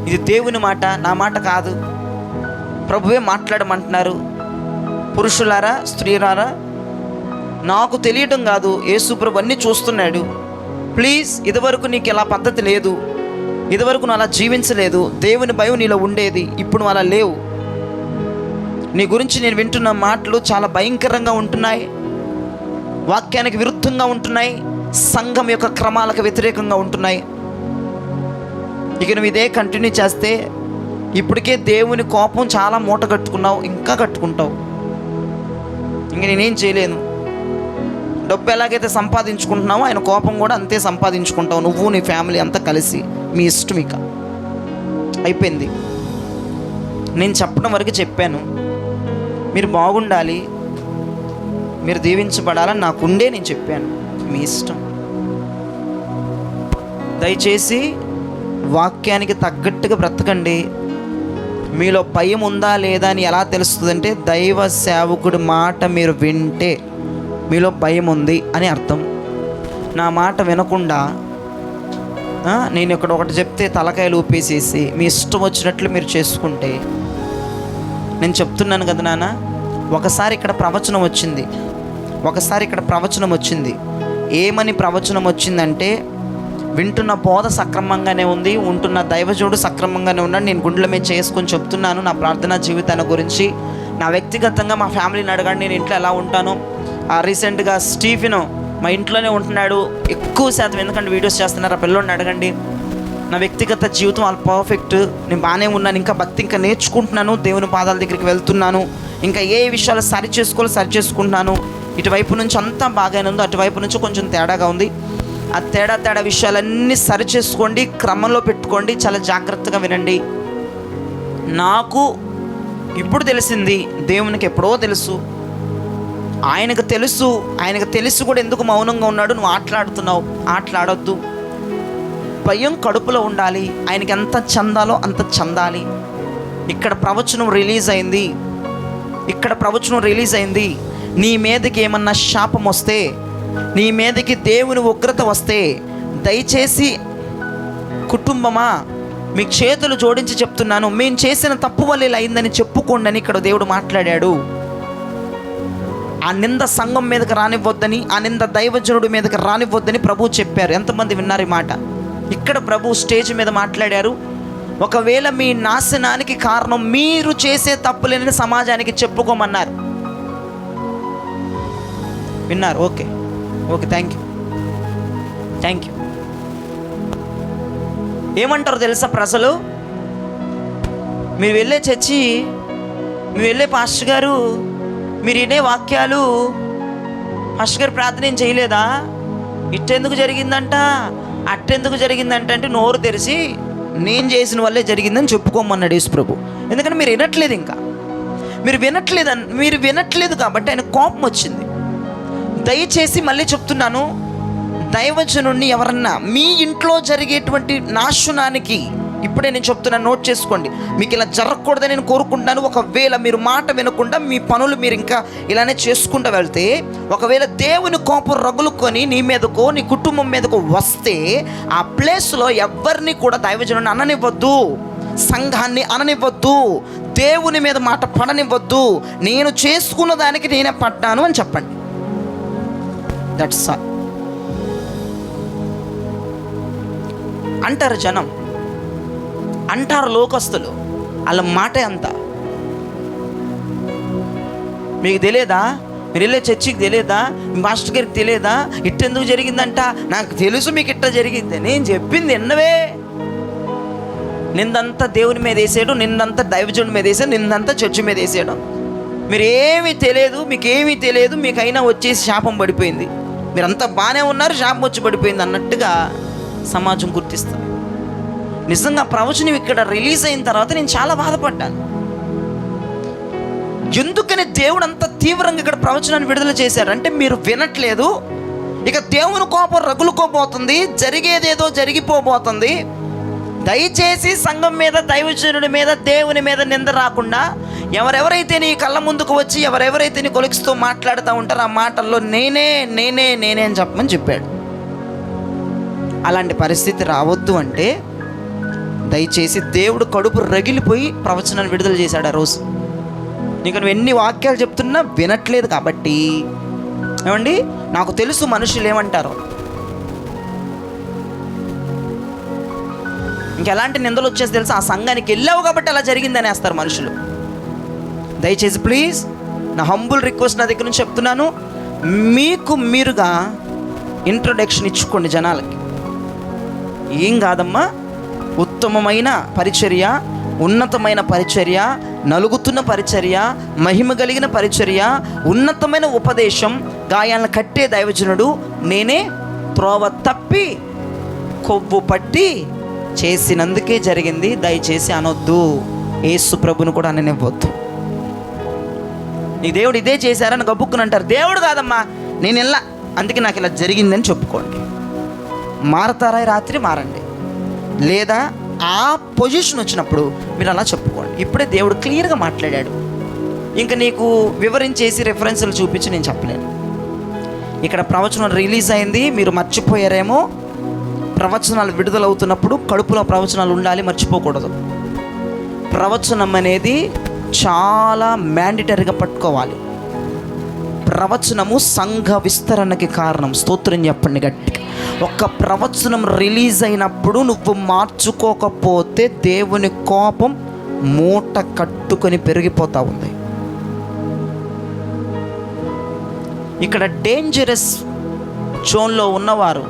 ఇది దేవుని మాట, నా మాట కాదు. ప్రభువే మాట్లాడమంటున్నారు. పురుషులారా, స్త్రీలారా, నాకు తెలియటం కాదు, యేసు ప్రభు అన్నీ చూస్తున్నాడు. ప్లీజ్, ఇదివరకు నీకు ఇలా పద్ధతి లేదు, ఇదివరకు నువ్వు అలా జీవించలేదు. దేవుని భయం నీలో ఉండేది, ఇప్పుడు నువ్వు అలా లేవు. నీ గురించి నేను వింటున్న మాటలు చాలా భయంకరంగా ఉంటున్నాయి, వాక్యానికి విరుద్ధంగా ఉంటున్నాయి, సంఘం యొక్క క్రమాలకు వ్యతిరేకంగా ఉంటున్నాయి. ఇక నువ్వు ఇదే కంటిన్యూ చేస్తే ఇప్పటికే దేవుని కోపం చాలా మూట కట్టుకున్నావు, ఇంకా కట్టుకుంటావు. ఇంక నేనేం చేయలేను. డబ్బు ఎలాగైతే సంపాదించుకుంటున్నావో ఆయన కోపం కూడా అంతే సంపాదించుకుంటావు, నువ్వు నీ ఫ్యామిలీ అంతా కలిసి. మీ ఇష్టం, ఇక అయిపోయింది. నేను చెప్పడం వరకు చెప్పాను. మీరు బాగుండాలి, మీరు దీవించబడాలని నాకుండే నేను చెప్పాను. మీ ఇష్టం. దయచేసి వాక్యానికి తగ్గట్టుగా బ్రతకండి. మీలో భయం ఉందా లేదా అని ఎలా తెలుస్తుందంటే, దైవ సేవకుడి మాట మీరు వింటే మీలో భయం ఉంది అని అర్థం. నా మాట వినకుండా నేను ఇక్కడ ఒకటి చెప్తే తలకాయలు ఊపేసేసి మీ ఇష్టం వచ్చినట్లు మీరు చేసుకుంటే, నేను చెప్తున్నాను కదా నాన్న, ఒకసారి ఇక్కడ ప్రవచనం వచ్చింది. ఏమని ప్రవచనం వచ్చిందంటే, వింటున్న బోధ సక్రమంగానే ఉంది, ఉంటున్న దైవజుడు సక్రమంగానే ఉన్నాడు. నేను గుండెల మీద చేసుకొని చెప్తున్నాను నా ప్రార్థనా జీవితాన్ని గురించి. నా వ్యక్తిగతంగా మా ఫ్యామిలీని అడగండి, నేను ఇంట్లో ఎలా ఉంటాను. రీసెంట్గా స్టీఫెన్ మా ఇంట్లోనే ఉంటున్నాడు ఎక్కువ శాతం, ఎందుకంటే వీడియోస్ చేస్తున్నారు. ఆ పిల్లోడిని అడగండి. నా వ్యక్తిగత జీవితం వాళ్ళు పర్ఫెక్ట్, నేను బాగానే ఉన్నాను. ఇంకా భక్తి ఇంకా నేర్చుకుంటున్నాను, దేవుని పాదాల దగ్గరికి వెళ్తున్నాను. ఇంకా ఏ విషయాలు సరి చేసుకుంటున్నాను. ఇటువైపు నుంచి అంతా బాగానే ఉంది, అటువైపు నుంచి కొంచెం తేడాగా ఉంది. ఆ తేడా విషయాలన్నీ సరి చేసుకోండి, క్రమంలో పెట్టుకోండి. చాలా జాగ్రత్తగా వినండి. నాకు ఇప్పుడు తెలిసింది, దేవునికి ఎప్పుడో తెలుసు. ఆయనకు తెలుసు కూడా ఎందుకు మౌనంగా ఉన్నాడు. నువ్వు ఆటలాడుతున్నావు, ఆటలాడొద్దు. భయం కడుపులో ఉండాలి. ఆయనకి ఎంత చెందాలో అంత చెందాలి. ఇక్కడ ప్రవచనం రిలీజ్ అయింది. నీ మీదకి ఏమన్నా శాపం వస్తే, నీ మీదకి దేవుని ఉగ్రత వస్తే, దయచేసి కుటుంబమా మీ చేతులు జోడించి చెప్తున్నాను, మేము చేసిన తప్పు వల్ల ఇలా అయిందని చెప్పుకోండి అని ఇక్కడ దేవుడు మాట్లాడాడు. ఆ నింద సంఘం మీదకి రానివ్వద్దని, ఆ నింద దైవజనుడి మీదకి రానివ్వద్దని ప్రభు చెప్పారు. ఎంతమంది విన్నారు ఈ మాట? ఇక్కడ ప్రభు స్టేజ్ మీద మాట్లాడారు. ఒకవేళ మీ నాశనానికి కారణం మీరు చేసే తప్పులేని సమాజానికి చెప్పుకోమన్నారు. విన్నారు? Okay, thank you. ఏమంటారు తెలుసా ప్రజలు? మీరు వెళ్ళే చర్చి, మీరు వెళ్ళే పాస్టర్ గారు, మీరు వినే వాక్యాలు, పాస్టర్ గారు ప్రార్థన ఏం చేయలేదా? ఇట్టెందుకు జరిగిందంట, అట్టెందుకు జరిగిందంట అంటే నోరు తెరిచి నేను చేసిన వల్లే జరిగిందని చెప్పుకోమన్నాడు యేసు ప్రభు. ఎందుకంటే మీరు వినట్లేదు. ఇంకా మీరు వినట్లేదు కాబట్టి ఆయన కోపం వచ్చింది. దయచేసి మళ్ళీ చెప్తున్నాను, దైవజనుడిని ఎవరన్నా మీ ఇంట్లో జరిగేటువంటి నాశనానికి, ఇప్పుడే నేను చెప్తున్నాను, నోట్ చేసుకోండి. మీకు ఇలా జరగకూడదని నేను కోరుకుంటున్నాను. ఒకవేళ మీరు మాట వినకుండా మీ పనులు మీరు ఇంకా ఇలానే చేసుకుంటూ వెళ్తే, ఒకవేళ దేవుని కోపం రగులుకొని నీ మీదకో నీ కుటుంబం మీదకో వస్తే, ఆ ప్లేస్లో ఎవరిని కూడా దైవజనుడిని అననివ్వద్దు, సంఘాన్ని అననివ్వద్దు, దేవుని మీద మాట పడనివ్వద్దు. నేను చేసుకున్న దానికి నేనే పడ్డాను అని చెప్పండి. That's all. అంటారు జనం, అంటారు లోకస్తులు, వాళ్ళ మాటే అంత. మీకు తెలియదా? మీరు వెళ్ళే చర్చికి తెలియదా? మీ మాస్టర్ గారికి తెలియదా? ఇట్టెందుకు జరిగిందంట? నాకు తెలుసు మీకు ఇట్ట జరిగింది. నేను చెప్పింది ఎన్నవే. నిందంతా దేవుని మీద వేసేయడం, నిందంతా దైవజనుడి మీద వేసాడు, నిందంతా చర్చి మీద వేసేయడం. మీకేమీ తెలియదు, మీకైనా వచ్చేసి శాపం పడిపోయింది. మీరంతా బాగానే ఉన్నారు, శాపం వచ్చి పడిపోయింది అన్నట్టుగా సమాజం గుర్తిస్తుంది. నిజంగా ప్రవచనం ఇక్కడ రిలీజ్ అయిన తర్వాత నేను చాలా బాధపడ్డాను. ఎందుకని దేవుడు అంత తీవ్రంగా ఇక్కడ ప్రవచనాన్ని విడుదల చేశారంటే, మీరు వినట్లేదు. ఇక దేవుని కోపం రగులుకోబోతుంది, జరిగేదేదో జరిగిపోబోతుంది. దయచేసి సంఘం మీద, దైవజనుడి మీద, దేవుని మీద నింద రాకుండా, ఎవరెవరైతే నీ కళ్ళ ముందుకు వచ్చి ఎవరెవరైతే నీ కొలిక్స్తో మాట్లాడుతూ ఉంటారో ఆ మాటల్లో నేనే అని చెప్పమని చెప్పాడు. అలాంటి పరిస్థితి రావద్దు అంటే దయచేసి దేవుడు కడుపు రగిలిపోయి ప్రవచనాన్ని విడుదల చేశాడు ఆ రోజు. నీకు నువ్వు ఎన్ని వాక్యాలు చెప్తున్నా వినట్లేదు కాబట్టి, ఏమండి, నాకు తెలుసు మనుషులు ఏమంటారో. ఇంకెలాంటి నిందలు వచ్చేసి తెలుసు, ఆ సంఘానికి వెళ్ళావు కాబట్టి అలా జరిగిందని వేస్తారు మనుషులు. దయచేసి ప్లీజ్ నా హంబుల్ రిక్వెస్ట్ నా దగ్గర నుంచి చెప్తున్నాను, మీకు మీరుగా ఇంట్రొడక్షన్ ఇచ్చుకోండి జనాలకి. ఏం కాదమ్మా, ఉత్తమమైన పరిచర్య, ఉన్నతమైన పరిచర్య, నలుగుతున్న పరిచర్య, మహిమ కలిగిన పరిచర్య, ఉన్నతమైన ఉపదేశం, గాయాలను కట్టే దైవజనుడు నేనే, త్రోవ తప్పి కొవ్వు పట్టి చేసినందుకే జరిగింది, దయచేసి అనొద్దు. యేసు ప్రభుని కూడా అననివ్వద్దు. నీ దేవుడు ఇదే చేశారని గబుక్కుని అంటారు. దేవుడు కాదమ్మా, నేను ఇలా అందుకే నాకు ఇలా జరిగిందని చెప్పుకోండి. మారతారా? రాత్రి మారండి. లేదా ఆ పొజిషన్ వచ్చినప్పుడు మీరు అలా చెప్పుకోండి. ఇప్పుడే దేవుడు క్లియర్గా మాట్లాడాడు. ఇంకా నీకు వివరించేసి రెఫరెన్స్లు చూపించి నేను చెప్పలేను. ఇక్కడ ప్రవచనం రిలీజ్ అయింది, మీరు మర్చిపోయారేమో. ప్రవచనాలు విడుదలవుతున్నప్పుడు కడుపులో ప్రవచనాలు ఉండాలి, మర్చిపోకూడదు. ప్రవచనం అనేది చాలా మ్యాండేటరీగా పట్టుకోవాలి. ప్రవచనము సంఘ విస్తరణకి కారణం. స్తోత్రం చెప్పండి గట్టిగా. ఒక ప్రవచనం రిలీజ్ అయినప్పుడు నువ్వు మార్చుకోకపోతే దేవుని కోపం మూట కట్టుకొని పెరిగిపోతూ ఉంది. ఇక్కడ డేంజరస్ జోన్లో ఉన్నవారు,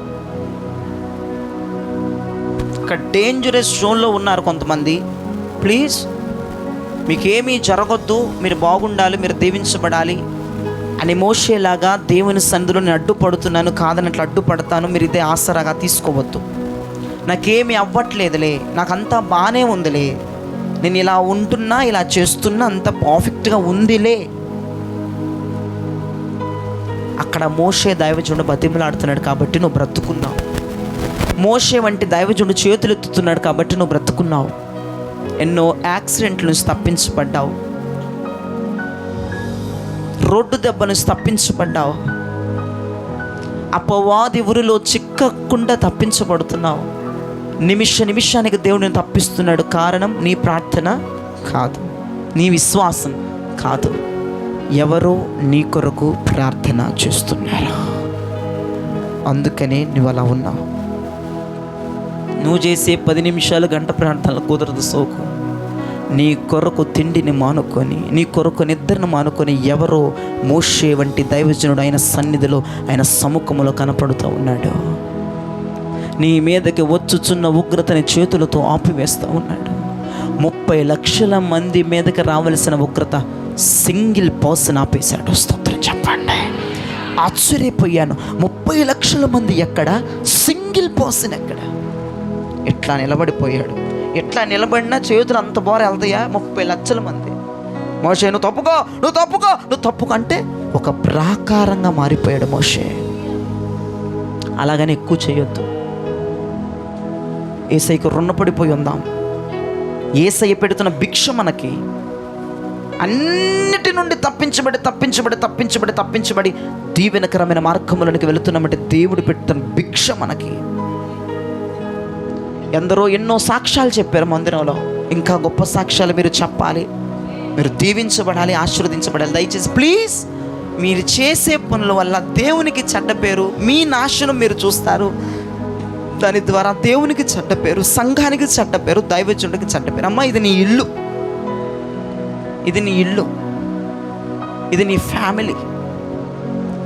ఇక్కడ డేంజరస్ జోన్లో ఉన్నారు కొంతమంది. ప్లీజ్, మీకేమీ జరగొద్దు, మీరు బాగుండాలి, మీరు దీవించబడాలి అని మోషేలాగా దేవుని సన్నిధిలో నేను అడ్డుపడుతున్నాను, కాదన్నట్లు అడ్డుపడతాను, మీరు ఇదే ఆసరాగా తీసుకోవద్దు. నాకేమీ అవ్వట్లేదులే, నాకంతా బాగానే ఉందిలే, నేను ఇలా ఉంటున్నా, ఇలా చేస్తున్నా, అంత పర్ఫెక్ట్గా ఉందిలే. అక్కడ మోషే దైవజనుడు బతిమలాడుతున్నాడు కాబట్టి నువ్వు బ్రతుకున్నావు. మోషే వంటి దైవజనుడు చేతులు ఎత్తుతున్నాడు కాబట్టి నువ్వు బ్రతుకున్నావు. ఎన్నో యాక్సిడెంట్ల నుంచి తప్పించబడ్డావు, రోడ్డు దెబ్బ నుంచి తప్పించబడ్డావు, అపవాది ఊరిలో చిక్కకుండా తప్పించబడుతున్నావు. నిమిషానికి దేవుడిని తప్పిస్తున్నాడు. కారణం నీ ప్రార్థన కాదు, నీ విశ్వాసం కాదు, ఎవరో నీ కొరకు ప్రార్థన చేస్తున్నారు. అందుకనే నువ్వు అలా ఉన్నావు. నువ్వు చేసే 10 నిమిషాలు గంట ప్రార్థనలు కుదరదు సోకు. నీ కొరకు తిండిని మానుకొని, నీ కొరకు నిద్రను మానుకొని ఎవరో మోషే వంటి దైవజనుడు ఆయన సన్నిధిలో, ఆయన సముఖములో కనపడుతూ ఉన్నాడు. నీ మీదకి వచ్చుచున్న ఉగ్రతని చేతులతో ఆపివేస్తూ ఉన్నాడు. 30 లక్షల మంది మీదకి రావలసిన ఉగ్రత సింగిల్ పర్సన్ ఆపేశాడు. స్తోత్రం చెప్పండి. ఆశ్చర్యపోయాను. 30 లక్షల మంది ఎక్కడ, సింగిల్ పర్సన్ ఎక్కడ? ఎట్లా నిలబడిపోయాడు. ఎట్లా నిలబడినా చేతులు అంత బోర వెళ్తాయా? 30 లక్షల మంది. మోషే నువ్వు తప్పుకో అంటే ఒక ప్రాకారంగా మారిపోయాడు మోషే. అలాగని ఎక్కువ చేయొద్దు. యేసయ్యకు రుణపడిపోయి ఉందాం. యేసయ్య పెడుతున్న భిక్ష మనకి అన్నిటి నుండి తప్పించబడి దీవెనకరమైన మార్గములకు వెళుతున్నామంటే దేవుడు పెడుతున్న భిక్ష మనకి. ఎందరో ఎన్నో సాక్ష్యాలు చెప్పారు మందిరంలో. ఇంకా గొప్ప సాక్ష్యాలు మీరు చెప్పాలి, మీరు దీవించబడాలి, ఆశీర్వదించబడాలి. దయచేసి ప్లీజ్, మీరు చేసే పనుల వల్ల దేవునికి చెడ్డ పేరు, మీ నాశనం మీరు చూస్తారు. దాని ద్వారా దేవునికి చెడ్డ పేరు, సంఘానికి చెడ్డ పేరు, దైవజనుడికి చెడ్డ పేరు. అమ్మ, ఇది నీ ఇల్లు, ఇది నీ ఇల్లు, ఇది నీ ఫ్యామిలీ.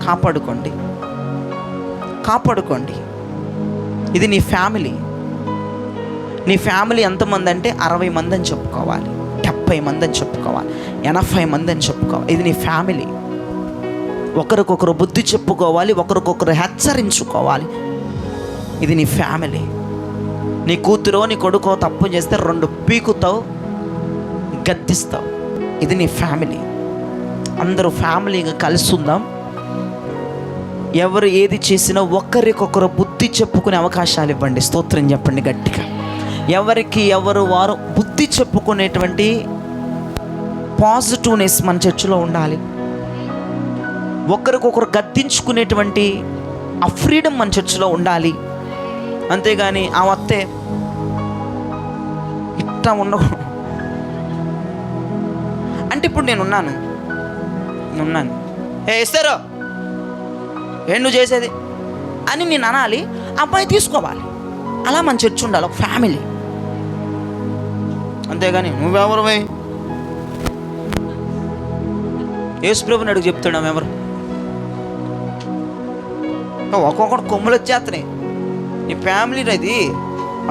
కాపాడుకోండి. ఇది నీ ఫ్యామిలీ. నీ ఫ్యామిలీ ఎంతమంది అంటే 60 మంది అని చెప్పుకోవాలి, 70 మంది అని చెప్పుకోవాలి, 80 మంది అని చెప్పుకోవాలి. ఇది నీ ఫ్యామిలీ. ఒకరికొకరు బుద్ధి చెప్పుకోవాలి, ఒకరికొకరు హెచ్చరించుకోవాలి. ఇది నీ ఫ్యామిలీ. నీ కూతురో నీ కొడుకో తప్పు చేస్తే 2 పీకుతావు, గద్దిస్తావు. ఇది నీ ఫ్యామిలీ. అందరూ ఫ్యామిలీగా కలిసి ఉందాం. ఎవరు ఏది చేసినా ఒకరికొకరు బుద్ధి చెప్పుకునే అవకాశాలు ఇవ్వండి. స్తోత్రం చెప్పండి గట్టిగా. ఎవరికి ఎవరు వారు బుద్ధి చెప్పుకునేటువంటి పాజిటివ్నెస్ మన చర్చిలో ఉండాలి. ఒకరికొకరు గద్దించుకునేటువంటి ఆ ఫ్రీడమ్ మన చర్చిలో ఉండాలి. అంతేగాని ఆ వత్తే ఇట్లా ఉండకూడదు. అంటే ఇప్పుడు నేనున్నాను, ఇస్తారో ఏం నువ్వు చేసేది అని నేను అనాలి, అబ్బాయి తీసుకోవాలి. అలా మన చర్చ్ ఉండాలి, ఒక ఫ్యామిలీ. అంతేగాని నువ్వెవరు యేసుప్రభుని అడుగు చెప్తున్నాం ఎవరు? ఒక్కొక్కటి కొమ్ములు వచ్చేస్తున్నాయి. నీ ఫ్యామిలీ ఇది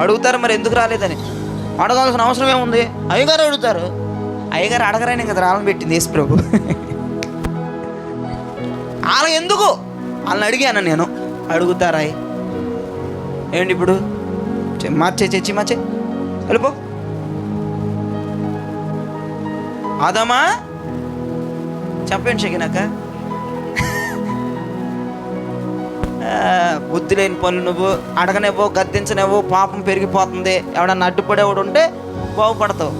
అడుగుతారు, మరి ఎందుకు రాలేదని అడగాల్సిన అవసరం ఏముంది? అయ్యగారు అడుగుతారు. అయ్యగారు అడగరాని కదా రాళ్ళని పెట్టింది యేసుప్రభు. వాళ్ళ ఎందుకు వాళ్ళని అడిగాను నేను. అడుగుతారా ఏంటి ఇప్పుడు? మార్చే వెళ్ళిపో. ఆదామా చెప్పండి చెగినాక బుద్ధి లేని పనులు నువ్వు అడగనేవో, గద్దించనేవో, పాపం పెరిగిపోతుంది. ఎవడన్నా అడ్డుపడేవాడు ఉంటే బాగుపడతావు.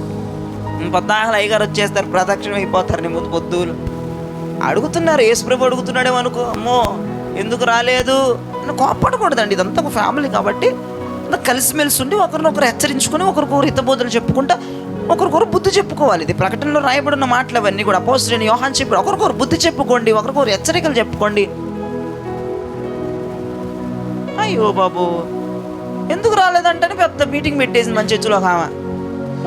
పద్దాకలు అయ్యగారు వచ్చేస్తారు, ప్రదక్షిణం అయిపోతారు నీ ముందు పొద్దులు. అడుగుతున్నారు, యేసుప్రభు అడుగుతున్నాడేమో అనుకో, అమ్మో ఎందుకు రాలేదు అని కోప్పడకూడదండి. ఇదంతా ఒక ఫ్యామిలీ కాబట్టి కలిసిమెలిసి ఉండి ఒకరినొకరు హెచ్చరించుకొని, ఒకరికొకరు హితబోధనలు చెప్పుకుంటా, ఒకరికొకరు బుద్ధి చెప్పుకోవాలి. ఇది ప్రకటనలో రాయబడిన మాటలు అవన్నీ కూడా. అపోస్తలుడైన యోహాను చెప్పాడు, ఒకరికొకరు బుద్ధి చెప్పుకోండి, ఒకరికొకరు హెచ్చరికలు చెప్పుకోండి. అయ్యో బాబు ఎందుకు రాలేదంటే పెద్ద మీటింగ్ పెట్టేసింది మన చర్చిలో ఒక ఆమె.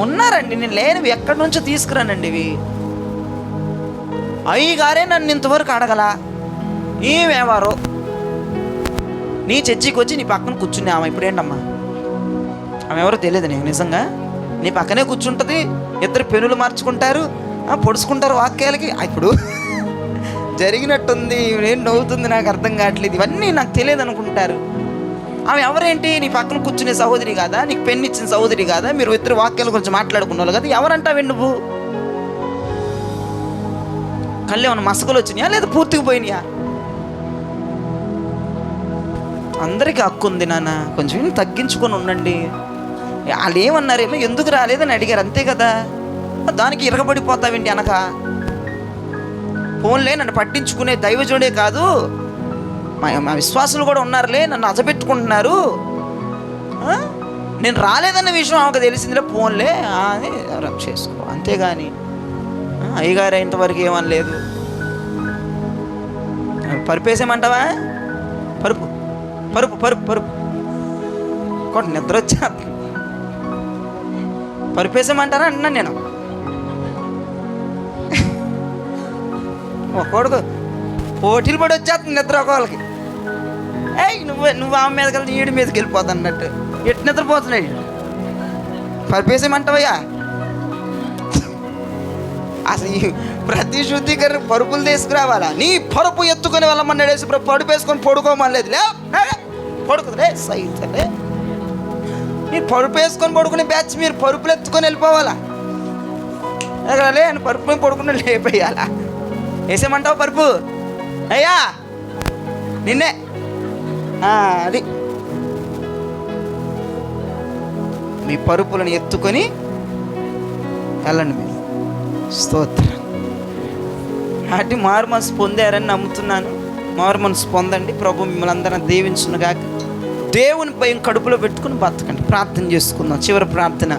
ఉన్నారండి, నేను లేనివి ఎక్కడి నుంచో తీసుకురానండి ఇవి. అయ్యగారే నన్ను ఇంతవరకు అడగలా. ఏమేవారో నీ చర్చికి వచ్చి నీ పక్కన కూర్చుని ఆమె ఇప్పుడు ఏంటమ్మా, ఆమె ఎవరో తెలియదు నీకు. నిజంగా నీ పక్కనే కూర్చుంటుంది, ఇద్దరు పెనులు మార్చుకుంటారు, పొడుచుకుంటారు వాక్యాలకి. ఇప్పుడు జరిగినట్టుంది, ఏం నవ్వుతుంది నాకు అర్థం కావట్లేదు. ఇవన్నీ నాకు తెలియదు అనుకుంటారు. ఆమె ఎవరేంటి? నీ పక్కన కూర్చునే సహోదరి కాదా? నీకు పెన్ను ఇచ్చిన సహోదరి కాదా? మీరు ఇద్దరు వాక్యాల గురించి మాట్లాడుకున్నారు కదా. ఎవరంటావే నువ్వు? కళ్ళు ఏమన్నా మసకలు వచ్చినాయా లేదా పూర్తిగా పోయినాయా? అందరికీ హక్కు ఉంది నాన్న, కొంచెం తగ్గించుకొని ఉండండి. వాళ్ళు ఏమన్నారేమో, ఎందుకు రాలేదని అడిగారు, అంతే కదా. దానికి ఇరగబడిపోతావేంటి అనక. ఫోన్లే నన్ను పట్టించుకునే దైవజుడే కాదు, మా విశ్వాసులు కూడా ఉన్నారులే, నన్ను అజపెట్టుకుంటున్నారు, నేను రాలేదన్న విషయం ఆమెకు తెలిసిందిలే, ఫోన్లే అని రబ్ చేసుకో, అంతేగాని అయ్యగారు ఇంతవరకు ఏమనలేదు. పరుపేసేమంటావా? పరుపు పరుపు పరుపు పరుపు కొట్ట నిద్ర వచ్చా, పరుపేసేమంటారా అంటున్నాను నేను. కొడుకు పోటీలు పడి వచ్చేస్తుంది నిద్ర ఒకళ్ళకి. నువ్వు ఆమె మీదకి వెళ్తే ఈడి మీదకి వెళ్ళిపోతా అన్నట్టు ఎట్టు నిద్రపోతున్నాడు. పరుపేసేమంటావయ్యా? అసలు ఈ ప్రతి శుద్ధీకరణ పరుపులు తీసుకురావాలా? నీ పరుపు ఎత్తుకొని వెళ్ళమన్నాడు వేసి పరుపు వేసుకొని పడుకోమలేదు. పడుకులే సైతలే, మీరు పరుపు వేసుకొని పడుకునే బ్యాచ్ మీరు పరుపులు ఎత్తుకొని వెళ్ళిపోవాలా? ఎగరలే అని పరుపు పడుకుని లేపేయాలా? వేసేమంటావు పరుపు? అయ్యా నిన్నే అది మీ పరుపులను ఎత్తుకొని వెళ్ళండి మీరు. స్తోత్రం. అటు మారు మనసు పొందారని నమ్ముతున్నాను. మారు మనసు పొందండి. ప్రభు మిమ్మల్ని అందరం దీవించునుగాక. దేవుని భయం కడుపులో పెట్టుకుని బతకండి. ప్రార్థన చేసుకుందాం. చివరి ప్రార్థన.